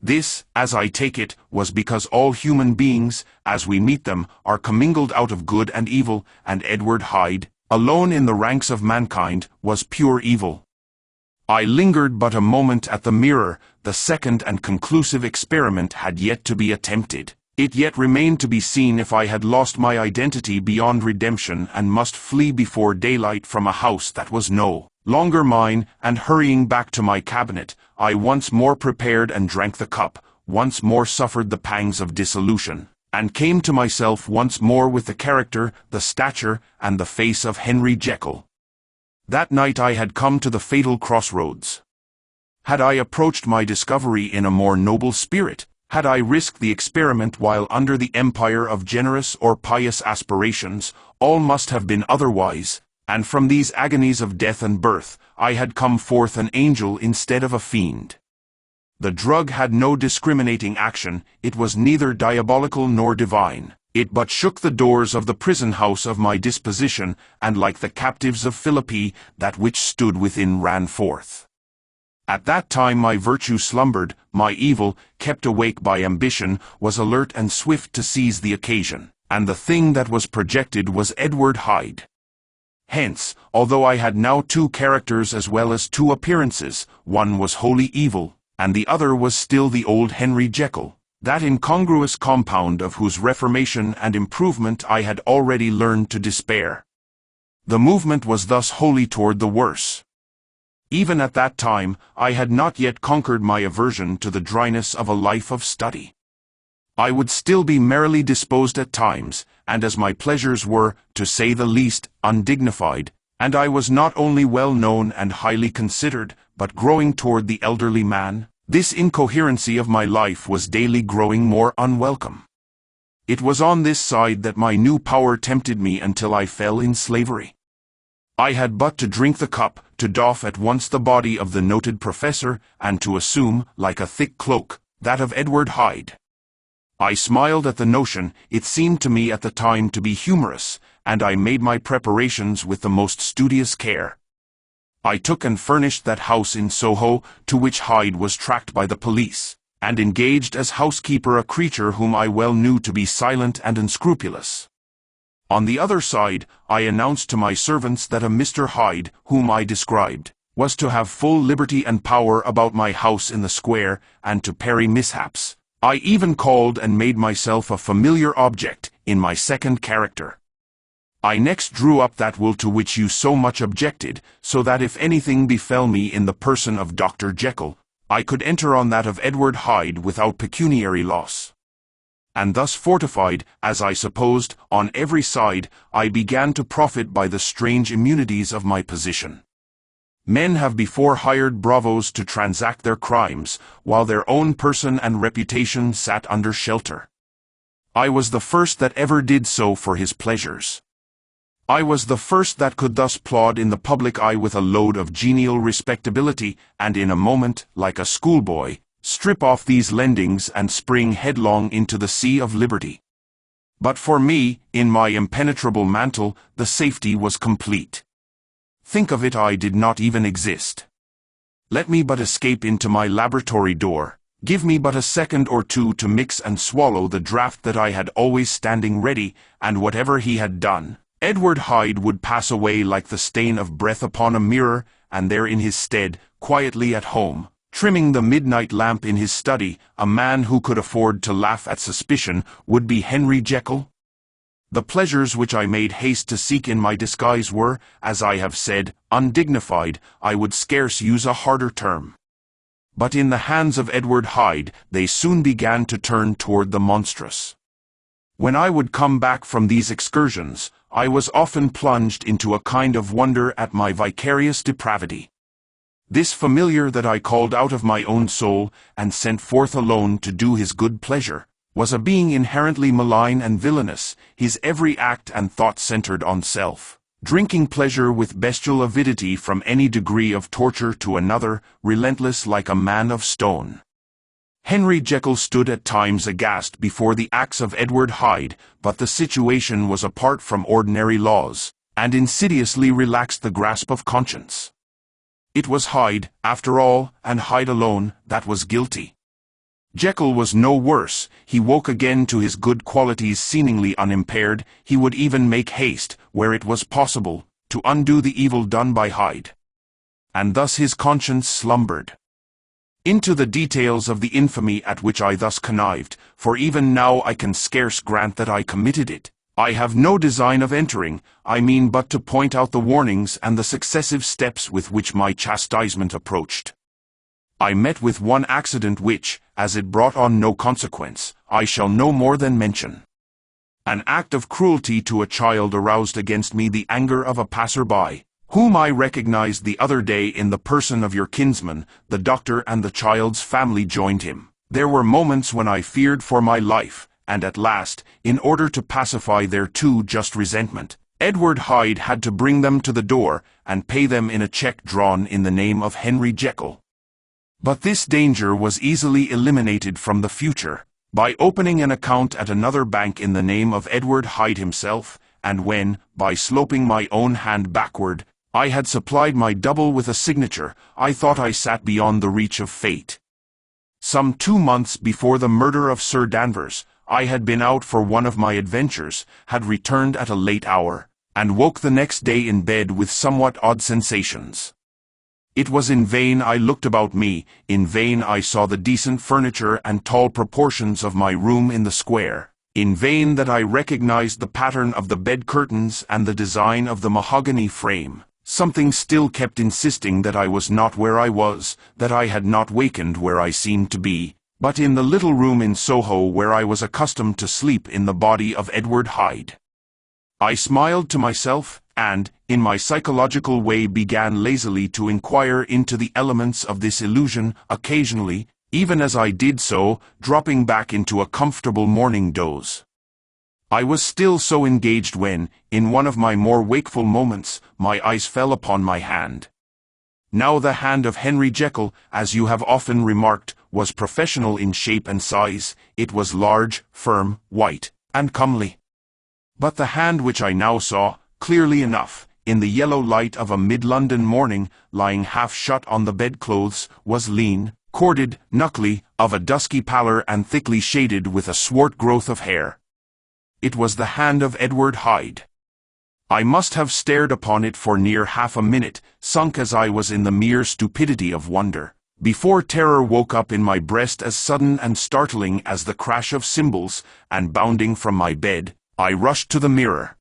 This, as I take it, was because all human beings, as we meet them, are commingled out of good and evil, and Edward Hyde, alone in the ranks of mankind, was pure evil. I lingered but a moment at the mirror. The second and conclusive experiment had yet to be attempted. It yet remained to be seen if I had lost my identity beyond redemption and must flee before daylight from a house that was no longer mine, and hurrying back to my cabinet, I once more prepared and drank the cup, once more suffered the pangs of dissolution, and came to myself once more with the character, the stature, and the face of Henry Jekyll. That night I had come to the fatal crossroads. Had I approached my discovery in a more noble spirit, had I risked the experiment while under the empire of generous or pious aspirations, all must have been otherwise, and from these agonies of death and birth, I had come forth an angel instead of a fiend. The drug had no discriminating action, it was neither diabolical nor divine. It but shook the doors of the prison house of my disposition, and like the captives of Philippi, that which stood within ran forth. At that time my virtue slumbered, my evil, kept awake by ambition, was alert and swift to seize the occasion, and the thing that was projected was Edward Hyde. Hence, although I had now two characters as well as two appearances, one was wholly evil, and the other was still the old Henry Jekyll, that incongruous compound of whose reformation and improvement I had already learned to despair. The movement was thus wholly toward the worse. Even at that time, I had not yet conquered my aversion to the dryness of a life of study. I would still be merrily disposed at times, and as my pleasures were, to say the least, undignified, and I was not only well known and highly considered, but growing toward the elderly man, this incoherency of my life was daily growing more unwelcome. It was on this side that my new power tempted me until I fell in slavery. I had but to drink the cup, to doff at once the body of the noted professor, and to assume, like a thick cloak, that of Edward Hyde. I smiled at the notion, it seemed to me at the time to be humorous, and I made my preparations with the most studious care. I took and furnished that house in Soho, to which Hyde was tracked by the police, and engaged as housekeeper a creature whom I well knew to be silent and unscrupulous. On the other side, I announced to my servants that a Mr. Hyde, whom I described, was to have full liberty and power about my house in the square, and to parry mishaps. I even called and made myself a familiar object, in my second character. I next drew up that will to which you so much objected, so that if anything befell me in the person of Dr. Jekyll, I could enter on that of Edward Hyde without pecuniary loss. And thus fortified, as I supposed, on every side, I began to profit by the strange immunities of my position. Men have before hired bravos to transact their crimes, while their own person and reputation sat under shelter. I was the first that ever did so for his pleasures. I was the first that could thus plod in the public eye with a load of genial respectability, and in a moment, like a schoolboy, strip off these lendings and spring headlong into the sea of liberty. But for me, in my impenetrable mantle, the safety was complete. Think of it, I did not even exist. Let me but escape into my laboratory door, Give me but a second or two to mix and swallow the draught that I had always standing ready, and whatever he had done, Edward Hyde would pass away like the stain of breath upon a mirror, and there in his stead, quietly at home, trimming the midnight lamp in his study, a man who could afford to laugh at suspicion, would be Henry Jekyll. The pleasures which I made haste to seek in my disguise were, as I have said, undignified. I would scarce use a harder term. But in the hands of Edward Hyde, they soon began to turn toward the monstrous. When I would come back from these excursions, I was often plunged into a kind of wonder at my vicarious depravity. This familiar that I called out of my own soul, and sent forth alone to do his good pleasure, was a being inherently malign and villainous, his every act and thought centered on self, drinking pleasure with bestial avidity from any degree of torture to another, relentless like a man of stone. Henry Jekyll stood at times aghast before the acts of Edward Hyde, but the situation was apart from ordinary laws, and insidiously relaxed the grasp of conscience. It was Hyde, after all, and Hyde alone, that was guilty. Jekyll was no worse. He woke again to his good qualities seemingly unimpaired. He would even make haste, where it was possible, to undo the evil done by Hyde. And thus his conscience slumbered. Into the details of the infamy at which I thus connived, for even now I can scarce grant that I committed it, I have no design of entering. I mean but to point out the warnings and the successive steps with which my chastisement approached. I met with one accident which, as it brought on no consequence, I shall no more than mention. An act of cruelty to a child aroused against me the anger of a passer-by, whom I recognized the other day in the person of your kinsman. The doctor and the child's family joined him. There were moments when I feared for my life, and at last, in order to pacify their too just resentment, Edward Hyde had to bring them to the door, and pay them in a check drawn in the name of Henry Jekyll. But this danger was easily eliminated from the future, by opening an account at another bank in the name of Edward Hyde himself, and when, by sloping my own hand backward, I had supplied my double with a signature, I thought I sat beyond the reach of fate. Some 2 months before the murder of Sir Danvers, I had been out for one of my adventures, had returned at a late hour, and woke the next day in bed with somewhat odd sensations. It was in vain I looked about me, in vain I saw the decent furniture and tall proportions of my room in the square, in vain that I recognized the pattern of the bed curtains and the design of the mahogany frame. Something still kept insisting that I was not where I was, that I had not wakened where I seemed to be, but in the little room in Soho where I was accustomed to sleep in the body of Edward Hyde. I smiled to myself, and, in my psychological way, began lazily to inquire into the elements of this illusion, occasionally, even as I did so, dropping back into a comfortable morning doze. I was still so engaged when, in one of my more wakeful moments, my eyes fell upon my hand. Now the hand of Henry Jekyll, as you have often remarked, was professional in shape and size. It was large, firm, white, and comely. But the hand which I now saw, clearly enough, in the yellow light of a mid-London morning, lying half shut on the bedclothes, was lean, corded, knuckly, of a dusky pallor and thickly shaded with a swart growth of hair. It was the hand of Edward Hyde. I must have stared upon it for near half a minute, sunk as I was in the mere stupidity of wonder, before terror woke up in my breast as sudden and startling as the crash of cymbals, and bounding from my bed, I rushed to the mirror.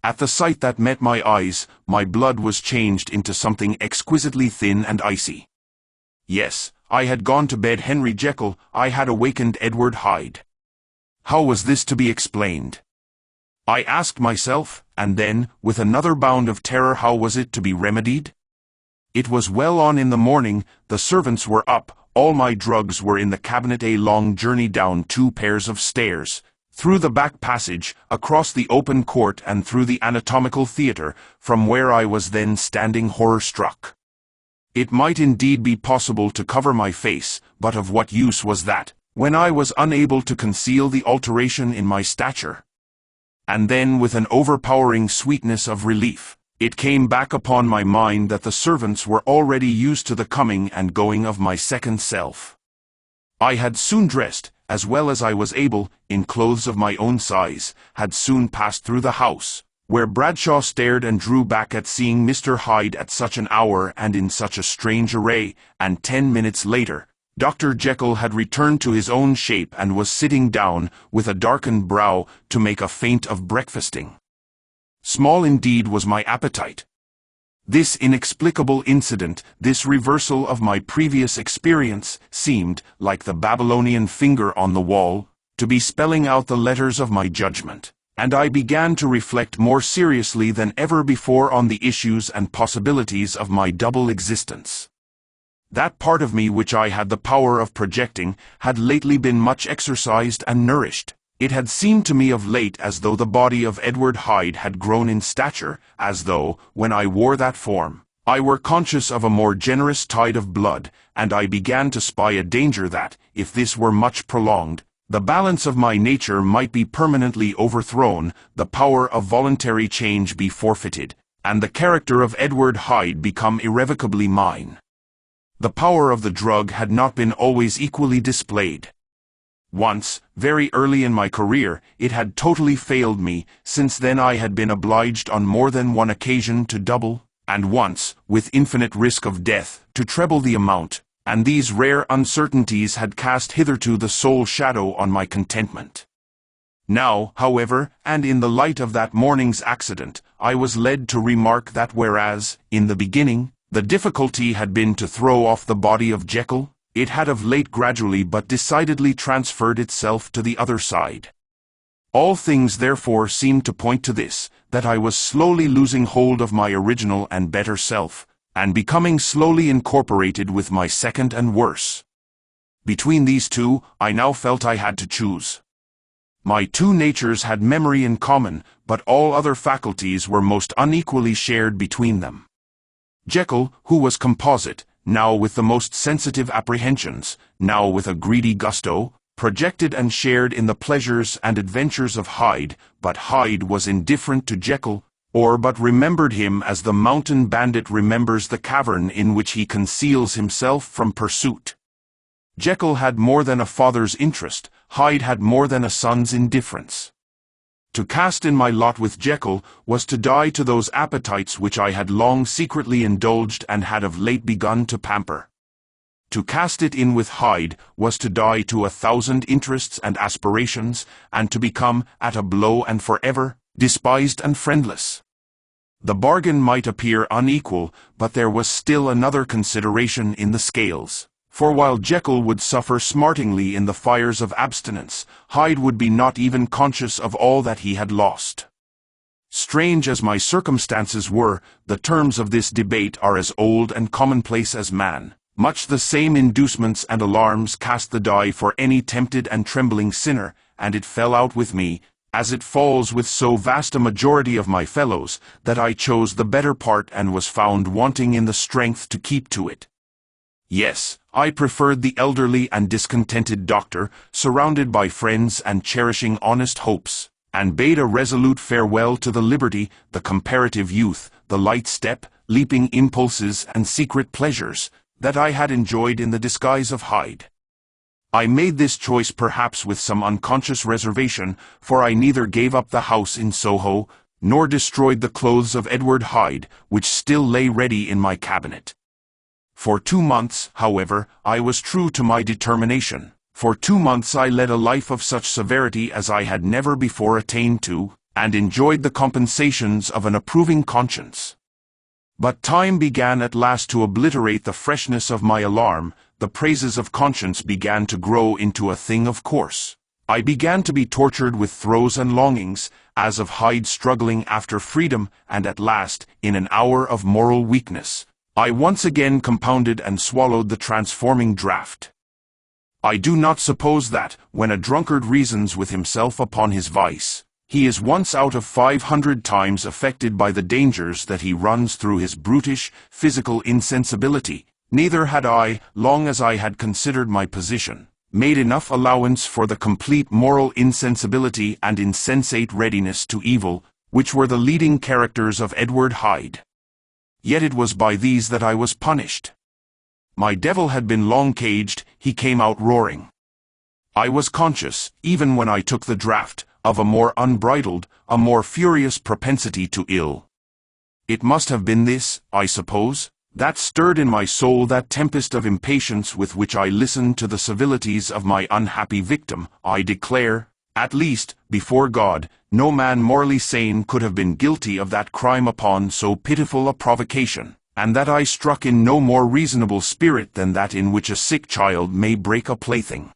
At the sight that met my eyes, my blood was changed into something exquisitely thin and icy. Yes, I had gone to bed Henry Jekyll, I had awakened Edward Hyde. How was this to be explained? I asked myself, and then, with another bound of terror, how was it to be remedied? It was well on in the morning, the servants were up, all my drugs were in the cabinet. A long journey down 2 pairs of stairs, through the back passage, across the open court and through the anatomical theatre, from where I was then standing horror-struck. It might indeed be possible to cover my face, but of what use was that, when I was unable to conceal the alteration in my stature? And then, with an overpowering sweetness of relief, it came back upon my mind that the servants were already used to the coming and going of my second self. I had soon dressed, as well as I was able, in clothes of my own size, had soon passed through the house, where Bradshaw stared and drew back at seeing Mr. Hyde at such an hour and in such a strange array, and 10 minutes later, Dr. Jekyll had returned to his own shape and was sitting down, with a darkened brow, to make a feint of breakfasting. Small indeed was my appetite. This inexplicable incident, this reversal of my previous experience, seemed, like the Babylonian finger on the wall, to be spelling out the letters of my judgment, and I began to reflect more seriously than ever before on the issues and possibilities of my double existence. That part of me which I had the power of projecting had lately been much exercised and nourished. It had seemed to me of late as though the body of Edward Hyde had grown in stature, as though, when I wore that form, I were conscious of a more generous tide of blood, and I began to spy a danger that, if this were much prolonged, the balance of my nature might be permanently overthrown, the power of voluntary change be forfeited, and the character of Edward Hyde become irrevocably mine. The power of the drug had not been always equally displayed. Once, very early in my career, it had totally failed me. Since then I had been obliged on more than one occasion to double, and once, with infinite risk of death, to treble the amount, and these rare uncertainties had cast hitherto the sole shadow on my contentment. Now, however, and in the light of that morning's accident, I was led to remark that whereas, in the beginning, the difficulty had been to throw off the body of Jekyll, it had of late gradually but decidedly transferred itself to the other side. All things therefore seemed to point to this, that I was slowly losing hold of my original and better self, and becoming slowly incorporated with my second and worse. Between these two, I now felt I had to choose. My two natures had memory in common, but all other faculties were most unequally shared between them. Jekyll, who was composite, now with the most sensitive apprehensions, now with a greedy gusto, projected and shared in the pleasures and adventures of Hyde, but Hyde was indifferent to Jekyll, or but remembered him as the mountain bandit remembers the cavern in which he conceals himself from pursuit. Jekyll had more than a father's interest, Hyde had more than a son's indifference. To cast in my lot with Jekyll was to die to those appetites which I had long secretly indulged and had of late begun to pamper. To cast it in with Hyde was to die to 1,000 interests and aspirations, and to become, at a blow and forever, despised and friendless. The bargain might appear unequal, but there was still another consideration in the scales. For while Jekyll would suffer smartingly in the fires of abstinence, Hyde would be not even conscious of all that he had lost. Strange as my circumstances were, the terms of this debate are as old and commonplace as man. Much the same inducements and alarms cast the die for any tempted and trembling sinner, and it fell out with me, as it falls with so vast a majority of my fellows, that I chose the better part and was found wanting in the strength to keep to it. Yes, I preferred the elderly and discontented doctor, surrounded by friends and cherishing honest hopes, and bade a resolute farewell to the liberty, the comparative youth, the light step, leaping impulses and secret pleasures, that I had enjoyed in the disguise of Hyde. I made this choice perhaps with some unconscious reservation, for I neither gave up the house in Soho, nor destroyed the clothes of Edward Hyde, which still lay ready in my cabinet. For 2 months, however, I was true to my determination. For 2 months I led a life of such severity as I had never before attained to, and enjoyed the compensations of an approving conscience. But time began at last to obliterate the freshness of my alarm, the praises of conscience began to grow into a thing of course. I began to be tortured with throes and longings, as of Hyde struggling after freedom, and at last, in an hour of moral weakness, I once again compounded and swallowed the transforming draught. I do not suppose that, when a drunkard reasons with himself upon his vice, he is once out of 500 times affected by the dangers that he runs through his brutish, physical insensibility. Neither had I, long as I had considered my position, made enough allowance for the complete moral insensibility and insensate readiness to evil, which were the leading characters of Edward Hyde. Yet it was by these that I was punished. My devil had been long caged, he came out roaring. I was conscious, even when I took the draught, of a more unbridled, a more furious propensity to ill. It must have been this, I suppose, that stirred in my soul that tempest of impatience with which I listened to the civilities of my unhappy victim. I declare, at least, before God, no man morally sane could have been guilty of that crime upon so pitiful a provocation, and that I struck in no more reasonable spirit than that in which a sick child may break a plaything.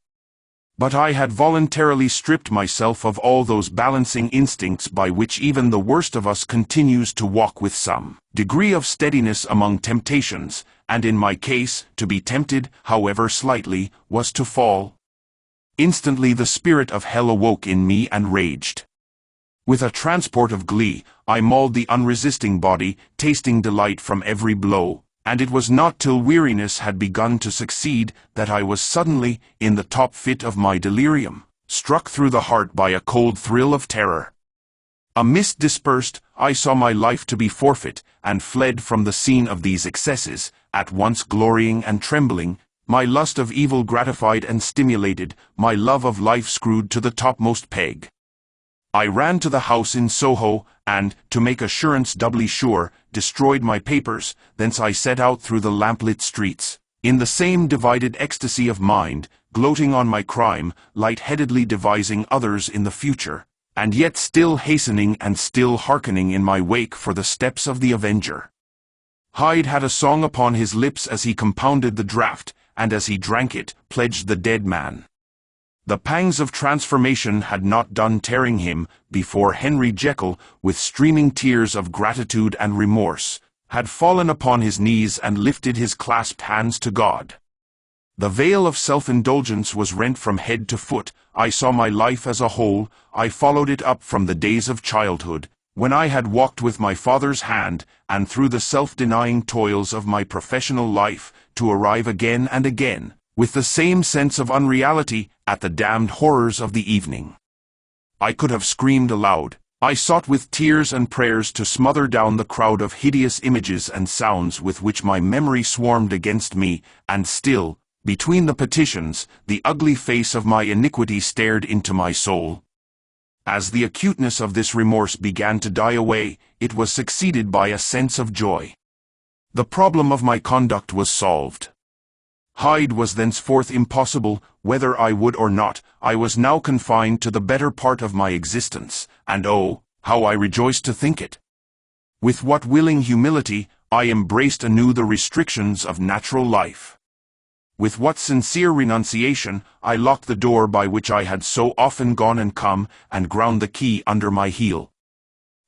But I had voluntarily stripped myself of all those balancing instincts by which even the worst of us continues to walk with some degree of steadiness among temptations, and in my case, to be tempted, however slightly, was to fall. Instantly the spirit of hell awoke in me and raged. With a transport of glee, I mauled the unresisting body, tasting delight from every blow, and it was not till weariness had begun to succeed that I was suddenly, in the top fit of my delirium, struck through the heart by a cold thrill of terror. A mist dispersed, I saw my life to be forfeit, and fled from the scene of these excesses, at once glorying and trembling, my lust of evil gratified and stimulated, my love of life screwed to the topmost peg. I ran to the house in Soho, and, to make assurance doubly sure, destroyed my papers. Thence I set out through the lamplit streets, in the same divided ecstasy of mind, gloating on my crime, light-headedly devising others in the future, and yet still hastening and still hearkening in my wake for the steps of the avenger. Hyde had a song upon his lips as he compounded the draught, and as he drank it, pledged the dead man. The pangs of transformation had not done tearing him, before Henry Jekyll, with streaming tears of gratitude and remorse, had fallen upon his knees and lifted his clasped hands to God. The veil of self-indulgence was rent from head to foot. I saw my life as a whole. I followed it up from the days of childhood, when I had walked with my father's hand, and through the self-denying toils of my professional life, to arrive again and again, with the same sense of unreality, at the damned horrors of the evening. I could have screamed aloud. I sought with tears and prayers to smother down the crowd of hideous images and sounds with which my memory swarmed against me, and still, between the petitions, the ugly face of my iniquity stared into my soul. As the acuteness of this remorse began to die away, it was succeeded by a sense of joy. The problem of my conduct was solved. Hyde was thenceforth impossible. Whether I would or not, I was now confined to the better part of my existence, and oh, how I rejoiced to think it! With what willing humility I embraced anew the restrictions of natural life! With what sincere renunciation I locked the door by which I had so often gone and come, and ground the key under my heel!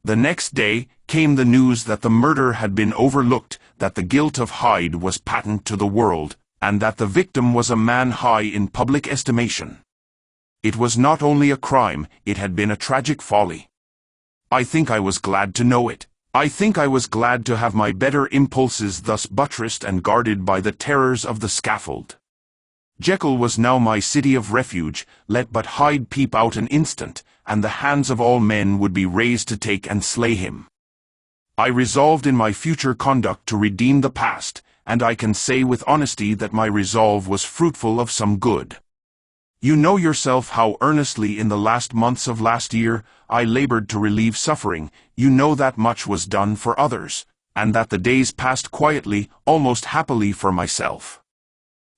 The next day came the news that the murder had been overlooked, that the guilt of Hyde was patent to the world, and that the victim was a man high in public estimation. It was not only a crime, it had been a tragic folly. I think I was glad to know it. I think I was glad to have my better impulses thus buttressed and guarded by the terrors of the scaffold. Jekyll was now my city of refuge. Let but Hyde peep out an instant, and the hands of all men would be raised to take and slay him. I resolved in my future conduct to redeem the past, and I can say with honesty that my resolve was fruitful of some good. You know yourself how earnestly in the last months of last year I labored to relieve suffering. You know that much was done for others, and that the days passed quietly, almost happily for myself.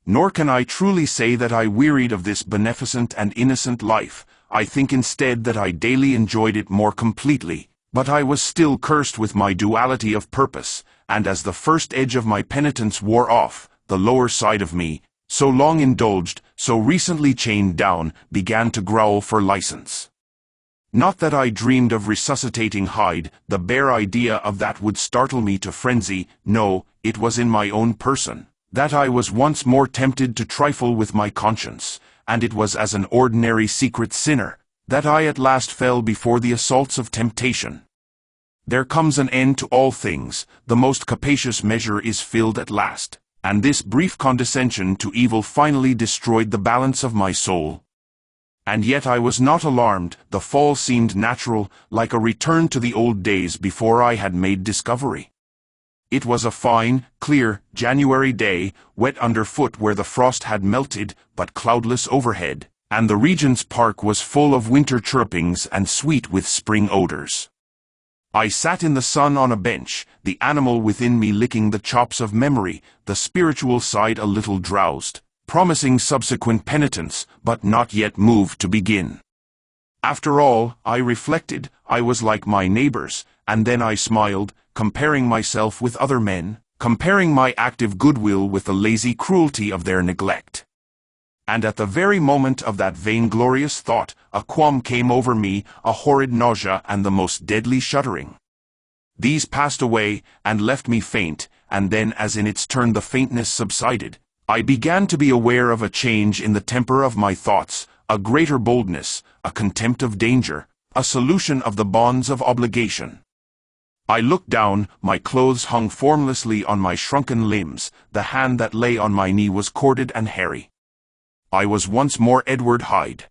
Nor can I truly say that I wearied of this beneficent and innocent life. I think instead that I daily enjoyed it more completely, but I was still cursed with my duality of purpose, and as the first edge of my penitence wore off, the lower side of me, so long indulged, so recently chained down, began to growl for license. Not that I dreamed of resuscitating Hyde. The bare idea of that would startle me to frenzy. No, it was in my own person that I was once more tempted to trifle with my conscience, and it was as an ordinary secret sinner that I at last fell before the assaults of temptation. There comes an end to all things. The most capacious measure is filled at last, and this brief condescension to evil finally destroyed the balance of my soul. And yet I was not alarmed. The fall seemed natural, like a return to the old days before I had made discovery. It was a fine, clear, January day, wet underfoot where the frost had melted, but cloudless overhead, and the Regent's Park was full of winter chirrupings and sweet with spring odors. I sat in the sun on a bench, the animal within me licking the chops of memory, the spiritual side a little drowsed, promising subsequent penitence, but not yet moved to begin. After all, I reflected, I was like my neighbors, and then I smiled, comparing myself with other men, comparing my active goodwill with the lazy cruelty of their neglect. And at the very moment of that vainglorious thought, a qualm came over me, a horrid nausea and the most deadly shuddering. These passed away, and left me faint, and then as in its turn the faintness subsided, I began to be aware of a change in the temper of my thoughts, a greater boldness, a contempt of danger, a solution of the bonds of obligation. I looked down, my clothes hung formlessly on my shrunken limbs, the hand that lay on my knee was corded and hairy. I was once more Edward Hyde.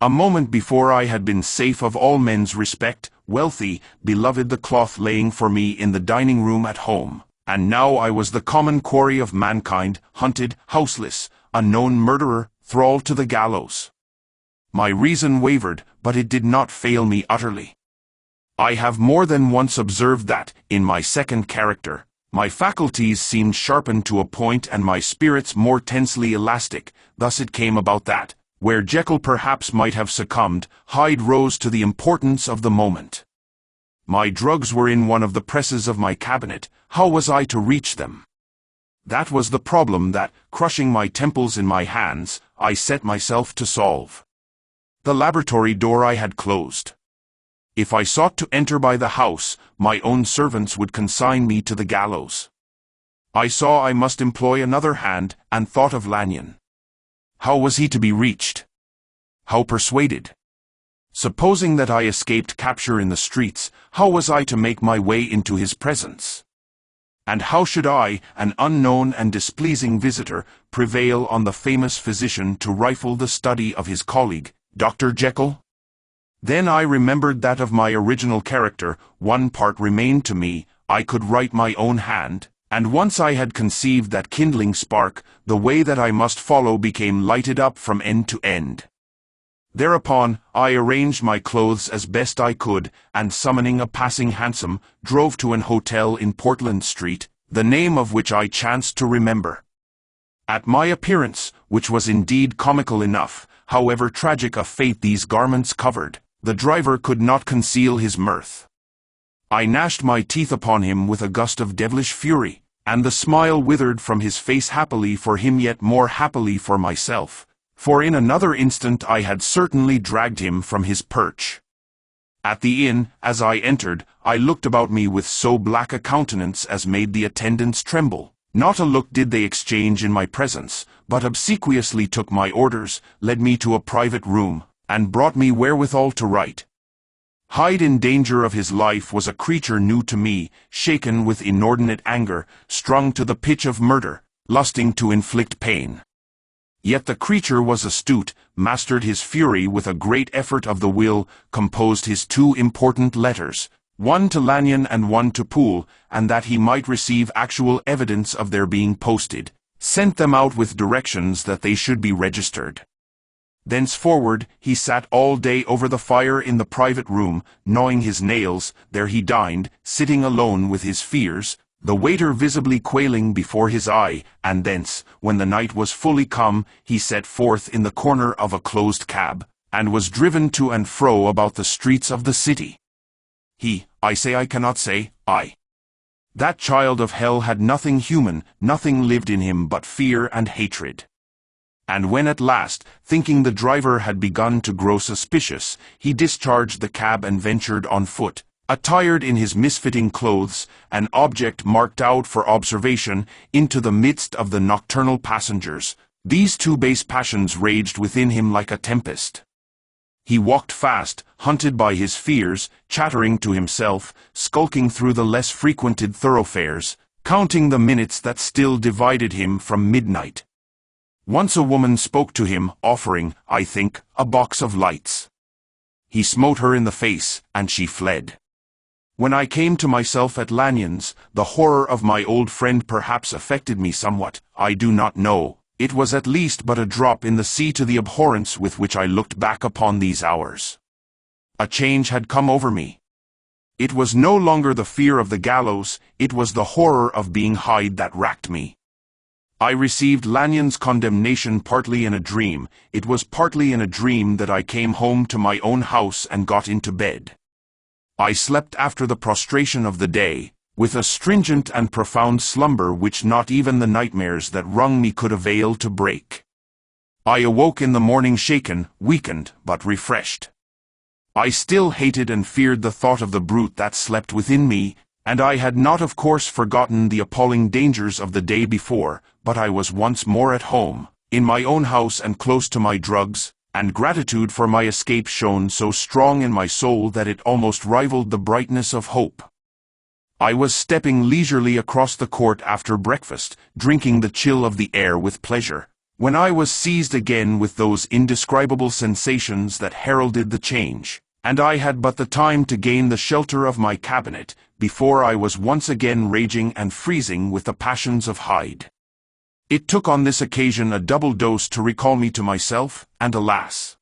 A moment before I had been safe of all men's respect, wealthy, beloved, the cloth laying for me in the dining room at home, and now I was the common quarry of mankind, hunted, houseless, a known murderer, thrall to the gallows. My reason wavered, but it did not fail me utterly. I have more than once observed that, in my second character, my faculties seemed sharpened to a point and my spirits more tensely elastic. Thus it came about that, where Jekyll perhaps might have succumbed, Hyde rose to the importance of the moment. My drugs were in one of the presses of my cabinet. How was I to reach them? That was the problem that, crushing my temples in my hands, I set myself to solve. The laboratory door I had closed. If I sought to enter by the house, my own servants would consign me to the gallows. I saw I must employ another hand, and thought of Lanyon. How was he to be reached? How persuaded? Supposing that I escaped capture in the streets, how was I to make my way into his presence? And how should I, an unknown and displeasing visitor, prevail on the famous physician to rifle the study of his colleague, Dr. Jekyll? Then I remembered that of my original character, one part remained to me, I could write my own hand, and once I had conceived that kindling spark, the way that I must follow became lighted up from end to end. Thereupon, I arranged my clothes as best I could, and summoning a passing hansom, drove to an hotel in Portland Street, the name of which I chanced to remember. At my appearance, which was indeed comical enough, however tragic a fate these garments covered, the driver could not conceal his mirth. I gnashed my teeth upon him with a gust of devilish fury, and the smile withered from his face happily for him yet more happily for myself, for in another instant I had certainly dragged him from his perch. At the inn, as I entered, I looked about me with so black a countenance as made the attendants tremble. Not a look did they exchange in my presence, but obsequiously took my orders, led me to a private room, and brought me wherewithal to write. Hyde in danger of his life was a creature new to me, shaken with inordinate anger, strung to the pitch of murder, lusting to inflict pain. Yet the creature was astute, mastered his fury with a great effort of the will, composed his two important letters, one to Lanyon and one to Poole, and that he might receive actual evidence of their being posted, sent them out with directions that they should be registered. Thenceforward, he sat all day over the fire in the private room, gnawing his nails. There he dined, sitting alone with his fears, the waiter visibly quailing before his eye, and thence, when the night was fully come, he set forth in the corner of a closed cab, and was driven to and fro about the streets of the city. I cannot say, that child of hell had nothing human, nothing lived in him but fear and hatred. And when at last, thinking the driver had begun to grow suspicious, he discharged the cab and ventured on foot, attired in his misfitting clothes, an object marked out for observation, into the midst of the nocturnal passengers, these two base passions raged within him like a tempest. He walked fast, hunted by his fears, chattering to himself, skulking through the less frequented thoroughfares, counting the minutes that still divided him from midnight. Once a woman spoke to him, offering, I think, a box of lights. He smote her in the face, and she fled. When I came to myself at Lanyon's, the horror of my old friend perhaps affected me somewhat, I do not know, It was at least but a drop in the sea to the abhorrence with which I looked back upon these hours. A change had come over me. It was no longer the fear of the gallows, it was the horror of being Hyde that racked me. I received Lanyon's condemnation partly in a dream. It was partly in a dream that I came home to my own house and got into bed. I slept after the prostration of the day, with a stringent and profound slumber which not even the nightmares that wrung me could avail to break. I awoke in the morning shaken, weakened, but refreshed. I still hated and feared the thought of the brute that slept within me, and I had not of course forgotten the appalling dangers of the day before, but I was once more at home, in my own house and close to my drugs, and gratitude for my escape shone so strong in my soul that it almost rivaled the brightness of hope. I was stepping leisurely across the court after breakfast, drinking the chill of the air with pleasure, when I was seized again with those indescribable sensations that heralded the change, and I had but the time to gain the shelter of my cabinet, before I was once again raging and freezing with the passions of Hyde. It took on this occasion a double dose to recall me to myself, and alas!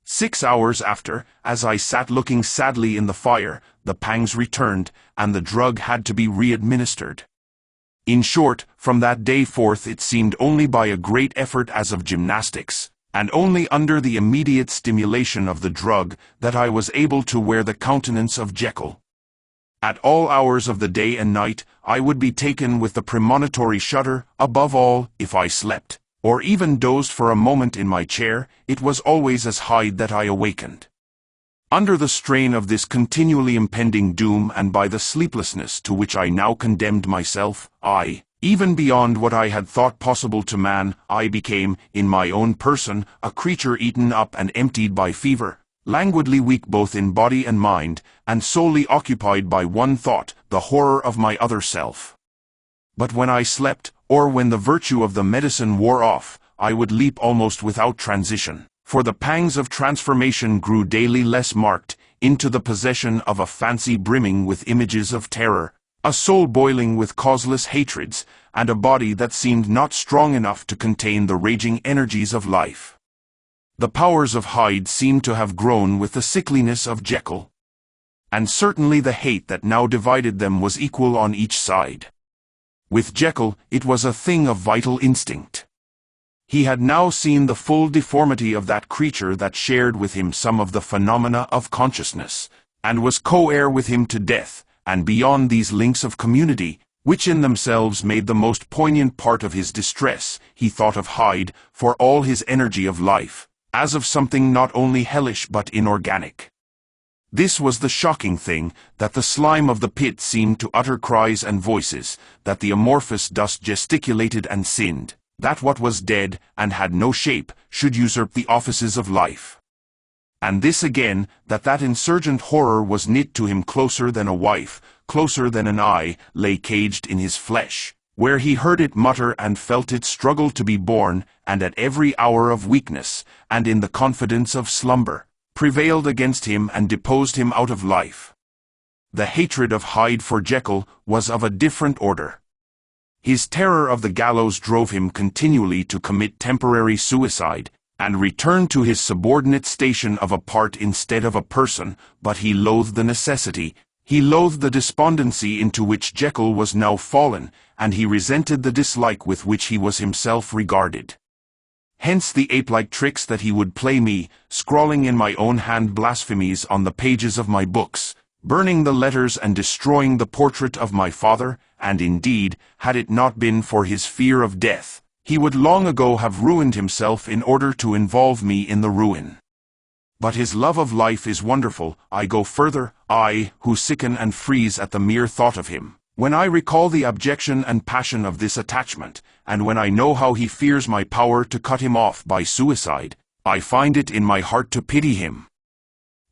6 hours after, as I sat looking sadly in the fire, the pangs returned, and the drug had to be re-administered. In short, from that day forth it seemed only by a great effort as of gymnastics, and only under the immediate stimulation of the drug, that I was able to wear the countenance of Jekyll. At all hours of the day and night, I would be taken with the premonitory shudder. Above all, if I slept, or even dozed for a moment in my chair, it was always as Hyde that I awakened. Under the strain of this continually impending doom and by the sleeplessness to which I now condemned myself, even beyond what I had thought possible to man, I became, in my own person, a creature eaten up and emptied by fever, languidly weak both in body and mind, and solely occupied by one thought, the horror of my other self. But when I slept, or when the virtue of the medicine wore off, I would leap almost without transition, for the pangs of transformation grew daily less marked, into the possession of a fancy brimming with images of terror, a soul boiling with causeless hatreds, and a body that seemed not strong enough to contain the raging energies of life. The powers of Hyde seemed to have grown with the sickliness of Jekyll, and certainly the hate that now divided them was equal on each side. With Jekyll, it was a thing of vital instinct. He had now seen the full deformity of that creature that shared with him some of the phenomena of consciousness, and was co-heir with him to death, and beyond these links of community, which in themselves made the most poignant part of his distress, he thought of Hyde, for all his energy of life, as of something not only hellish but inorganic. This was the shocking thing, that the slime of the pit seemed to utter cries and voices, that the amorphous dust gesticulated and sinned, that what was dead, and had no shape, should usurp the offices of life. And this again, that insurgent horror was knit to him closer than a wife, closer than an eye, lay caged in his flesh, where he heard it mutter and felt it struggle to be born, and at every hour of weakness, and in the confidence of slumber, prevailed against him and deposed him out of life. The hatred of Hyde for Jekyll was of a different order. His terror of the gallows drove him continually to commit temporary suicide, and return to his subordinate station of a part instead of a person, but he loathed the necessity, he loathed the despondency into which Jekyll was now fallen, and he resented the dislike with which he was himself regarded. Hence the ape-like tricks that he would play me, scrawling in my own hand blasphemies on the pages of my books, burning the letters and destroying the portrait of my father, and indeed, had it not been for his fear of death, he would long ago have ruined himself in order to involve me in the ruin. But his love of life is wonderful. I go further, I, who sicken and freeze at the mere thought of him. When I recall the abjection and passion of this attachment, and when I know how he fears my power to cut him off by suicide, I find it in my heart to pity him.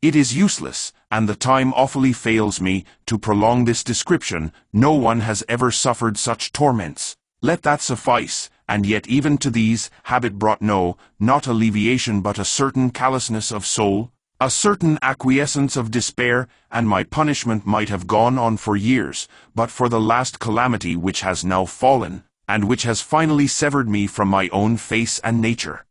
It is useless, and the time awfully fails me, to prolong this description. No one has ever suffered such torments. Let that suffice, and yet even to these, habit brought not alleviation but a certain callousness of soul, a certain acquiescence of despair, and my punishment might have gone on for years, but for the last calamity which has now fallen, and which has finally severed me from my own face and nature.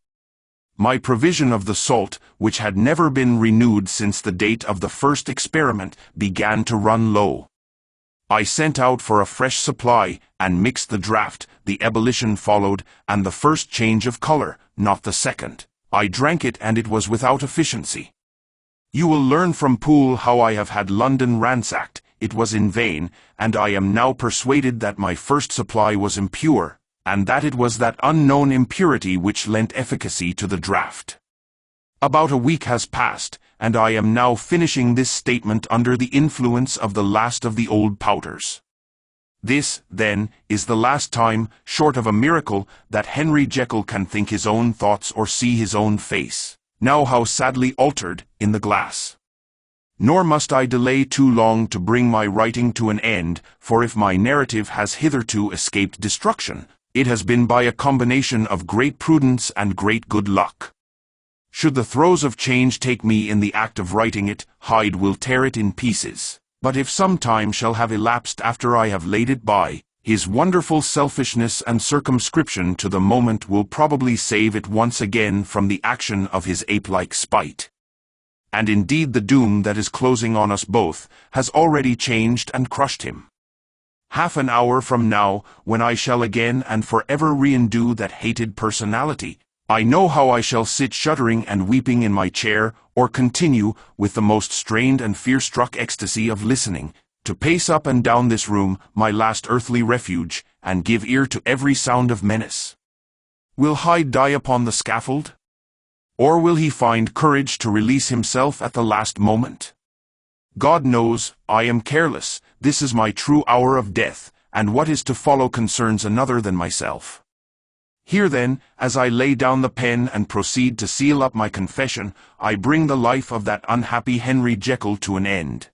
My provision of the salt, which had never been renewed since the date of the first experiment, began to run low. I sent out for a fresh supply, and mixed the draught. The ebullition followed, and the first change of color, not the second. I drank it, and it was without efficiency. You will learn from Poole how I have had London ransacked. It was in vain, and I am now persuaded that my first supply was impure, and that it was that unknown impurity which lent efficacy to the draught. About a week has passed, and I am now finishing this statement under the influence of the last of the old powders. This, then, is the last time, short of a miracle, that Henry Jekyll can think his own thoughts or see his own face, now how sadly altered, in the glass. Nor must I delay too long to bring my writing to an end, for if my narrative has hitherto escaped destruction, it has been by a combination of great prudence and great good luck. Should the throes of change take me in the act of writing it, Hyde will tear it in pieces. But if some time shall have elapsed after I have laid it by, his wonderful selfishness and circumscription to the moment will probably save it once again from the action of his ape-like spite. And indeed the doom that is closing on us both has already changed and crushed him. Half an hour from now, when I shall again and forever re-endue that hated personality, I know how I shall sit shuddering and weeping in my chair, or continue, with the most strained and fear-struck ecstasy of listening, to pace up and down this room, my last earthly refuge, and give ear to every sound of menace. Will Hyde die upon the scaffold? Or will he find courage to release himself at the last moment? God knows, I am careless. This is my true hour of death, and what is to follow concerns another than myself. Here then, as I lay down the pen and proceed to seal up my confession, I bring the life of that unhappy Henry Jekyll to an end.